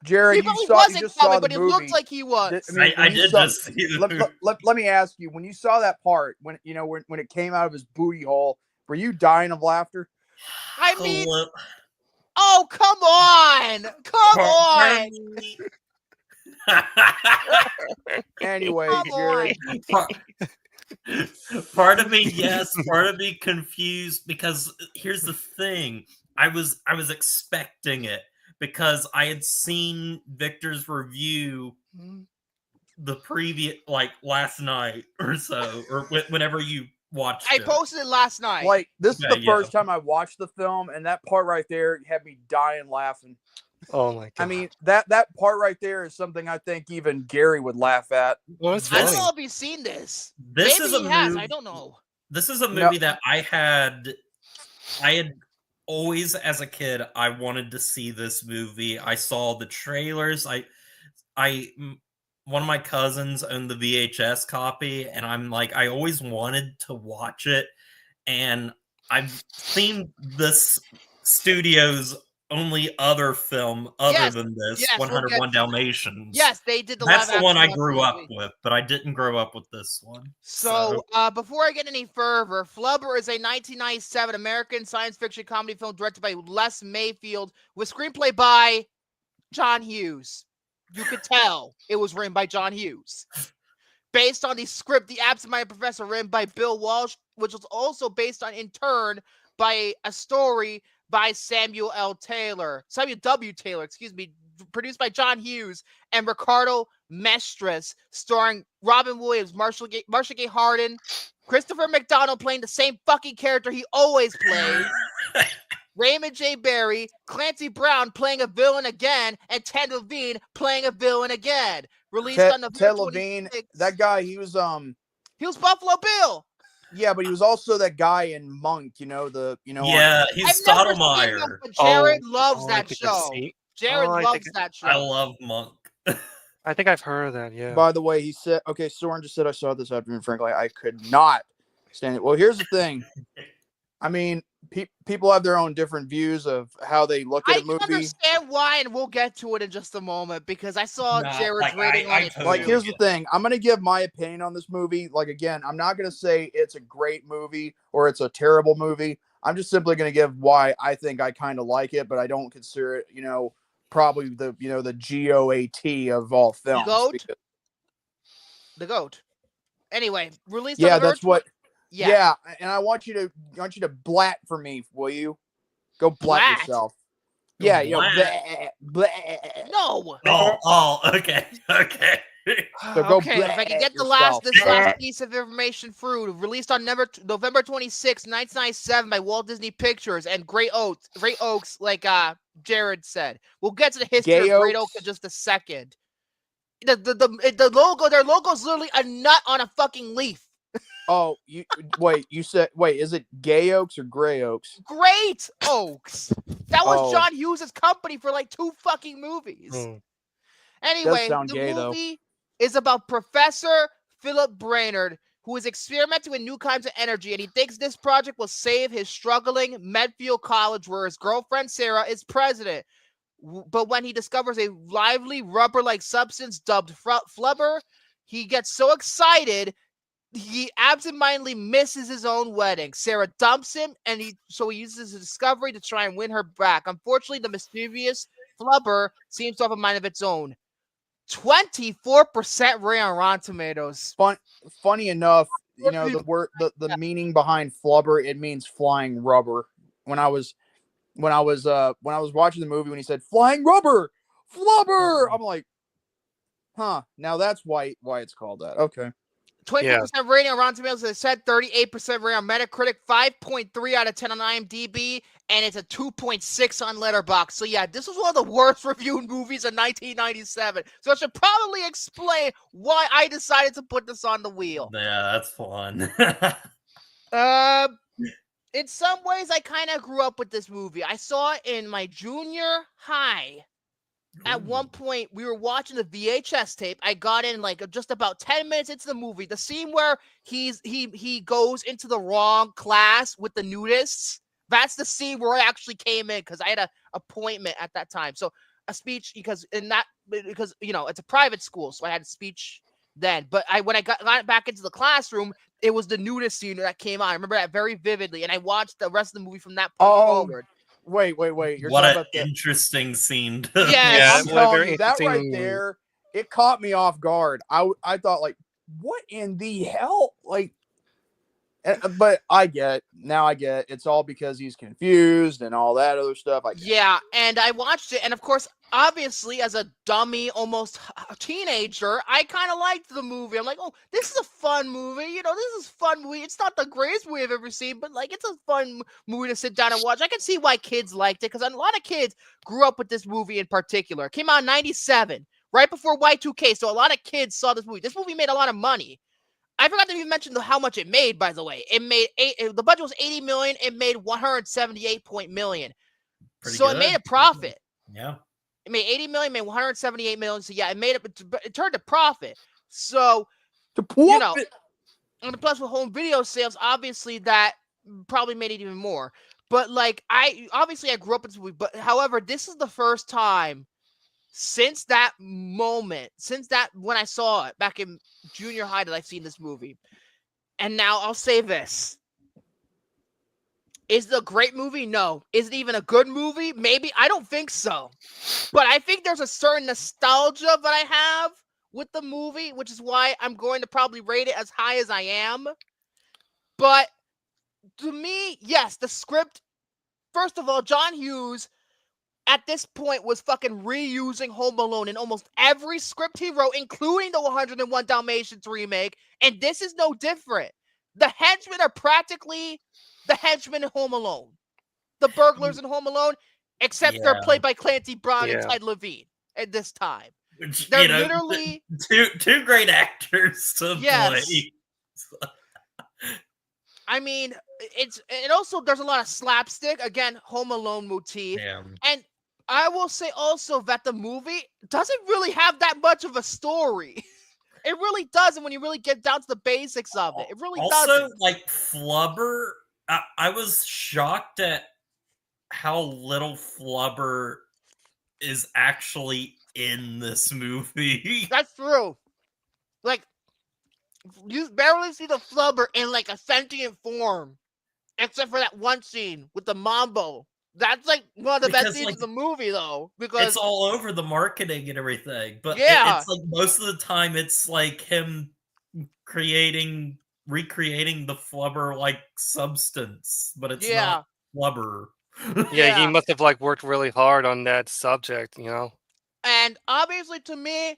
Jared, you just saw the but movie. It looked like he was. I did just see the let me ask you: when you saw that part, when when it came out of his booty hole, were you dying of laughter? I mean, oh come on, Anyway, come Jared. Part of me, yes. Part of me confused because here's the thing: I was expecting it because I had seen Victor's review the previous, last night or so, or whenever you watched it. I posted it last night. This is the first time I watched the film, and that part right there had me dying laughing. Oh my god! I mean that part right there is something I think even Gary would laugh at. Well, it's I don't know if he's seen this. This Maybe is a he has. movie. I don't know. This is a movie that I had always, as a kid, I wanted to see this movie. I saw the trailers. One of my cousins owned the VHS copy, and I'm like, I always wanted to watch it, and I've seen this studio's only other film other than this, 101 Dalmatians. Yes, they did the That's live the one I action grew movie. up with, but I didn't grow up with this one. So, before I get any further, Flubber is a 1997 American science fiction comedy film directed by Les Mayfield with screenplay by John Hughes. You could tell it was written by John Hughes. Based on the script, The Absent-Minded Professor, written by Bill Walsh, which was also based on, in turn, by a story by Samuel W. Taylor, produced by John Hughes and Ricardo Mestres, starring Robin Williams, Marcia Gay Harden, Christopher McDonald playing the same fucking character he always plays, Raymond J. Barry, Clancy Brown playing a villain again, and Ted Levine playing a villain again. Released on November Ted Levine, that guy, he was Buffalo Bill. Yeah, but he was also that guy in Monk, Yeah, he's Stottlemyre. Jared loves that show. Jared loves that show. I love Monk. I think I've heard of that. Yeah. By the way, he said, okay, Soren just said I saw it this afternoon. Frankly, I could not stand it. Well, here's the thing. I mean, people have their own different views of how they look at a movie. I understand why, and we'll get to it in just a moment, because I saw Jared's rating on it. Like, here's the thing. I'm going to give my opinion on this movie. Like, again, I'm not going to say it's a great movie or it's a terrible movie. I'm just simply going to give why I think I kind of like it, but I don't consider it, probably the GOAT of all films. The GOAT. Anyway, released. Yeah, on that's what. Yeah, and I want you to blat for me, will you? Go blat yourself. Yeah, Blat. Blah. No. Oh, okay. So go okay, if I can get this last piece of information through, released on November 26, 1997 by Walt Disney Pictures and Great Oaks, like Jared said. We'll get to the history of Great Oaks in just a second. The logo, their logo is literally a nut on a fucking leaf. Oh, you said, is it Gay Oaks or Gray Oaks? Great Oaks. That was John Hughes' company for like 2 fucking movies. Anyway, the movie is about Professor Philip Brainerd, who is experimenting with new kinds of energy, and he thinks this project will save his struggling Medfield College, where his girlfriend Sarah is president. But when he discovers a lively rubber-like substance dubbed Flubber, he gets so excited he absentmindedly misses his own wedding. Sarah dumps him, and he uses his discovery to try and win her back. Unfortunately, the mischievous Flubber seems to have a mind of its own. 24% rating on Rotten Tomatoes. Funny enough, the word, the meaning behind Flubber, it means flying rubber. When I was watching the movie, when he said flying rubber, Flubber, I'm like, huh. Now that's why it's called that. Okay. 24% rating on Rotten Tomatoes, as I said, 38% rating on Metacritic, 5.3 out of 10 on IMDb, and it's a 2.6 on Letterboxd. So yeah, this was one of the worst reviewed movies of 1997. So I should probably explain why I decided to put this on the wheel. Yeah, that's fun. In some ways, I kind of grew up with this movie. I saw it in my junior high. At one point, we were watching the VHS tape. I got in like just about 10 minutes into the movie. The scene where he goes into the wrong class with the nudists. That's the scene where I actually came in because I had an appointment at that time. So a speech because it's a private school, so I had a speech then. But when I got back into the classroom, it was the nudist scene that came on. I remember that very vividly, and I watched the rest of the movie from that point forward. Wait. You're what talking an about interesting scene. Yes. I'm telling you, that right there, it caught me off guard. I thought, like, what in the hell? Like, but I get it. It's all because he's confused and all that other stuff. Yeah, and I watched it, and of course, obviously, as a dummy, almost a teenager, I kind of liked the movie. I'm like, oh, this is a fun movie. This is a fun movie. It's not the greatest movie I've ever seen, but like, it's a fun movie to sit down and watch. I can see why kids liked it, because a lot of kids grew up with this movie in particular. It came out in 97, right before Y2K, so a lot of kids saw this movie. This movie made a lot of money. I forgot to even mention how much it made, by the way. It made the budget was $80 million. It made $178 million. Pretty so good. It made a profit. Yeah. It made $80 million, made $178 million. So yeah, it turned a profit. So and plus with home video sales, obviously that probably made it even more. But like I grew up with this movie, but however, this is the first time since that moment, when I saw it back in junior high, that I've seen this movie. And now I'll say this. Is it a great movie? No. Is it even a good movie? Maybe. I don't think so. But I think there's a certain nostalgia that I have with the movie, which is why I'm going to probably rate it as high as I am. But to me, yes, the script, first of all, John Hughes at this point was fucking reusing Home Alone in almost every script he wrote, including the 101 Dalmatians remake, and this is no different. The henchmen are practically the henchmen in Home Alone. The burglars in Home Alone, except they're played by Clancy Brown and Ted Levine at this time. They're literally two great actors to play. I mean, and also there's a lot of slapstick, again, Home Alone motif. Yeah. And I will say also that the movie doesn't really have that much of a story. It really doesn't when you really get down to the basics of it. It really doesn't. Like Flubber, I was shocked at how little Flubber is actually in this movie. That's true. Like, you barely see the Flubber in like a sentient form, except for that one scene with the Mambo. That's like one of the best scenes of the movie, though, because it's all over the marketing and everything. But yeah, it's like most of the time, it's like him recreating the Flubber like substance, but it's not Flubber. Yeah, he must have like worked really hard on that subject, you know. And obviously, to me,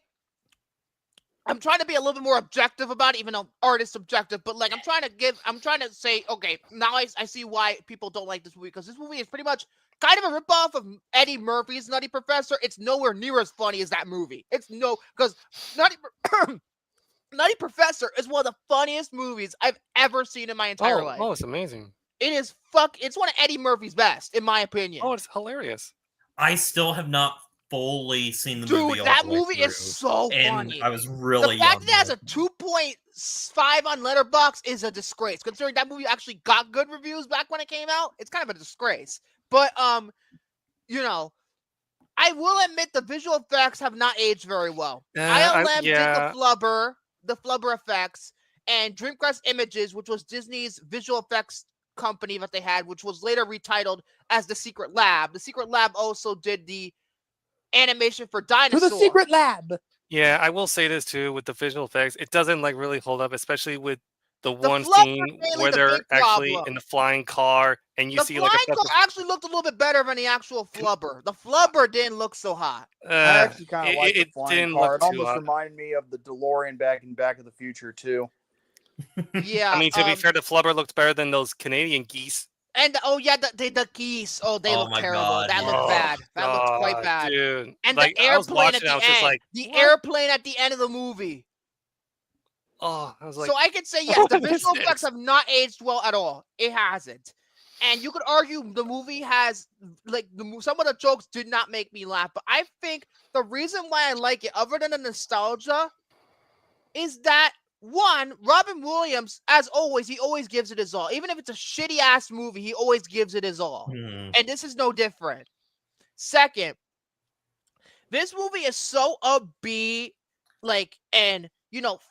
I'm trying to be a little bit more objective about it, even though art is subjective. But like, I'm trying to say, okay, now I see why people don't like this movie, because this movie is pretty much kind of a ripoff of Eddie Murphy's Nutty Professor. It's nowhere near as funny as that movie. Because Nutty Professor is one of the funniest movies I've ever seen in my entire life. Oh, it's amazing. It is it's one of Eddie Murphy's best, in my opinion. Oh, it's hilarious. I still have not fully seen the movie. Dude, that movie is so funny. I was really the fact that it has a 2.5 on Letterboxd is a disgrace, considering that movie actually got good reviews back when it came out. It's kind of a disgrace. But you know, I will admit the visual effects have not aged very well. ILM did the Flubber effects, and Dreamcast Images, which was Disney's visual effects company that they had, which was later retitled as The Secret Lab. The Secret Lab also did the animation for Dinosaur. To the Secret Lab. Yeah, I will say this too with the visual effects. It doesn't like really hold up, especially with the one scene where they're actually in the flying car and you see like the flying car actually looked a little bit better than the actual Flubber. The Flubber didn't look so hot. I actually kind of like the flying car. It almost hot. reminded me of the DeLorean back in Back of the Future too. Yeah. I mean, to be fair, the Flubber looked better than those Canadian geese. And the geese. Oh, they look terrible. God, that looked bad. That looked quite bad. Dude. And like, the airplane at the end. Like, the airplane at the end of the movie. Oh, I was like, so I could say yes, the visual effects have not aged well at all. It hasn't. And you could argue the movie has some of the jokes did not make me laugh, but I think the reason why I like it, other than the nostalgia, is that one, Robin Williams, as always, he always gives it his all. Even if it's a shitty ass movie, he always gives it his all. And this is no different. Second, this movie is so upbeat, and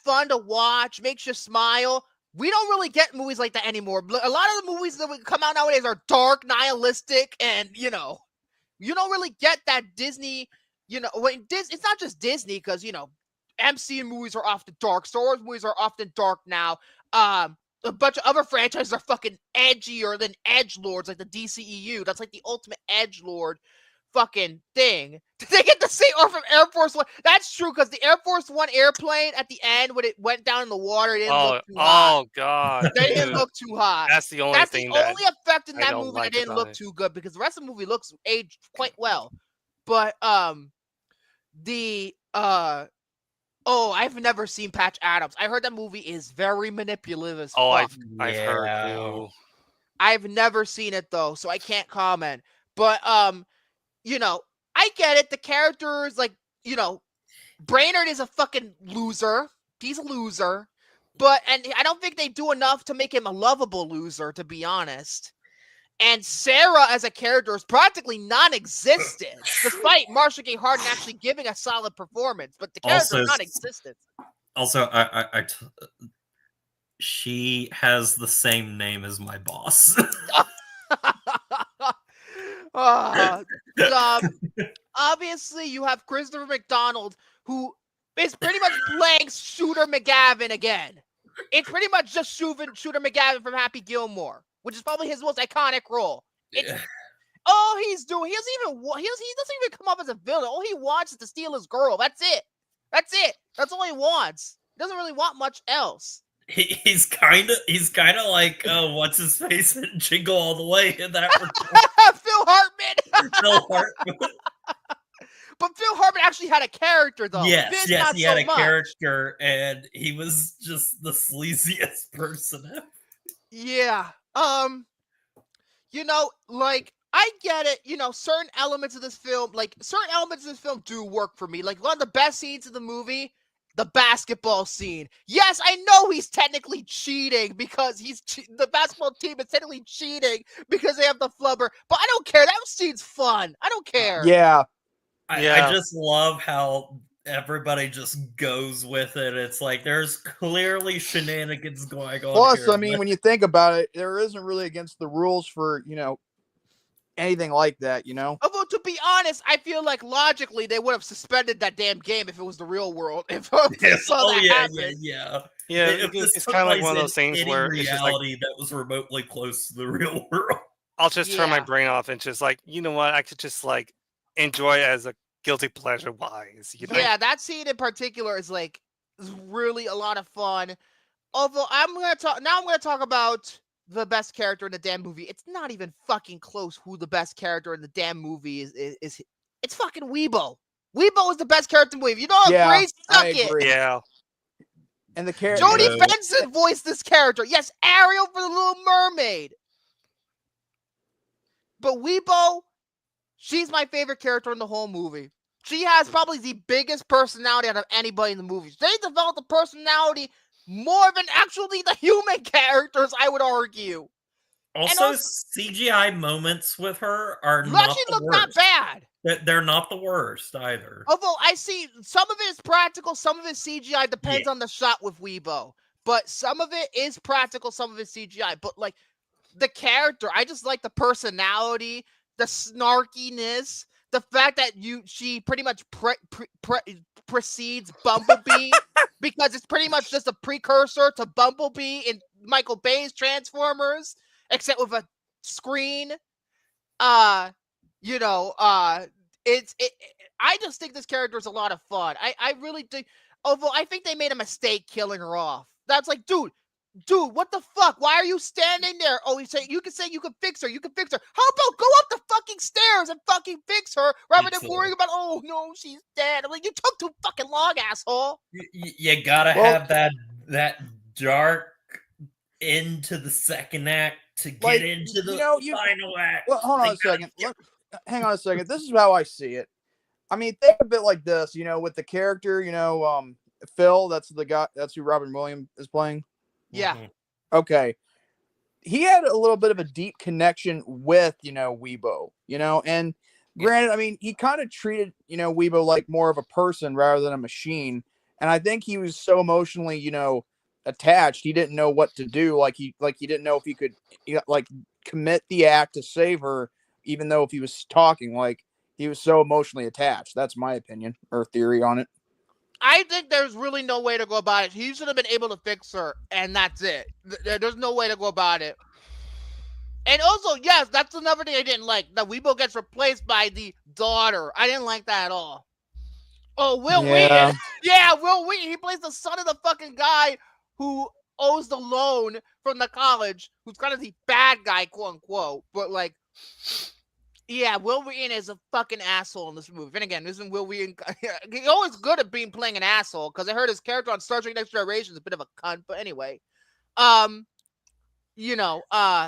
fun to watch, makes you smile. We don't really get movies like that anymore. A lot of the movies that come out nowadays are dark, nihilistic, and you don't really get that Disney. It's not just Disney, because MCU movies are often dark. Star Wars movies are often dark now. A bunch of other franchises are fucking edgier than edgelords, like the DCEU. That's like the ultimate edgelord fucking thing. Did they get the same or from Air Force One? That's true, because the Air Force One airplane at the end, when it went down in the water, it didn't look too hot. Oh god, they didn't look too hot. That's the only That's the only effect in that movie that didn't look too good, because the rest of the movie looks aged quite well. But I've never seen Patch Adams. I heard that movie is very manipulative as fuck. I've heard too. I've never seen it though, so I can't comment. But I get it. The characters, Brainerd is a fucking loser. He's a loser. And I don't think they do enough to make him a lovable loser, to be honest. And Sarah as a character is practically non-existent, despite Marsha Gay Harden actually giving a solid performance. But the character is non-existent. Also, she has the same name as my boss. Obviously, you have Christopher McDonald, who is pretty much playing Shooter McGavin again. It's pretty much just Shooter McGavin from Happy Gilmore, which is probably his most iconic role. All he's doing, he doesn't even come up as a villain. All he wants is to steal his girl. That's it. That's all he wants. He doesn't really want much else. He's kind of like what's his face in Jingle All the Way in that. Phil Hartman. But Phil Hartman actually had a character, though. Yes, he had a character, and he was just the sleaziest person ever. Yeah. I get it. Certain elements of this film, do work for me. Like, one of the best scenes of the movie, the basketball scene. Yes, I know he's technically cheating because the basketball team is technically cheating because they have the flubber, but I don't care. That scene's fun. I don't care. Yeah. I just love how everybody just goes with it. It's like there's clearly shenanigans going on. Plus, here, I mean, when you think about it, there isn't really against the rules for, anything like that, Although, to be honest, I feel like logically they would have suspended that damn game if it was the real world. If they saw that happen. Yeah. It's kind of like one of those things where it's just like that was remotely close to the real world. I'll just turn my brain off and just like, you know what? I could just like enjoy it as a guilty pleasure wise. Yeah, that scene in particular is really a lot of fun. Although I'm gonna talk about the best character in the damn movie. It's not even fucking close who the best character in the damn movie is. It's fucking Weebo. Weebo is the best character in the movie. You know how great suck it. Yeah. And the character. Jodie Benson voiced this character. Yes, Ariel for the Little Mermaid. But Weebo, she's my favorite character in the whole movie. She has probably the biggest personality out of anybody in the movie. They developed a personality more than actually the human characters, I would argue. Also, CGI moments with her are not bad. They're not the worst either. Although I see some of it is practical, some of it is CGI. Depends on the shot with Weebo. But some of it is practical, some of it is CGI. But the character, I just like the personality, the snarkiness, the fact that she pretty much precedes Bumblebee because it's pretty much just a precursor to Bumblebee in Michael Bay's Transformers, except with a screen. I just think this character is a lot of fun. I really think, although I think they made a mistake killing her off. That's like, dude, what the fuck? Why are you standing there? Oh, you can say you can fix her. You can fix her. How about go up the fucking stairs and fucking fix her rather than worrying about, oh no, she's dead. I'm like, you took too fucking long, asshole. You gotta have that dark into the second act to get into the final act. Well, hold on a second. Hang on a second. This is how I see it. I mean, think a bit like this, with the character, Phil, that's the guy, that's who Robin Williams is playing. Yeah. Okay. He had a little bit of a deep connection with, Weebo, and granted, I mean, he kind of treated, Weebo like more of a person rather than a machine. And I think he was so emotionally, attached. He didn't know what to do. Like he didn't know if he could commit the act to save her, even though if he was talking, he was so emotionally attached. That's my opinion or theory on it. I think there's really no way to go about it. He should have been able to fix her, and that's it. There's no way to go about it. And also, yes, that's another thing I didn't like. That Weebo gets replaced by the daughter. I didn't like that at all. Oh, Will Wheaton. Yeah, Will Wheaton. He plays the son of the fucking guy who owes the loan from the college, who's kind of the bad guy, quote unquote. But yeah, Will Wheaton is a fucking asshole in this movie. And again, isn't Will Wheaton? He's always good at playing an asshole, because I heard his character on Star Trek Next Generation is a bit of a cunt. But anyway, it's not.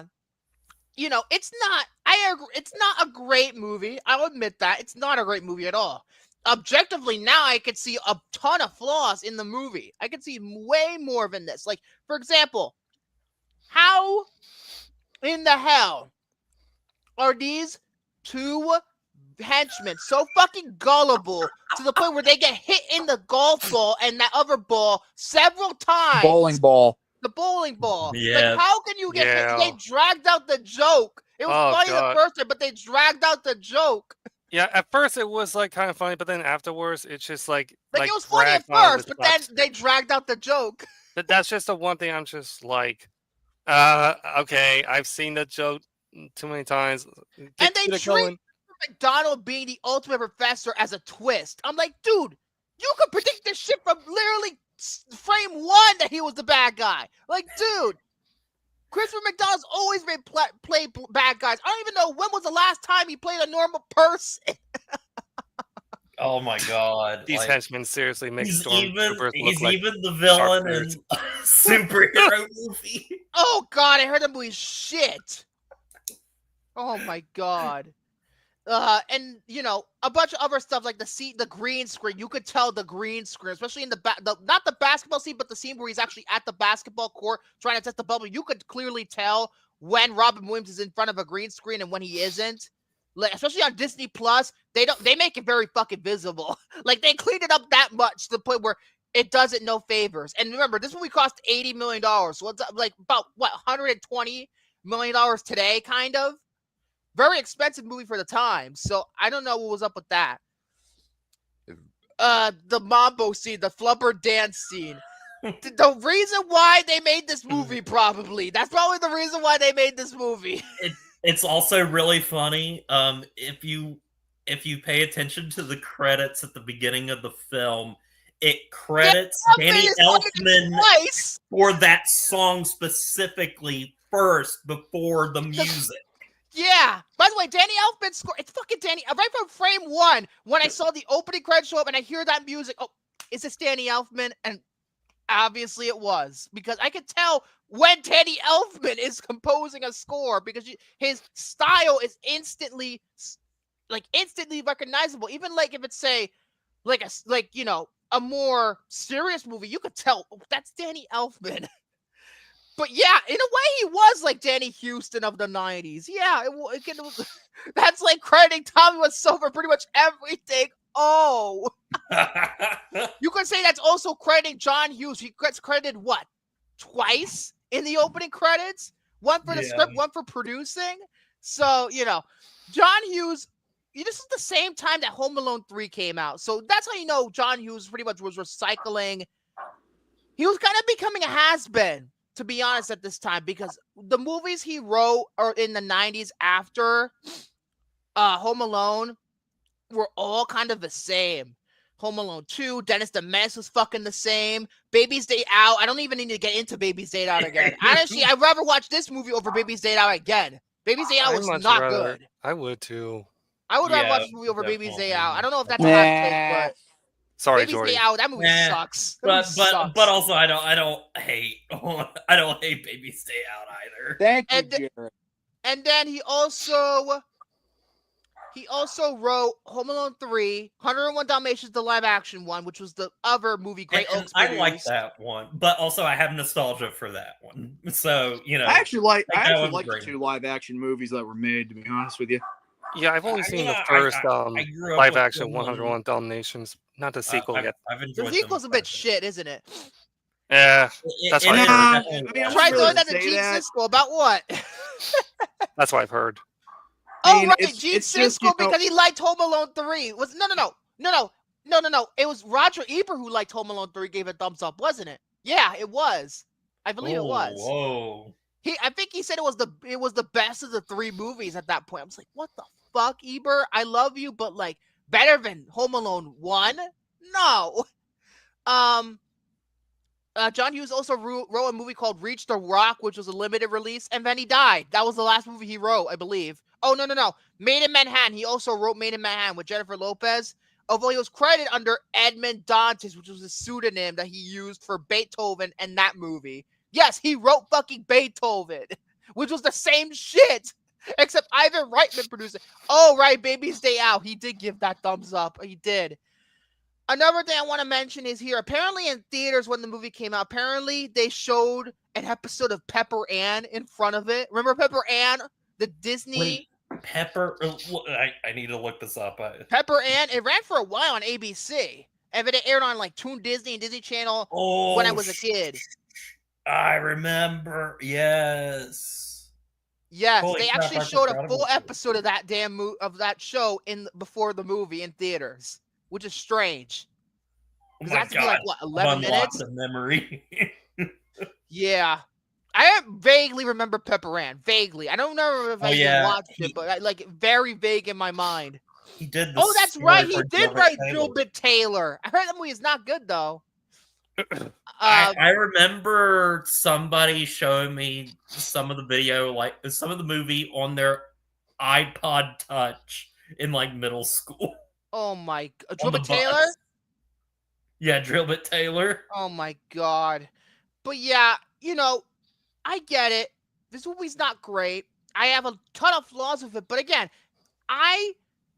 I agree. It's not a great movie. I'll admit that it's not a great movie at all. Objectively, now I could see a ton of flaws in the movie. I could see way more than this. Like, for example, how in the hell are these two henchmen so fucking gullible to the point where they get hit in the golf ball and that other ball several times? Bowling ball. The bowling ball. Yeah. How can you get hit? They dragged out the joke. It was funny the first time, but they dragged out the joke. Yeah, at first it was kind of funny, but then afterwards it's just like it was funny at first, but then they dragged out the joke. But that's just the one thing I'm just okay, I've seen the joke too many times. And they treat McDonald being the ultimate professor as a twist. I'm like, dude, you could predict this shit from literally frame one that he was the bad guy. Like, dude, Christopher McDonald's always been play bad guys. I don't even know when was the last time he played a normal person. Oh my god! These henchmen seriously make stormtroopers He's look even the villain in a superhero movie. Oh god, I heard that movie shit. Oh my god. And you know, a bunch of other stuff like the green screen. You could tell the green screen, especially in the not the basketball scene, but the scene where he's actually at the basketball court trying to test the bubble. You could clearly tell when Robin Williams is in front of a green screen and when he isn't. Like, especially on Disney Plus, they make it very fucking visible. Like they cleaned it up that much to the point where it does it no favors. And remember, this movie cost $80 million, so it's like about what $120 million today, kind of. Very expensive movie for the time, so I don't know what was up with that. The mambo scene, the flubber dance scene. The reason why they made this movie, that's probably the reason why they made this movie. It's also really funny. If you pay attention to the credits at the beginning of the film, it credits Danny Elfman for that song specifically first before the music. Yeah. By the way, Danny Elfman score. It's fucking Danny. Right from frame one, when I saw the opening credits show up and I hear that music, oh, is this Danny Elfman? And obviously it was, because I could tell when Danny Elfman is composing a score because his style is instantly recognizable. Even like if it's say a more serious movie, you could tell, oh, that's Danny Elfman. But yeah, in a way, he was like Danny Houston of the 90s. Yeah, that's like crediting Tommy Wiseau for pretty much everything. Oh. You could say that's also crediting John Hughes. He gets credited, what, twice in the opening credits? One for the script, one for producing. So, you know, John Hughes, this is the same time that Home Alone 3 came out. So that's how you know John Hughes pretty much was recycling. He was kind of becoming a has-been, to be honest, at this time, because the movies he wrote are in the 90s after Home Alone were all kind of the same. Home Alone 2, Dennis the Menace was fucking the same. Baby's Day Out, I don't even need to get into Baby's Day Out again. Honestly, I'd rather watch this movie over Baby's Day Out again. Baby's Day Out was not good. I would too. I would rather watch this movie over Baby's Day Out. I don't know if that's a hot take, but sorry, Baby's Jordy. Day Out, that movie sucks. But also I don't hate Baby's Day Out either. Thank you, Jared. And then he also wrote Home Alone 3, 101 Dalmatians, the live action one, which was the other movie Great Oaks produced. I like that one, but also I have nostalgia for that one. So, you know, I actually like the two live action movies that were made, to be honest with you. Yeah, I've only seen the first live action 101 Dalmatians, not the sequel yet. The sequel's a bit shit, isn't it? Yeah, that's what I've heard. Try throwing that to Gene Siskel about what? That's what I've heard. Oh, right, Gene Siskel, because he liked Home Alone 3. No. It was Roger Ebert who liked Home Alone 3, gave it a thumbs up, wasn't it? Yeah, it was. I believe it was. Whoa. I think he said it was the best of the three movies at that point. I was like, what the fuck, Ebert? I love you, but like better than Home Alone 1? No. John Hughes also wrote a movie called Reach the Rock, which was a limited release, and then he died. That was the last movie he wrote, I believe. Oh, no. Made in Manhattan. He also wrote Made in Manhattan with Jennifer Lopez, although he was credited under Edmond Dantes, which was a pseudonym that he used for Beethoven and that movie. Yes, he wrote fucking Beethoven, which was the same shit, except Ivan Reitman produced it. Oh, right, Baby's Day Out. He did give that thumbs up. He did. Another thing I want to mention is here, apparently in theaters when the movie came out, apparently they showed an episode of Pepper Ann in front of it. Remember Pepper Ann? The Disney... Wait, Pepper... I need to look this up. Pepper Ann, it ran for a while on ABC. And then it aired on like Toon Disney and Disney Channel when I was a kid. I remember, yes. Yes, they actually showed a full episode of that of that show before the movie in theaters, which is strange. Because that's like what, 11 minutes? Of memory. Yeah, I vaguely remember Pepper Ann. Vaguely, I don't know if I watched it, but like very vague in my mind. He did. Oh, that's right. He did write Drillbit Taylor. I heard that movie is not good though. I remember somebody showing me some of the video, like some of the movie on their iPod Touch in like middle school. Oh my god, Drillbit Taylor? Yeah, Drillbit Taylor. Oh my god. But yeah, you know, I get it. This movie's not great. I have a ton of flaws with it, but again,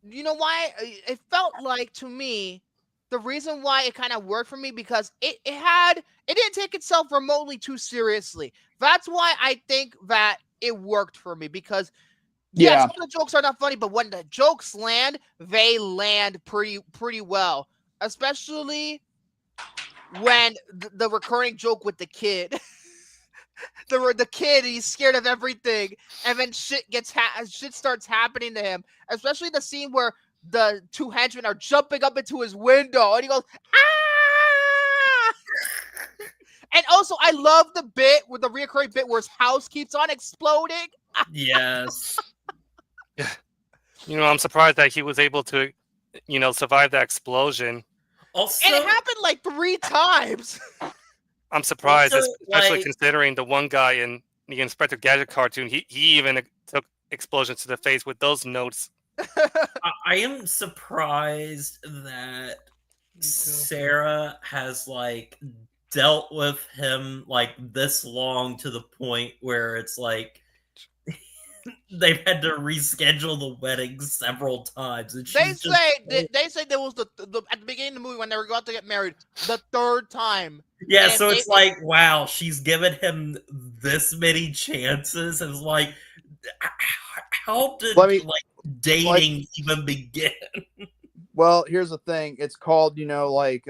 you know why it felt like to me, the reason why it kind of worked for me because it didn't take itself remotely too seriously. That's why I think that it worked for me because yes, some of the jokes are not funny, but when the jokes land, they land pretty well, especially when the recurring joke with the kid. The kid, he's scared of everything, and then shit starts happening to him. Especially the scene where the two henchmen are jumping up into his window, and he goes, "Ah!" And also, I love the bit with the reoccurring bit where his house keeps on exploding. Yes. You know, I'm surprised that he was able to, survive that explosion. Also, and it happened like 3 times. I'm surprised, Also, especially like- considering the one guy in the Inspector Gadget cartoon, he even took explosions to the face with those notes. I am surprised that Sarah has like dealt with him like this long to the point where it's like they've had to reschedule the wedding several times, and They she's just say there was the at the beginning of the movie when they were about to get married, the 3rd time. yeah. And So it's like, wow, she's given him this many chances, and it's like, how did dating even begin? Well, here's the thing. It's called, like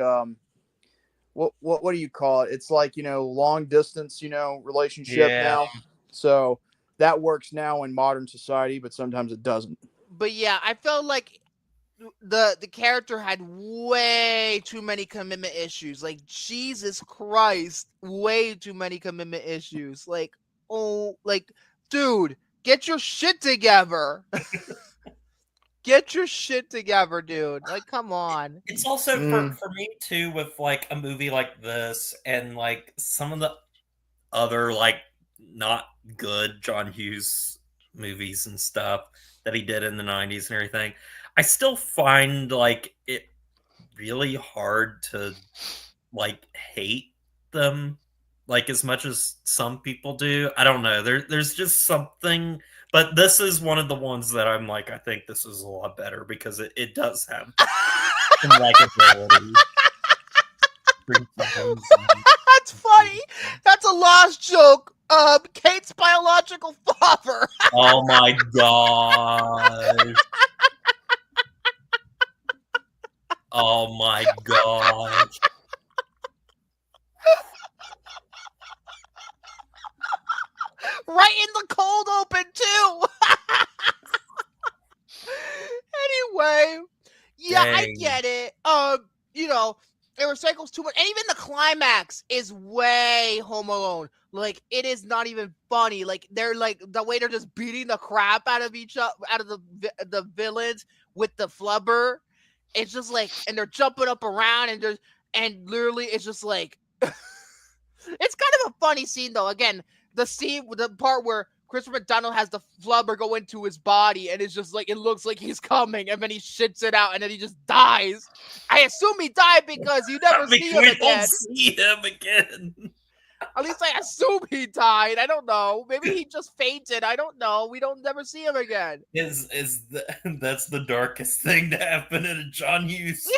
what do you call it? It's like, long distance, relationship now. So that works now in modern society, but sometimes it doesn't. But yeah, I felt like the character had way too many commitment issues. Like, Jesus Christ, way too many commitment issues. Like, dude, get your shit together. Get your shit together, dude. Like, come on. It's also for me too, with like a movie like this and like some of the other like not good John Hughes movies and stuff that he did in the 90s and everything. I still find like it really hard to like hate them like as much as some people do. I don't know. There's just something, but this is one of the ones that I'm like, I think this is a lot better because it does have some likability. That's funny. That's a lost joke. Kate's biological father. Oh my god. Oh my god. Right in the cold open too. Anyway, yeah, Dang. I get it. It recycles too much, and even the climax is way Home Alone. Like, it is not even funny. Like, they're like the way they're just beating the crap out of the villains with the flubber. It's just like, and they're jumping up around, and literally, it's just like, it's kind of a funny scene though. Again, the part where Christopher McDonald has the flubber go into his body, and it's just like, it looks like he's coming, and then he shits it out, and then he just dies. I assume he died because you never see him again. We don't see him again. At least I assume he died. I don't know. Maybe he just fainted. I don't know. We don't never see him again. That's the darkest thing to happen in a John Hughes.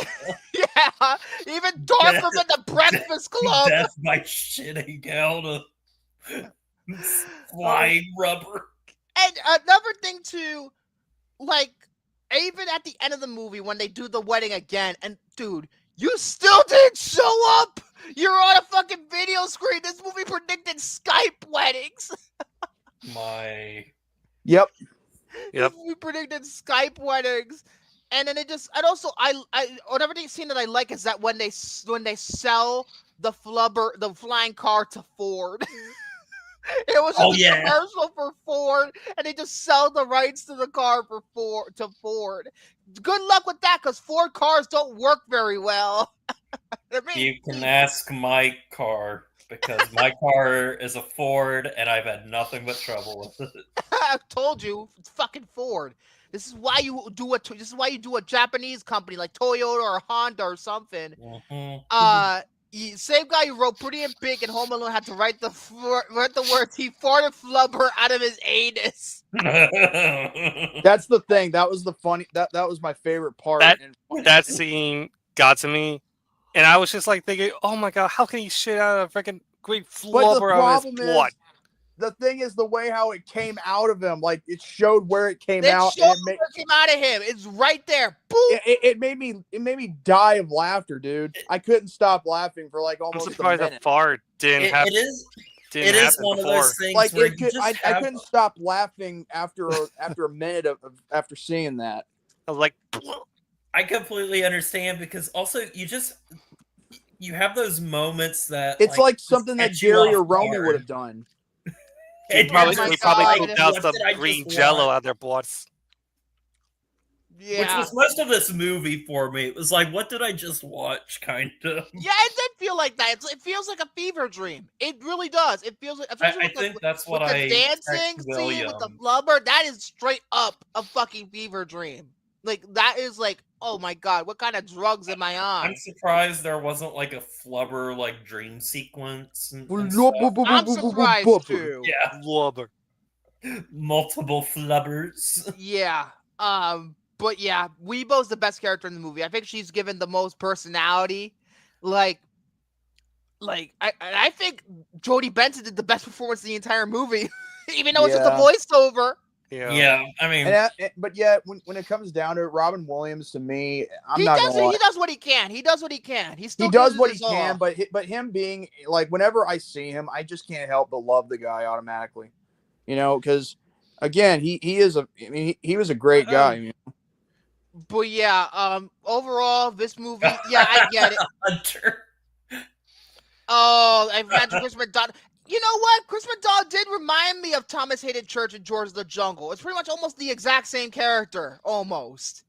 Yeah, even darker than the Breakfast Club. Death by shitting out of flying rubber. And another thing too, like, even at the end of the movie when they do the wedding again, and dude, you still didn't show up. You're on a fucking video screen. This movie predicted Skype weddings. Yep. This movie predicted Skype weddings, and then another scene that I like is that when they sell the flubber, the flying car to Ford. It was a commercial for Ford, and they just sell the rights to the car to Ford. Good luck with that, because Ford cars don't work very well. You can ask my car, because my car is a Ford, and I've had nothing but trouble with it. I told you, it's fucking Ford. This is why you do a Japanese company like Toyota or Honda or something. Mm-hmm. Same guy who wrote Pretty in Pink and Home Alone had to write the words he farted flubber out of his anus. That's the thing. That was the funny. That was my favorite part. That scene got to me, and I was just like thinking, "Oh my god, how can he shit out of a freaking great flubber out of his blood?" The thing is the way how it came out of him. Like it showed where it came out. Where it came out of him. It's right there. Boom. It made me die of laughter, dude. I couldn't stop laughing for like almost I'm surprised a minute. a fart didn't happen. It is one of those things like where I couldn't stop laughing after a minute after seeing that. I was like, I completely understand because also you have those moments that it's like something that catch you Gary off or Romy guard. would have done. He probably God. pooped out some What did I green just jello watch? out their butts. Yeah. Which was most of this movie for me. It was like, what did I just watch? Kind of. Yeah, it did feel like that. It feels like a fever dream. It really does. It feels like. I think that's what with I the dancing text scene with the William. flubber. That is straight up a fucking fever dream. Like that is like, oh my god, what kind of drugs am I on? I'm surprised there wasn't like a flubber like dream sequence. And I'm stuff. surprised too. Yeah, Flubber. multiple flubbers. Yeah. But yeah, Weebo's the best character in the movie. I think she's given the most personality. I think Jordy Benson did the best performance in the entire movie, even though it's just a voiceover. Yeah, I mean, but yet when it comes down to it, Robin Williams to me, He does what he can. He does what he can. He does what he can, but him being like, whenever I see him, I just can't help but love the guy automatically. You know, because again, he was a great guy. You know? But yeah, overall, this movie, yeah, I get it. Hunter. Oh, I imagine Chris McDonald. You know what? Chris McDonald did remind me of Thomas Hayden Church and George of the Jungle. It's pretty much almost the exact same character, almost.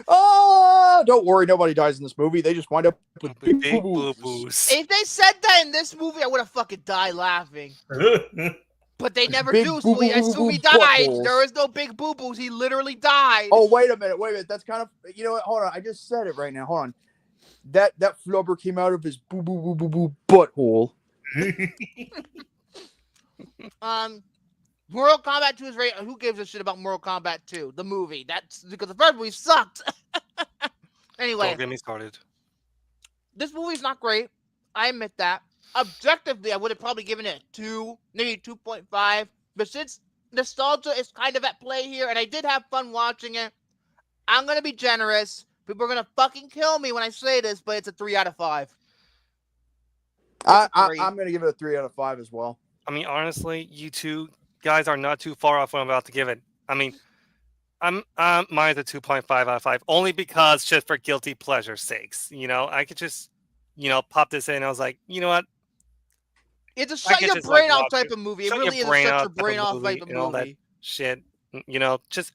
Oh, don't worry, nobody dies in this movie. They just wind up with big boo-boos. If they said that in this movie, I would have fucking died laughing. But they never Big do, so I assume he died. buttholes. There is no big boo-boos. He literally died. Oh, wait a minute. That's kind of, you know what? Hold on. I just said it right now. Hold on. That flubber came out of his boo butthole. Mortal Kombat 2 is rated. Who gives a shit about Mortal Kombat 2? The movie. That's because the first movie sucked. Anyway. Don't get me started. This movie's not great. I admit that. Objectively, I would have probably given it a 2, maybe 2.5. But since nostalgia is kind of at play here, and I did have fun watching it, I'm going to be generous. People are going to fucking kill me when I say this, but it's a 3 out of 5. I'm going to give it a 3 out of 5 as well. I mean, honestly, you two guys are not too far off what I'm about to give it. I mean, I'm mine's a 2.5 out of 5, only because just for guilty pleasure sakes. You know, I could just, pop this in. And I was like, you know what? It's a shut your brain off type of movie. It really is a shut your brain off type of and all that movie. shit. Just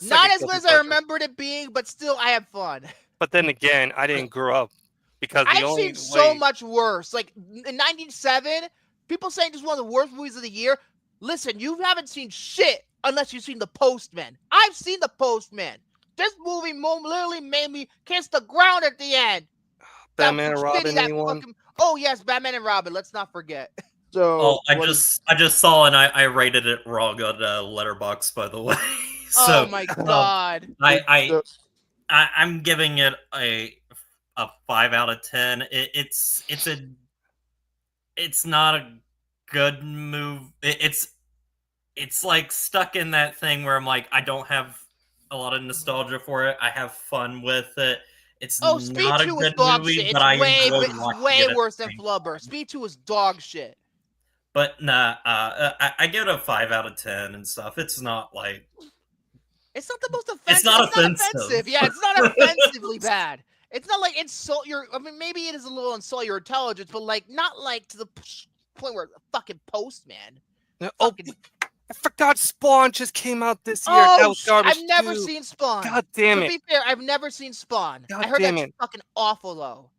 not as good as I remembered it being, but still, I have fun. But then again, I didn't grow up because I've seen so much worse. Like in '97, people saying this is one of the worst movies of the year. Listen, you haven't seen shit unless you've seen The Postman. I've seen The Postman. This movie literally made me kiss the ground at the end. Batman and Robin, anyone? Oh yes, Batman and Robin. Let's not forget. So I just saw and I rated it wrong on Letterboxd, by the way. So, oh my god! I'm giving it a 5 out of 10. It's not a good move. It's like stuck in that thing where I'm like, I don't have a lot of nostalgia for it. I have fun with it. It's Speed not 2 a is good dog movie, shit. but I It's way worse than Flubber. Speed 2 is dog shit. But nah, I give it a 5 out of 10 and stuff. It's not like it's not the most offensive. It's not offensive. Yeah, it's not offensively bad. It's not like insult your. I mean, maybe it is a little insult your intelligence, but like not like to the point where fucking Postman. I forgot Spawn just came out this year. Oh, that was garbage. I've never seen Spawn. God damn it! To be fair, I've never seen Spawn. God I heard damn that's it. fucking awful though.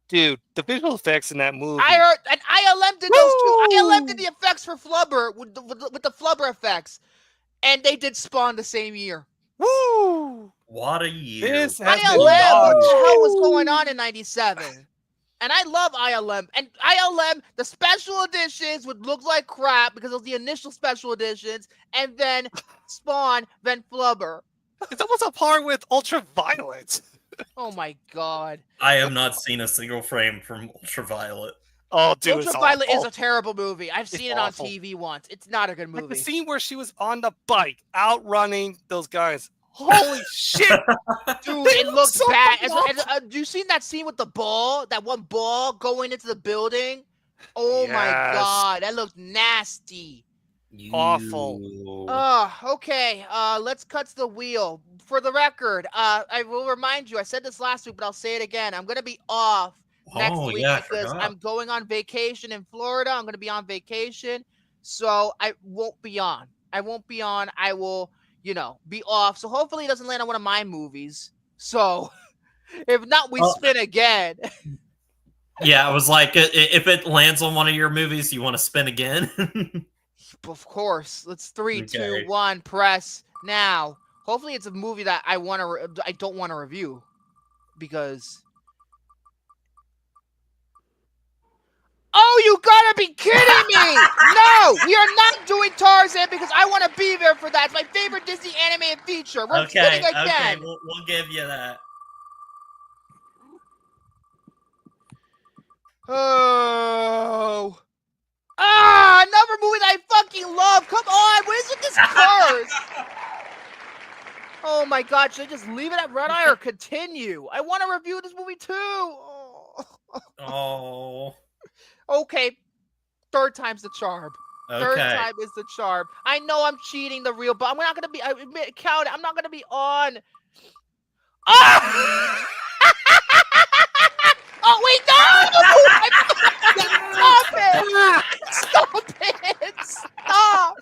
Dude, the visual effects in that movie. I heard, and ILM did those too. ILM did the effects for Flubber with the Flubber effects, and they did Spawn the same year. Woo! What a year! This has ILM, what the hell was going on in '97? And I love ILM. And ILM, the special editions would look like crap because of the initial special editions, and then Spawn, then Flubber. It's almost a par with Ultraviolet. Oh my god. I have not seen a single frame from Ultraviolet. Oh, dude, Ultraviolet it's is a terrible movie. I've seen it awful. on TV once. It's not a good movie. Like the scene where she was on the bike, outrunning those guys. Holy shit! Dude, it looks so bad. awful. You seen that scene with the ball? That one ball going into the building? Oh my god, that looked nasty. Awful. Okay. Let's cut to the wheel. For the record, I will remind you, I said this last week, but I'll say it again. I'm gonna be off next week because I'm going on vacation in Florida. I'm gonna be on vacation, so I won't be on. I will, be off. So hopefully it doesn't land on one of my movies. So if not, we spin again. Yeah, I was like, if it lands on one of your movies, you want to spin again? Of course. Let's 3, Okay. 2, 1, press now. Hopefully it's a movie that I don't want to review because. Oh, you gotta be kidding me! No, we are not doing Tarzan because I want to be there for that. It's my favorite Disney animated feature. We're spinning again. Okay, we'll give you that. Oh. Another movie that I fucking love. Come on, what is with this Cars? Oh my god, should I just leave it at Red Eye or continue? I want to review this movie too. Oh. Okay, third time's the charm. Okay. Third time is the charm. I know I'm cheating the real, but I'm not gonna be. Count it. I'm not gonna be on. Oh! Oh wait, no! Stop it! Stop it! Stop!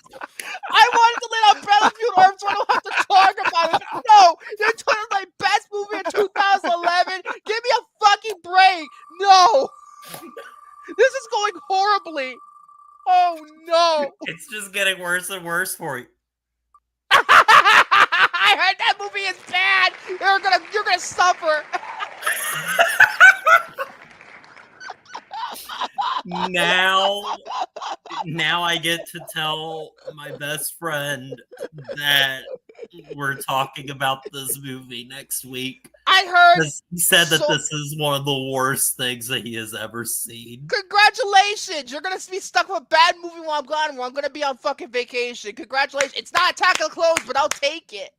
I wanted to land on Battlefield Earth so I don't have to talk about it. No, you're talking my best movie in 2011. Give me a fucking break. No, this is going horribly. Oh no! It's just getting worse and worse for you. I heard that movie is bad. You're gonna suffer. Now I get to tell my best friend that we're talking about this movie next week. I heard he said that this is one of the worst things that he has ever seen. Congratulations! You're gonna be stuck with a bad movie while I'm gone. Where I'm gonna be on fucking vacation. Congratulations! It's not Attack of the Clones, but I'll take it.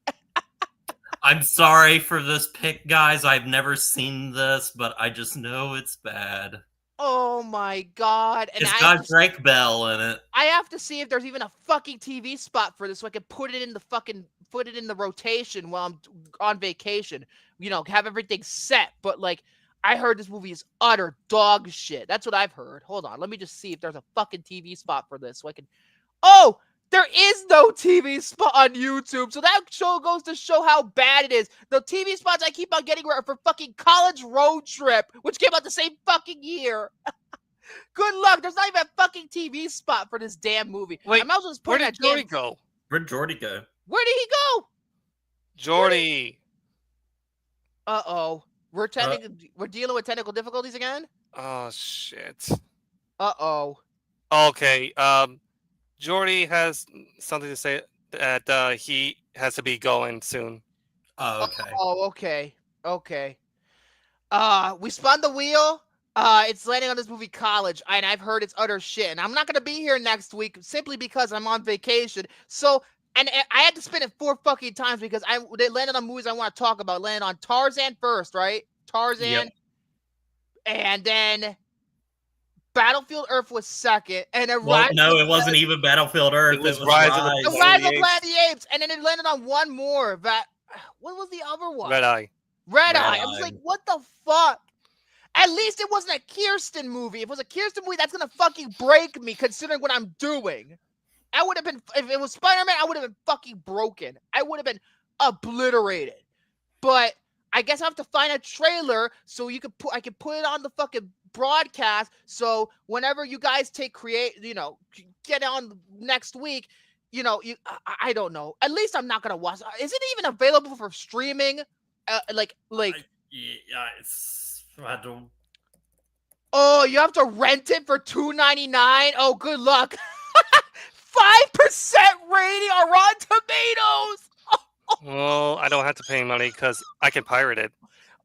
I'm sorry for this pick, guys. I've never seen this, but I just know it's bad. Oh my god! And it's got Drake Bell in it. I have to see if there's even a fucking TV spot for this, so I can put it in the rotation while I'm on vacation. Have everything set. But I heard this movie is utter dog shit. That's what I've heard. Hold on, let me just see if there's a fucking TV spot for this, so I can. Oh, there is no TV spot on YouTube, so that show goes to show how bad it is. The TV spots I keep on getting are for fucking College Road Trip, which came out the same fucking year. Good luck. There's not even a fucking TV spot for this damn movie. Wait, I might as well just put where did Jordy go? Where'd Jordy go? Where did he go? Jordy. Uh-oh. We're dealing with technical difficulties again? Oh, shit. Uh-oh. Okay, Jordy has something to say that he has to be going soon. Oh, okay. Oh, okay. We spun the wheel. It's landing on this movie College, and I've heard it's utter shit. And I'm not gonna be here next week simply because I'm on vacation. So, and I had to spin it 4 fucking times because they landed on movies I want to talk about. Landed on Tarzan first, right? Tarzan, yep. And then Battlefield Earth was second, and then it wasn't even Battlefield Earth. It was Rise of the Planet of the Apes, and then it landed on one more. What was the other one? Red Eye. Red Eye. I was like, what the fuck? At least it wasn't a Kirsten movie. If it was a Kirsten movie, that's gonna fucking break me, considering what I'm doing. I would have been, if it was Spider-Man, I would have been fucking broken. I would have been obliterated. But I guess I have to find a trailer so I can put it on the fucking broadcast. So whenever you guys get on next week, I don't know. At least I'm not gonna watch. Is it even available for streaming? Yeah, I don't. Oh, you have to rent it for $2.99? Oh, good luck. 5% rating on Rotten Tomatoes. Well, I don't have to pay money because I can pirate it.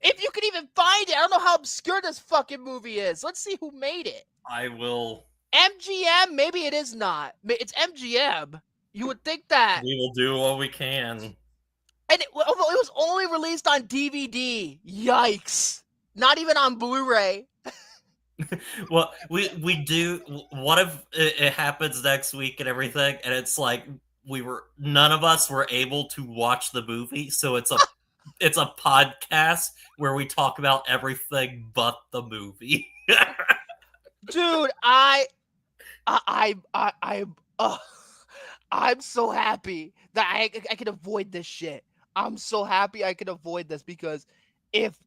If you can even find it, I don't know how obscure this fucking movie is. Let's see who made it. I will. MGM? Maybe it is not. It's MGM. You would think that. We will do what we can. And it was only released on DVD. Yikes. Not even on Blu-ray. Well, we do. What if it happens next week and everything, and it's like none of us were able to watch the movie, so it's a podcast where we talk about everything but the movie. Dude, I'm so happy that I can avoid this shit. I'm so happy I can avoid this because if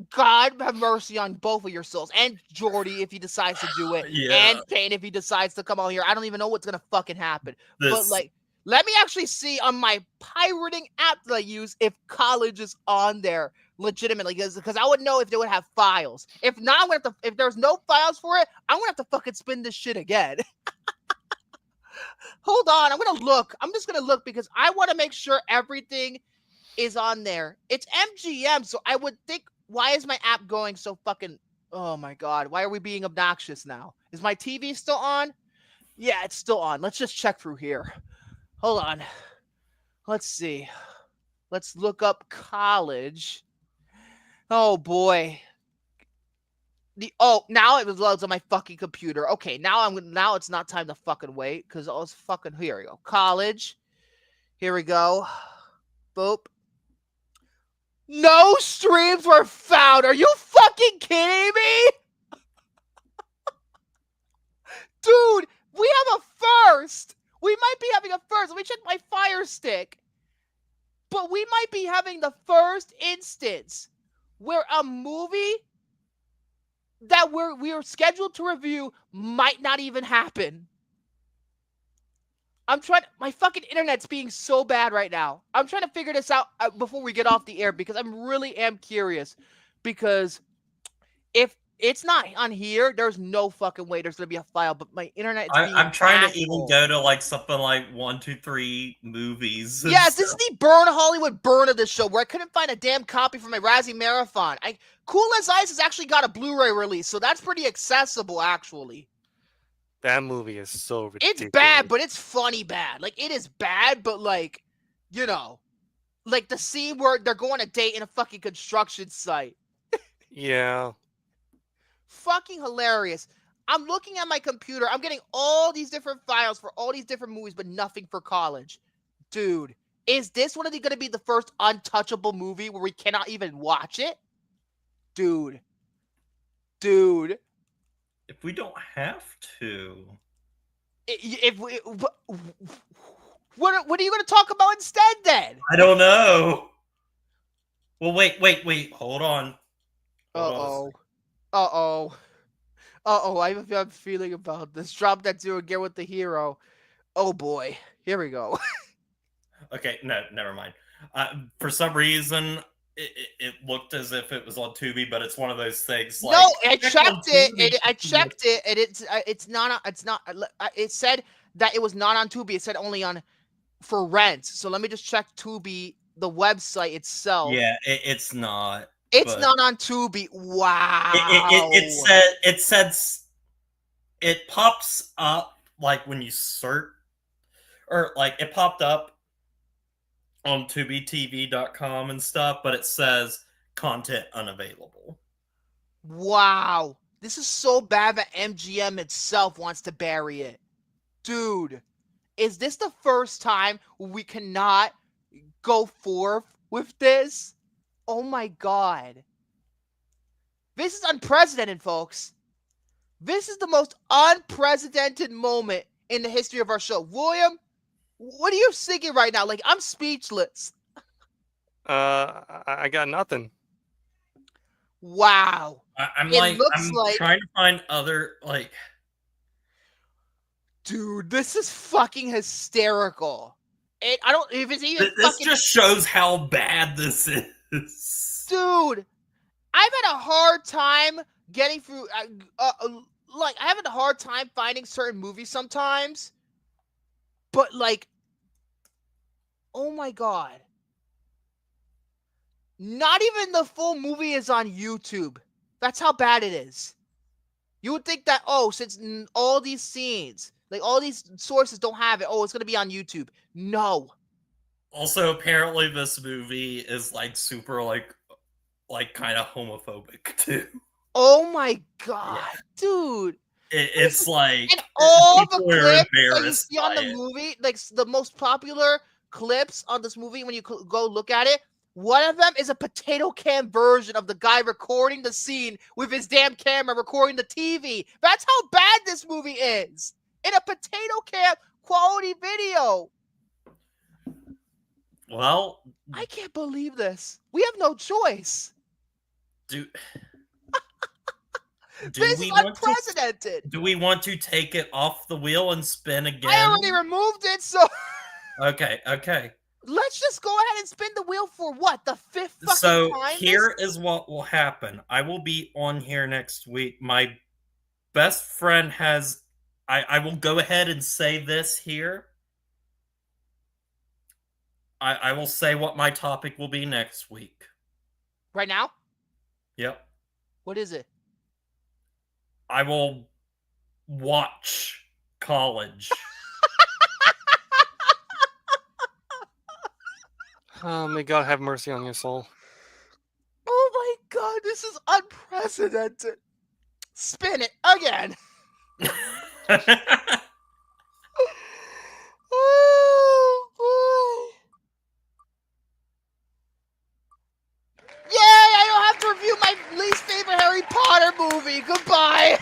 God have mercy on both of your souls, and Jordy if he decides to do it, and Kane if he decides to come out here. I don't even know what's gonna fucking happen. But like, let me actually see on my pirating app that I use if college is on there legitimately, because I would know if they would have files. If not, I'm gonna have to, if there's no files for it, I'm gonna have to fucking spin this shit again. Hold on, I'm gonna look. I'm just gonna look because I want to make sure everything is on there. It's MGM, so I would think. Why is my app going so fucking... Oh, my God. Why are we being obnoxious now? Is my TV still on? Yeah, it's still on. Let's just check through here. Hold on. Let's see. Let's look up college. Oh, boy. Now it loads on my fucking computer. Okay, now it's not time to fucking wait because I was fucking... Here we go. College. Here we go. Boop. No streams were found. Are you fucking kidding me? Dude, we have a first. We might be having a first. Let me check my Fire Stick. But we might be having the first instance where a movie that we are scheduled to review might not even happen. My fucking internet's being so bad right now. I'm trying to figure this out before we get off the air because I'm really curious. Because if it's not on here, there's no fucking way there's going to be a file, but my internet's being I'm trying asshole. to even go to like something like 1-2-3 movies. Yes, this is the Burn Hollywood burn of this show where I couldn't find a damn copy for my Razzie Marathon. Cool as Ice has actually got a Blu-ray release, so that's pretty accessible actually. That movie is so ridiculous. It's bad, but it's funny bad. Like, it is bad, but like, you know, like the scene where they're going on a date in a fucking construction site. Yeah. Fucking hilarious. I'm looking at my computer. I'm getting all these different files for all these different movies, but nothing for college. Dude, is this going to be the first untouchable movie where we cannot even watch it? Dude. If we don't have to. What are you going to talk about instead then? I don't know. Well, wait. Hold on. Uh-oh. I have a feeling about this. Drop that 2 again with the hero. Oh, boy. Here we go. Okay, no, never mind. For some reason, it looked as if it was on Tubi, but it's one of those things. Like, no, I checked it. I checked it, and it's not. It's not. It said that it was not on Tubi. It said only on for rent. So let me just check Tubi, the website itself. Yeah, it's not. It's not on Tubi. Wow. It says it pops up like when you search, or like it popped up on TubiTV.com and stuff, but it says content unavailable. Wow. This is so bad that MGM itself wants to bury it. Dude, is this the first time we cannot go forth with this? Oh my God. This is unprecedented, folks. This is the most unprecedented moment in the history of our show. William, what are you thinking right now? Like, I'm speechless. I got nothing. Wow. I'm like trying to find other, like... Dude, this is fucking hysterical. I don't, if it's even This just shows how bad this is. Dude, I've had a hard time getting through. Like I have a hard time finding certain movies sometimes, but like, oh my god, not even the full movie is on YouTube. That's how bad it is. You would think that since all these scenes, like all these sources don't have it, it's gonna be on YouTube. No. Also, apparently, this movie is like super like kind of homophobic too. Oh my god, dude! It's like and all the people are clips that you embarrassed see on by the it. movie, like the most popular clips on this movie, when you go look at it, one of them is a potato can version of the guy recording the scene with his damn camera recording the TV. That's how bad this movie is. In a potato can quality video. Well, I can't believe this. We have no choice. Do This is unprecedented. Do we want to take it off the wheel and spin again? I already removed it, so Okay. let's just go ahead and spin the wheel for what? The fifth fucking time? Here is what will happen. I will be on here next week. My best friend has... I will go ahead and say this here. I will say what my topic will be next week. Right now? Yep. What is it? I will watch College. Oh, may God have mercy on your soul. Oh my god, this is unprecedented. Spin it again. Oh boy. Yay, I don't have to review my least favorite Harry Potter movie. Goodbye.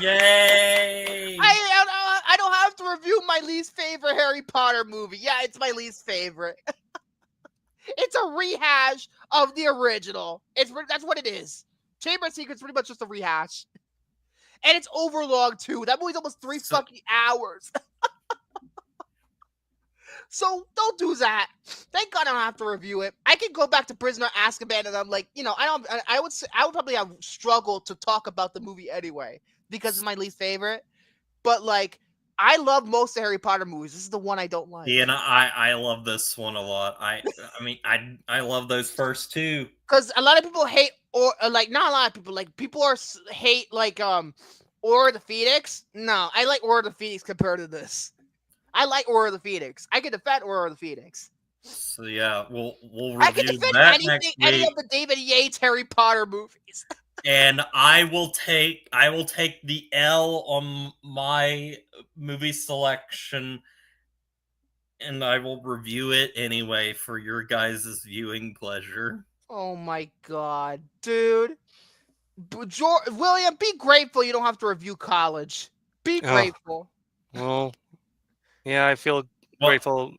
Yay! I don't have to review my least favorite Harry Potter movie. Yeah, it's my least favorite. It's a rehash of the original. That's what it is. Chamber of Secrets pretty much just a rehash. And it's overlong too. That movie's almost 3 fucking hours. So don't do that. Thank God I don't have to review it. I can go back to Prisoner of Azkaban and I'm like, I would probably have struggled to talk about the movie anyway because it's my least favorite. But like, I love most of Harry Potter movies. This is the one I don't like. Yeah, and I love this one a lot. I mean, I love those first two. Because a lot of people hate, or like not a lot of people, like people hate like Order of the Phoenix. No, I like Order of the Phoenix compared to this. I like Order of the Phoenix. I can defend Order of the Phoenix. So yeah, we'll review I can defend that next week. any of the David Yates Harry Potter movies. And I will take the L on my movie selection, and I will review it anyway for your guys' viewing pleasure. Oh my god, dude. William, be grateful you don't have to review College. Be grateful. Well, yeah, I feel grateful.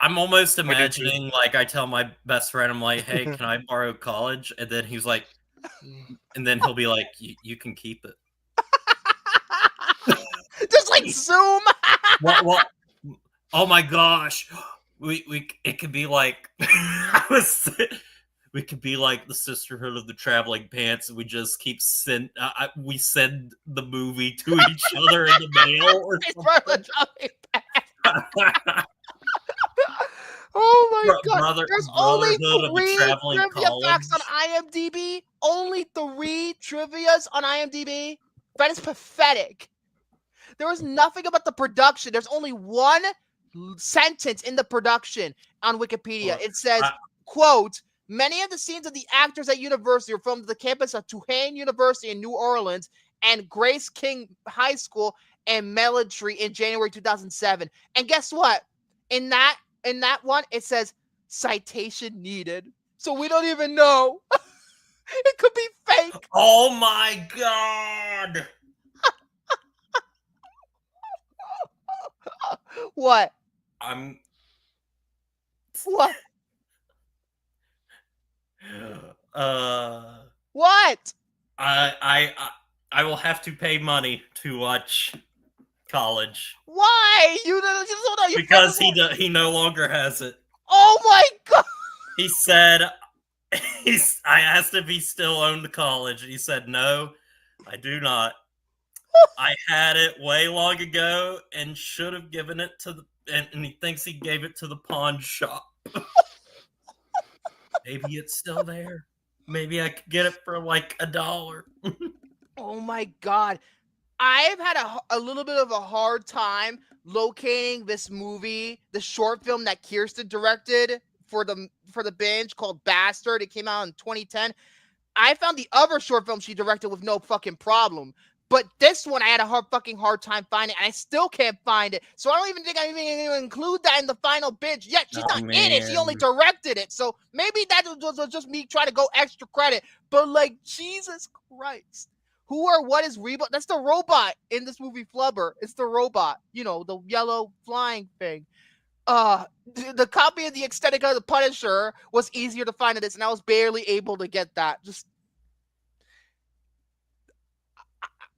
I'm almost imagining, like, I tell my best friend, I'm like, hey, can I borrow College? And then he's like, and then he'll be like, you can keep it. Just like Zoom. What? Oh my gosh. It could be like, we could be like the Sisterhood of the Traveling Pants, and we just keep we send the movie to each other in the mail or something. Oh my god! There's only three trivia facts on IMDb. Only 3 trivias on IMDb. That is pathetic. There was nothing about the production. There's only 1 sentence in the production on Wikipedia. It says, quote, many of the scenes of the actors at university are filmed at the campus of Tulane University in New Orleans and Grace King High School and Melodry in January 2007. And guess what? In that one, it says citation needed. So we don't even know. It could be fake. Oh my god. What? What? What? I will have to pay money to watch College. Why? You don't know. Because he no longer has it. Oh my god! He said I asked if he still owned the college, and he said, no, I do not. I had it way long ago and should have given it to and he thinks he gave it to the pawn shop. Maybe it's still there. Maybe I could get it for like $1. Oh my God. I've had a little bit of a hard time locating this movie, the short film that Kirsten directed for the binge called Bastard. It came out in 2010. I found the other short film she directed with no fucking problem. But this one I had a hard time finding, and I still can't find it. So I don't even think I'm even going to include that in the final binge. Yet she's not in it. She only directed it. So maybe that was just me trying to go extra credit. But like, Jesus Christ. Who or what is Weebo? That's the robot in this movie, Flubber. It's the robot. You know, the yellow flying thing. The copy of the extended cut of The Punisher was easier to find than this, and I was barely able to get that.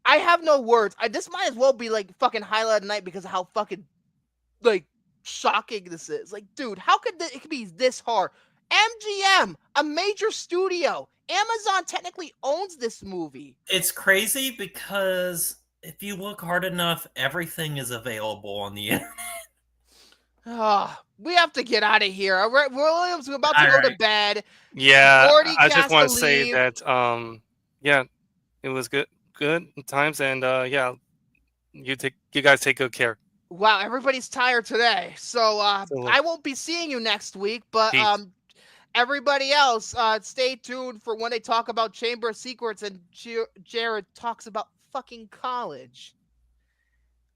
I have no words. This might as well be like fucking highlight of the night because of how fucking like shocking this is. Like, dude, how could it could be this hard? MGM, a major studio. Amazon technically owns this movie. It's crazy because if you look hard enough, everything is available on the internet. We have to get out of here. Williams, we're about to go to bed. Yeah, Jordy I just want to leave. say that yeah, it was good times, and yeah, you guys take good care. Wow, everybody's tired today. So I won't be seeing you next week, but Peace. Everybody else, stay tuned for when they talk about Chamber of Secrets and Jared talks about fucking college.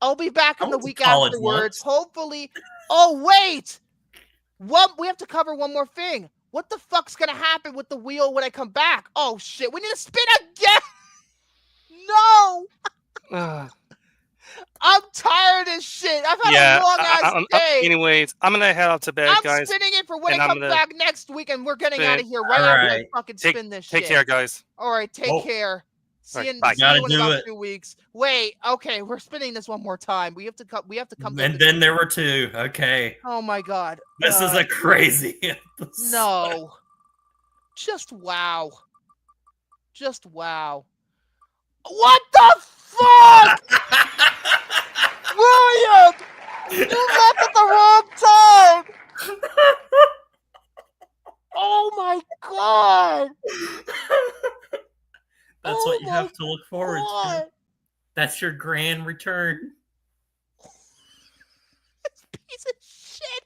I'll be back in the week afterwards. Hopefully. Oh, wait! We have to cover one more thing. What the fuck's gonna happen with the wheel when I come back? Oh, shit. We need to spin again! No! I'm tired of shit. I've had a long-ass day. Anyways, I'm going to head out to bed, guys. I'm spinning it for when I come back next week, and we're getting out of here right after I fucking spin this shit. Take care, guys. All right, take care. See you in about 2 weeks. Wait, okay, we're spinning this one more time. We have to come. And then there were 2. Okay. Oh my God. This is a crazy episode. No. Just wow. Just wow. What the fuck? William! You left at the wrong time! Oh my God! That's what you have to look forward to. That's your grand return. This piece of shit.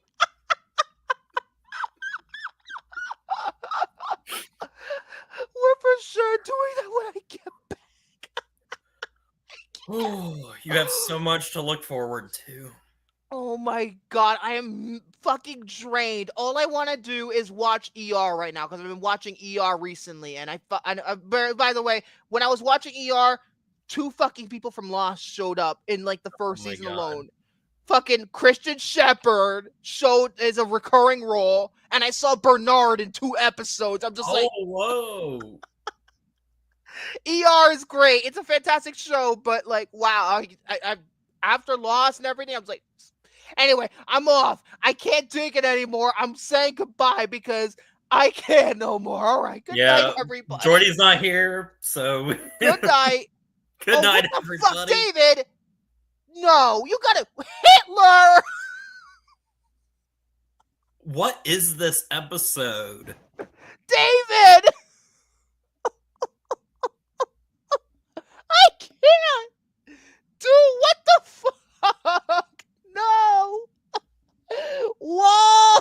We're for sure doing that when I get back. Oh, you have so much to look forward to. Oh my God, I am fucking drained. All I want to do is watch ER right now because I've been watching ER recently. And by the way, when I was watching ER, 2 fucking people from Lost showed up in like the first season alone. Fucking Christian Shepherd showed as a recurring role, and I saw Bernard in 2 episodes. I'm just like, whoa. ER is great. It's a fantastic show, but like, wow. I after Lost and everything, I was like, anyway, I'm off. I can't take it anymore. I'm saying goodbye because I can't no more. All right. Good night, everybody. Jordy's not here, so good night. Good night, what everybody. The fuck, David? No, you gotta Hitler. What is this episode? David! I can't! Dude, what the fuck? No! Whoa!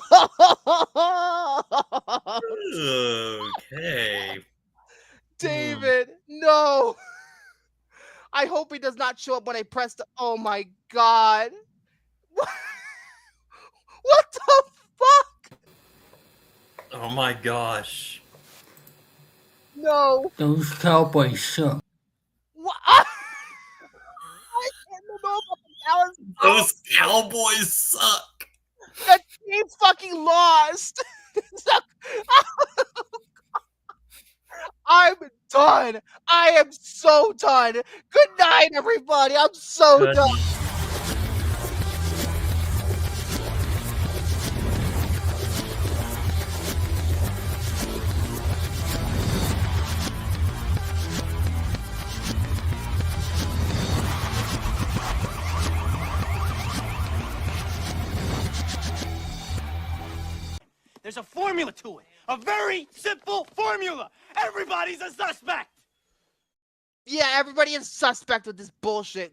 Okay. David, no! I hope he does not show up when I press the... Oh my God. What the fuck? Oh my gosh. No. Those Cowboys suck. What? I can't know about the Dallas. Those Cowboys suck. That team fucking lost. I'm done. I am so done. Good night, everybody. I'm so done. There's a formula to it. A very simple formula. Everybody's a suspect. Yeah, everybody is suspect with this bullshit.